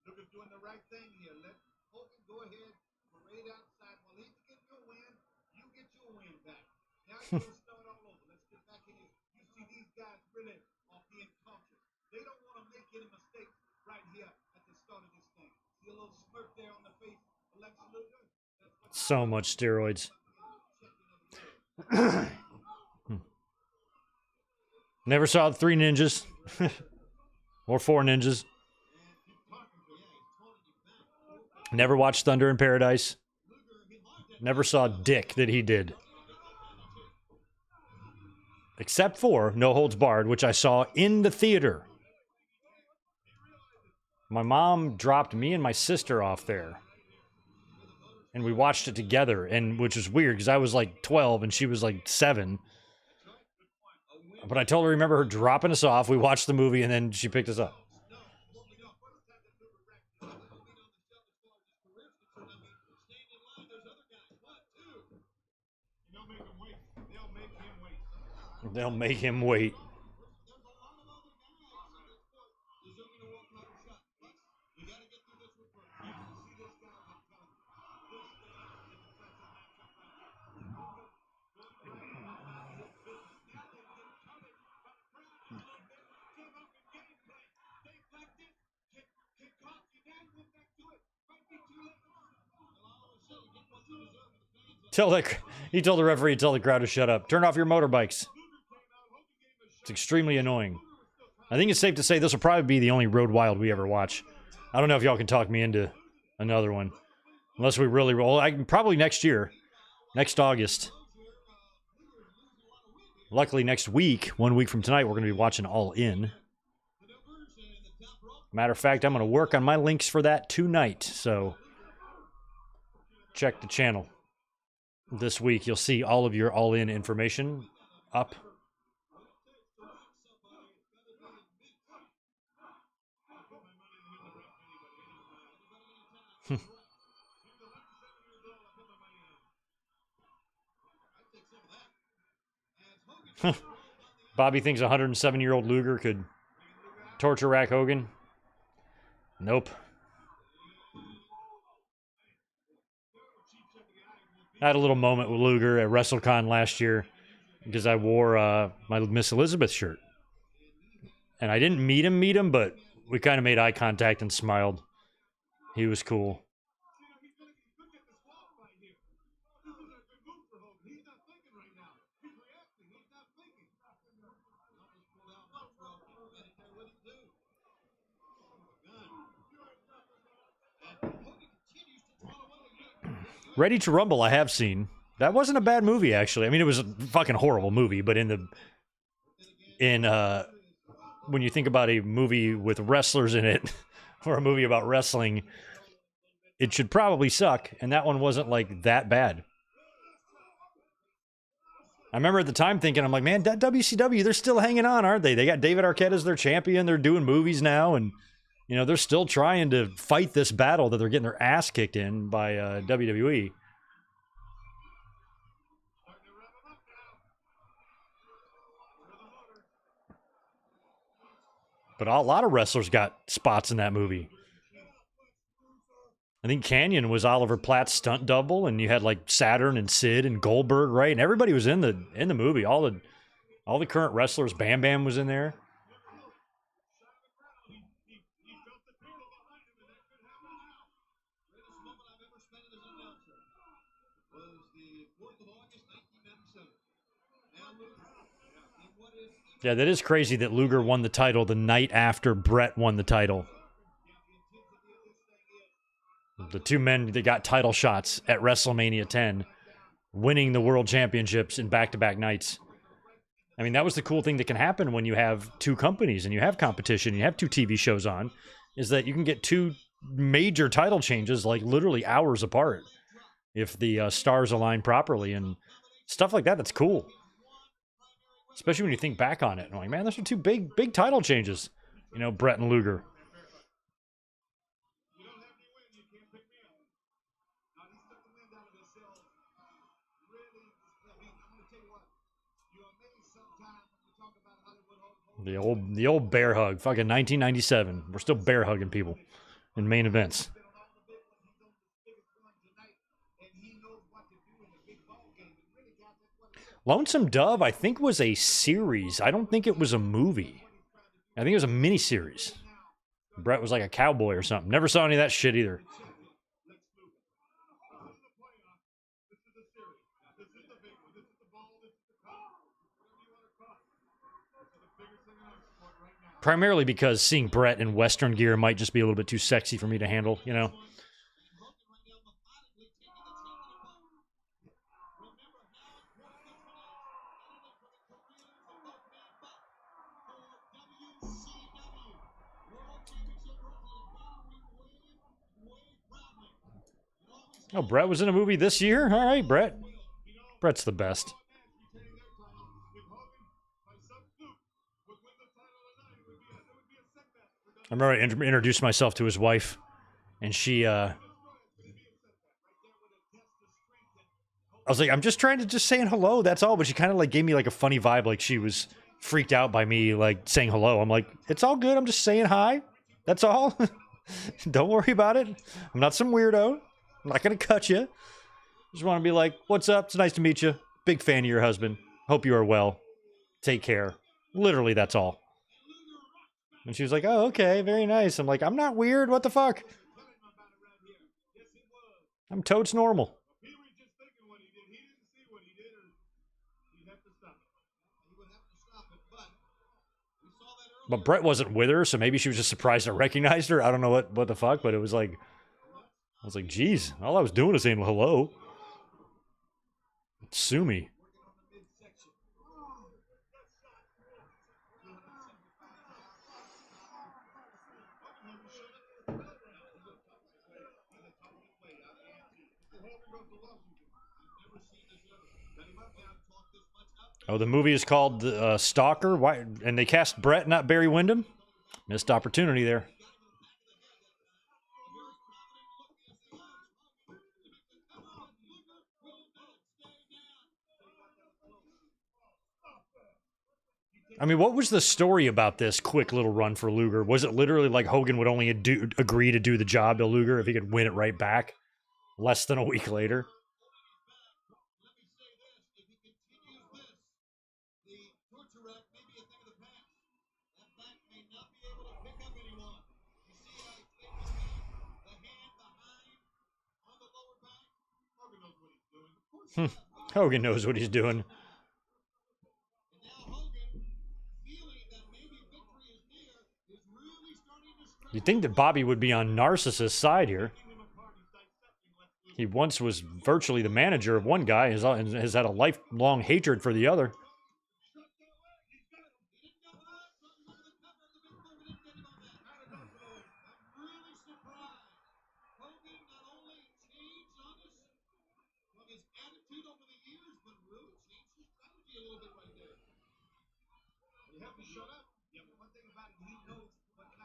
Luger's doing the right thing here. Let Hogan go ahead, parade outside. While he's getting your win, you get your win back. Now you're going to start all over. Let's get back in here. You see these guys really are being cautious. They don't want to make any mistakes right here at the start of this thing. See a little smirk there on the face of Lex Luger? So much steroids. Never saw the Three Ninjas. Or Four Ninjas. Never watched Thunder in Paradise. Never saw Dick that he did. Except for No Holds Barred, which I saw in the theater. My mom dropped me and my sister off there. And we watched it together, and which was weird because I was like 12 and she was like 7. But I told her, remember her dropping us off. We watched the movie and then she picked us up. They'll make him wait. He told the referee to tell the crowd to shut up. Turn off your motorbikes. It's extremely annoying. I think it's safe to say this will probably be the only Road Wild we ever watch. I don't know if y'all can talk me into another one. Unless we really roll. Probably next year. Next August. Luckily next week, 1 week from tonight, we're going to be watching All In. Matter of fact, I'm going to work on my links for that tonight. So, check the channel. This week, you'll see all of your All In information up. Bobby thinks a 107-year-old Luger could torture rack Hogan. Nope. I had a little moment with Luger at WrestleCon last year because I wore my Miss Elizabeth shirt. And I didn't meet him, but we kind of made eye contact and smiled. He was cool. Ready to Rumble, I have seen. That wasn't a bad movie, actually. I mean, it was a fucking horrible movie, but when you think about a movie with wrestlers in it, or a movie about wrestling, it should probably suck, and that one wasn't, like, that bad. I remember at the time thinking, I'm like, man, that WCW, they're still hanging on, aren't they? They got David Arquette as their champion, they're doing movies now, and, you know, they're still trying to fight this battle that they're getting their ass kicked in by WWE. But a lot of wrestlers got spots in that movie. I think Canyon was Oliver Platt's stunt double, and you had like Saturn and Sid and Goldberg, right? And everybody was in the movie. All the current wrestlers. Bam Bam was in there. Yeah, that is crazy that Luger won the title the night after Brett won the title. The two men that got title shots at WrestleMania 10, winning the world championships in back-to-back nights. I mean, that was the cool thing that can happen when you have two companies and you have competition and you have two TV shows on, is that you can get two major title changes like literally hours apart if the stars align properly and stuff like that. That's cool. Especially when you think back on it. I'm like, man, those are two big title changes. You know, Brett and Luger. The old bear hug. Fucking 1997. We're still bear hugging people in main events. Lonesome Dove, I think, was a series. I don't think it was a movie. I think it was a miniseries. Brett was like a cowboy or something. Never saw any of that shit either. Primarily because seeing Brett in Western gear might just be a little bit too sexy for me to handle, you know? Oh, Brett was in a movie this year? All right, Brett. Brett's the best. I remember I introduced myself to his wife, and she, I was like, I'm just trying to just saying hello, that's all. But she kind of like gave me like a funny vibe, like she was freaked out by me like saying hello. I'm like, it's all good. I'm just saying hi. That's all. Don't worry about it. I'm not some weirdo. I'm not gonna cut you. Just want to be like, what's up? It's nice to meet you. Big fan of your husband. Hope you are well. Take care. Literally, that's all. And she was like, oh, okay, very nice. I'm like, I'm not weird. What the fuck? I'm totes normal. But Brett wasn't with her, so maybe she was just surprised I recognized her. I don't know what the fuck, but it was like, I was like, geez, all I was doing was saying hello. Sue me. Oh, the movie is called Stalker. Why? And they cast Brett, not Barry Windham. Missed opportunity there. I mean, what was the story about this quick little run for Luger? Was it literally like Hogan would only agree to do the job to Luger if he could win it right back less than a week later? Hogan knows what he's doing. You'd think that Bobby would be on Narcissist's side here. He once was virtually the manager of one guy and has had a lifelong hatred for the other.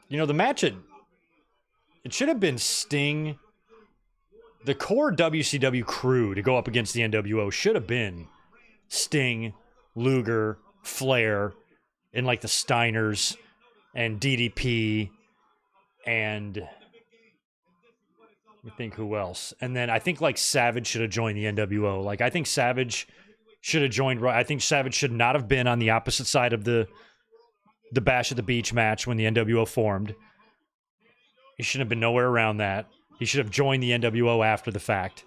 You know, the match, it should have been Sting. The core WCW crew to go up against the NWO should have been Sting, Luger, Flair, and like the Steiners and DDP and I think who else. And then I think like Savage should have joined the NWO. Like I think Savage should have joined. I think Savage should not have been on the opposite side of the Bash at the Beach match when the NWO formed. He shouldn't have been nowhere around that. He should have joined the NWO after the fact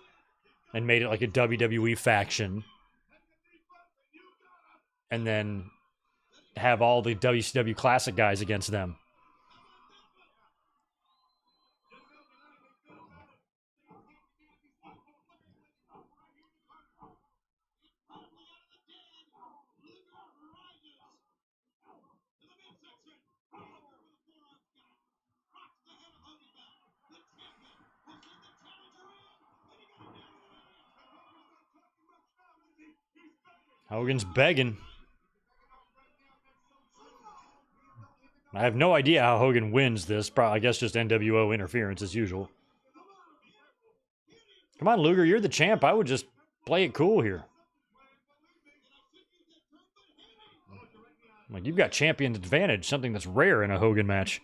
and made it like a WWE faction. And then have all the WCW Classic guys against them. Hogan's begging. I have no idea how Hogan wins this. Probably, I guess just NWO interference as usual. Come on, Luger, you're the champ. I would just play it cool here. Like, you've got champion advantage, something that's rare in a Hogan match.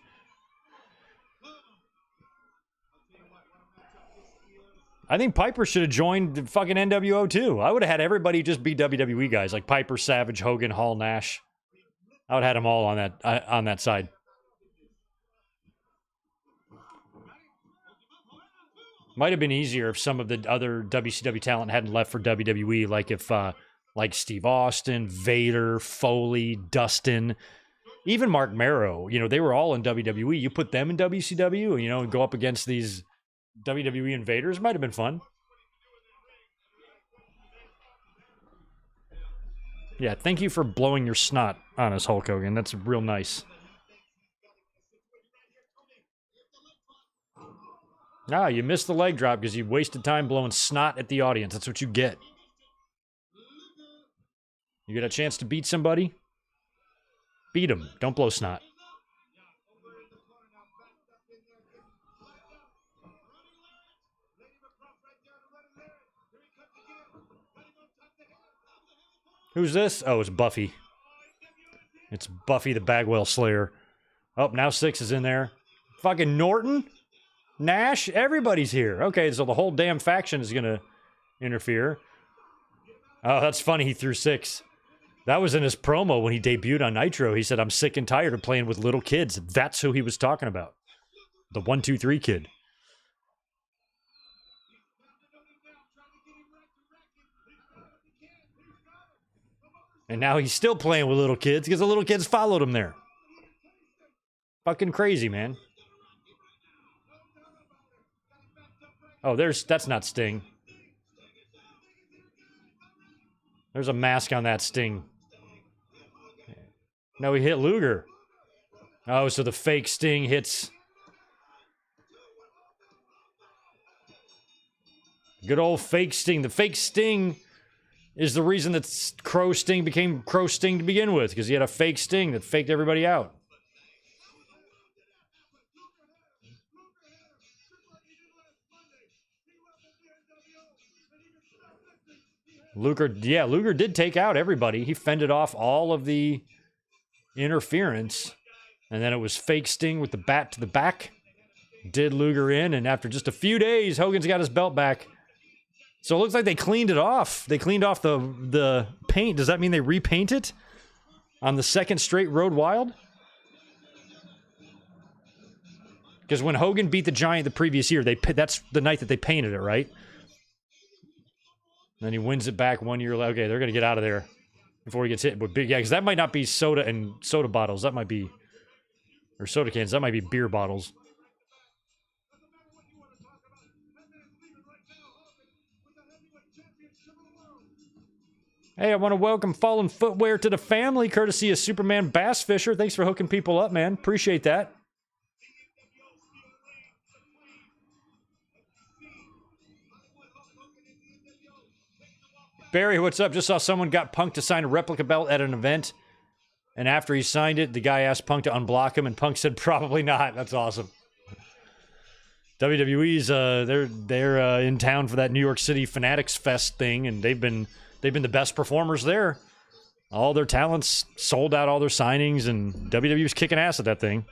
I think Piper should have joined the fucking NWO too. I would have had everybody just be WWE guys, like Piper, Savage, Hogan, Hall, Nash. I would have had them all on that side. Might have been easier if some of the other WCW talent hadn't left for WWE, like if like Steve Austin, Vader, Foley, Dustin, even Mark Marrow. You know, they were all in WWE. You put them in WCW, you know, and go up against these WWE invaders. Might have been fun. Yeah, thank you for blowing your snot on us, Hulk Hogan. That's real nice. Ah, you missed the leg drop because you wasted time blowing snot at the audience. That's what you get. You get a chance to beat somebody? Beat him. Don't blow snot. Who's this? Oh, it's Buffy. It's Buffy the Bagwell Slayer. Oh, now Syxx is in there. Fucking Norton? Nash? Everybody's here. Okay, so the whole damn faction is going to interfere. Oh, that's funny. He threw Syxx. That was in his promo when he debuted on Nitro. He said, I'm sick and tired of playing with little kids. That's who he was talking about. The 1, 2, 3 kid. And now he's still playing with little kids because the little kids followed him there. Fucking crazy, man. Oh, that's not Sting. There's a mask on that Sting. No, he hit Luger. Oh, so the fake Sting hits. Good old fake Sting. The fake Sting is the reason that Crow Sting became Crow Sting to begin with, because he had a fake Sting that faked everybody out. Luger did take out everybody. He fended off all of the interference. And then it was fake Sting with the bat to the back. Did Luger in, and after just a few days, Hogan's got his belt back. So it looks like they cleaned it off. They cleaned off the paint. Does that mean they repaint it on the second straight Road Wild? Because when Hogan beat the Giant the previous year, that's the night that they painted it, right? Then he wins it back 1 year later. Okay, they're going to get out of there before he gets hit. But yeah, because that might not be soda and soda bottles. That might be, or soda cans. That might be beer bottles. Hey, I want to welcome Fallen Footwear to the family, courtesy of Superman Bass Fisher. Thanks for hooking people up, man. Appreciate that. Barry, what's up? Just saw someone got Punk to sign a replica belt at an event. And after he signed it, the guy asked Punk to unblock him, and Punk said, probably not. That's awesome. WWE's, they're in town for that New York City Fanatics Fest thing, and they've been the best performers there. All their talents sold out all their signings, and WWE's kicking ass at that thing.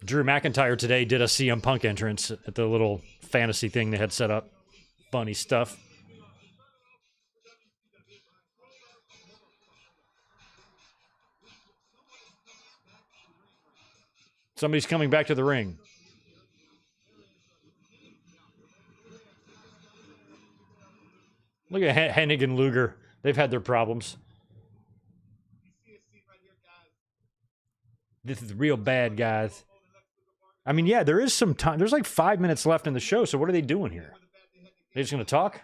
Drew McIntyre today did a CM Punk entrance at the little fantasy thing they had set up. Funny stuff. Somebody's coming back to the ring. Look at Hennig and Luger. They've had their problems. This is real bad, guys. I mean, yeah, there is some time. There's like 5 minutes left in the show, so what are they doing here? They just going to talk?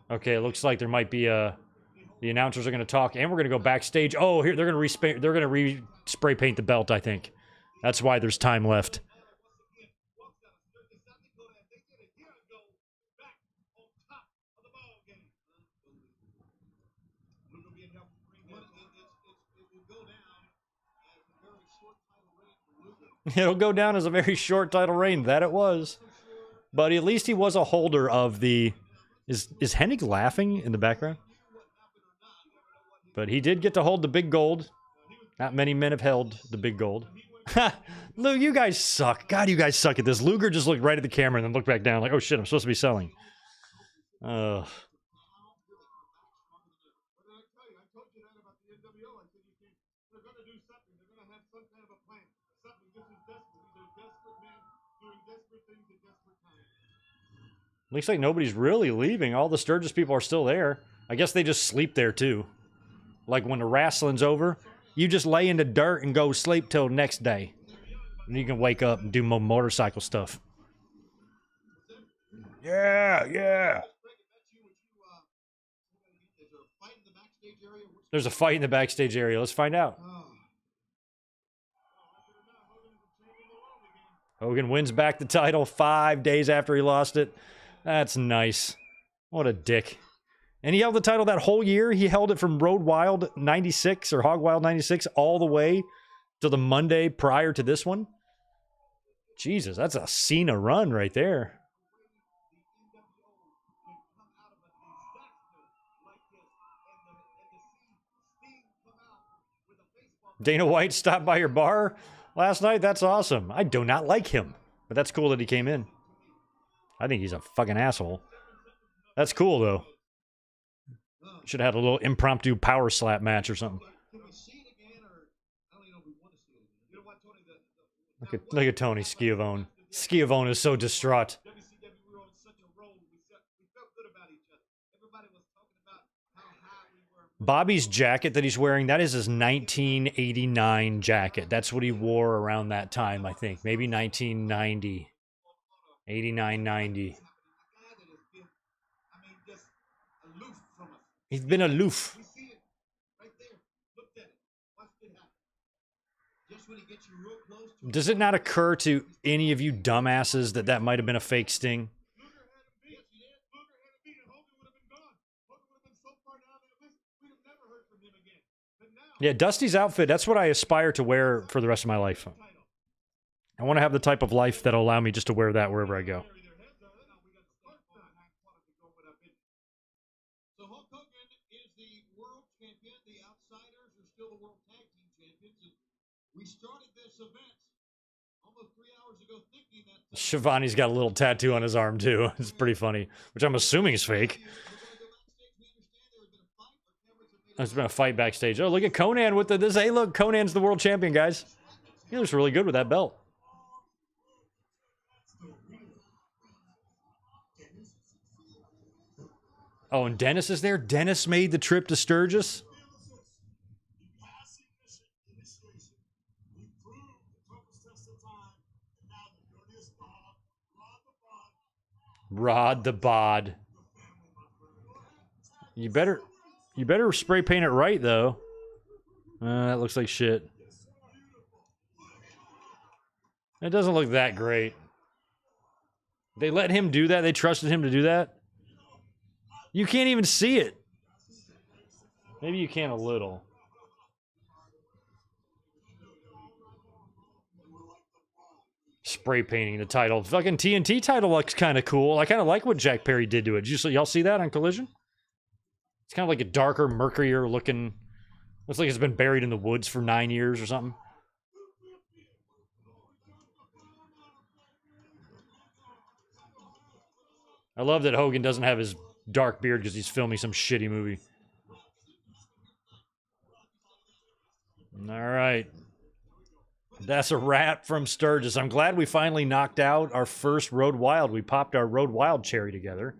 Okay, it looks like there might be the announcers are going to talk, and we're going to go backstage. Oh, here they're going to re-spray paint the belt, I think. That's why there's time left. It'll go down as a very short title reign. That it was. But at least he was a holder of the... Is Hennig laughing in the background? But he did get to hold the big gold. Not many men have held the big gold. Ha! Luke, you guys suck. God, you guys suck at this. Luger just looked right at the camera and then looked back down like, oh shit, I'm supposed to be selling. Ugh. Looks like nobody's really leaving. All the Sturgis people are still there. I guess they just sleep there too. Like when the wrestling's over, you just lay in the dirt and go sleep till next day. And you can wake up and do more motorcycle stuff. Yeah, yeah. There's a fight in the backstage area. Let's find out. Hogan wins back the title 5 days after he lost it. That's nice. What a dick. And he held the title that whole year. He held it from Road Wild 96 or Hog Wild 96 all the way to the Monday prior to this one. Jesus, that's a Cena run right there. Dana White stopped by your bar last night? That's awesome. I do not like him, but that's cool that he came in. I think he's a fucking asshole. That's cool, though. Should have had a little impromptu power slap match or something. Look at Tony Schiavone. Schiavone is so distraught. Bobby's jacket that he's wearing, that is his 1989 jacket. That's what he wore around that time, I think. Maybe 1990. 89, 90. He's been aloof. Does it not occur to any of you dumbasses that that might have been a fake sting? Yeah, Dusty's outfit, that's what I aspire to wear for the rest of my life. I want to have the type of life that'll allow me just to wear that wherever I go. So Hulk Hogan is the world champion. The Outsiders are still the world tag team champions. And we started this event almost 3 hours ago thinking that... Shivani's got a little tattoo on his arm, too. It's pretty funny, which I'm assuming is fake. There's been a fight backstage. Oh, look at Konnan with this. Hey, look, Konnan's the world champion, guys. He looks really good with that belt. Oh, and Dennis is there? Dennis made the trip to Sturgis? Rod the Bod. You better spray paint it right, though. That looks like shit. It doesn't look that great. They let him do that? They trusted him to do that? You can't even see it. Maybe you can a little. Spray painting the title. Fucking TNT title looks kind of cool. I kind of like what Jack Perry did to it. Y'all see that on Collision? It's kind of like a darker, murkier looking... Looks like it's been buried in the woods for 9 years or something. I love that Hogan doesn't have his dark beard because he's filming some shitty movie. All right. That's a wrap from Sturgis. I'm glad we finally knocked out our first Road Wild. We popped our Road Wild cherry together.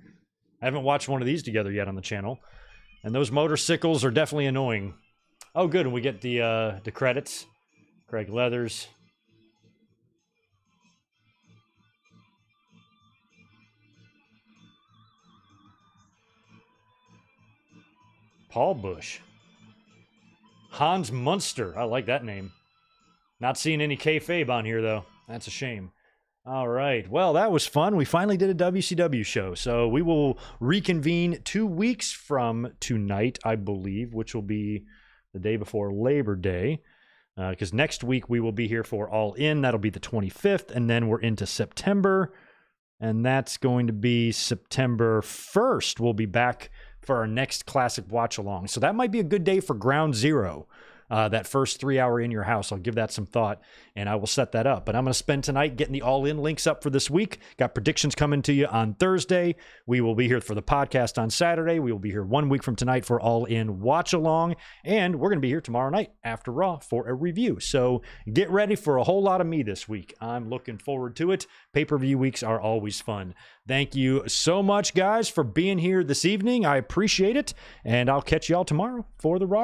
I haven't watched one of these together yet on the channel. And those motorcycles are definitely annoying. Oh, good. And we get the credits. Craig Leathers. Paul Bush. Hans Munster. I like that name. Not seeing any kayfabe on here, though. That's a shame. All right. Well, that was fun. We finally did a WCW show. So we will reconvene 2 weeks from tonight, I believe, which will be the day before Labor Day. Because next week we will be here for All In. That'll be the 25th. And then we're into September. And that's going to be September 1st. We'll be back for our next Classic Watch Along. So that might be a good day for Ground Zero. That first 3 hour In Your House. I'll give that some thought and I will set that up. But I'm going to spend tonight getting the All In links up for this week. Got predictions coming to you on Thursday. We will be here for the podcast on Saturday. We will be here 1 week from tonight for All In Watch Along. And we're going to be here tomorrow night after Raw for a review. So get ready for a whole lot of me this week. I'm looking forward to it. Pay-per-view weeks are always fun. Thank you so much, guys, for being here this evening. I appreciate it. And I'll catch you all tomorrow for the Raw.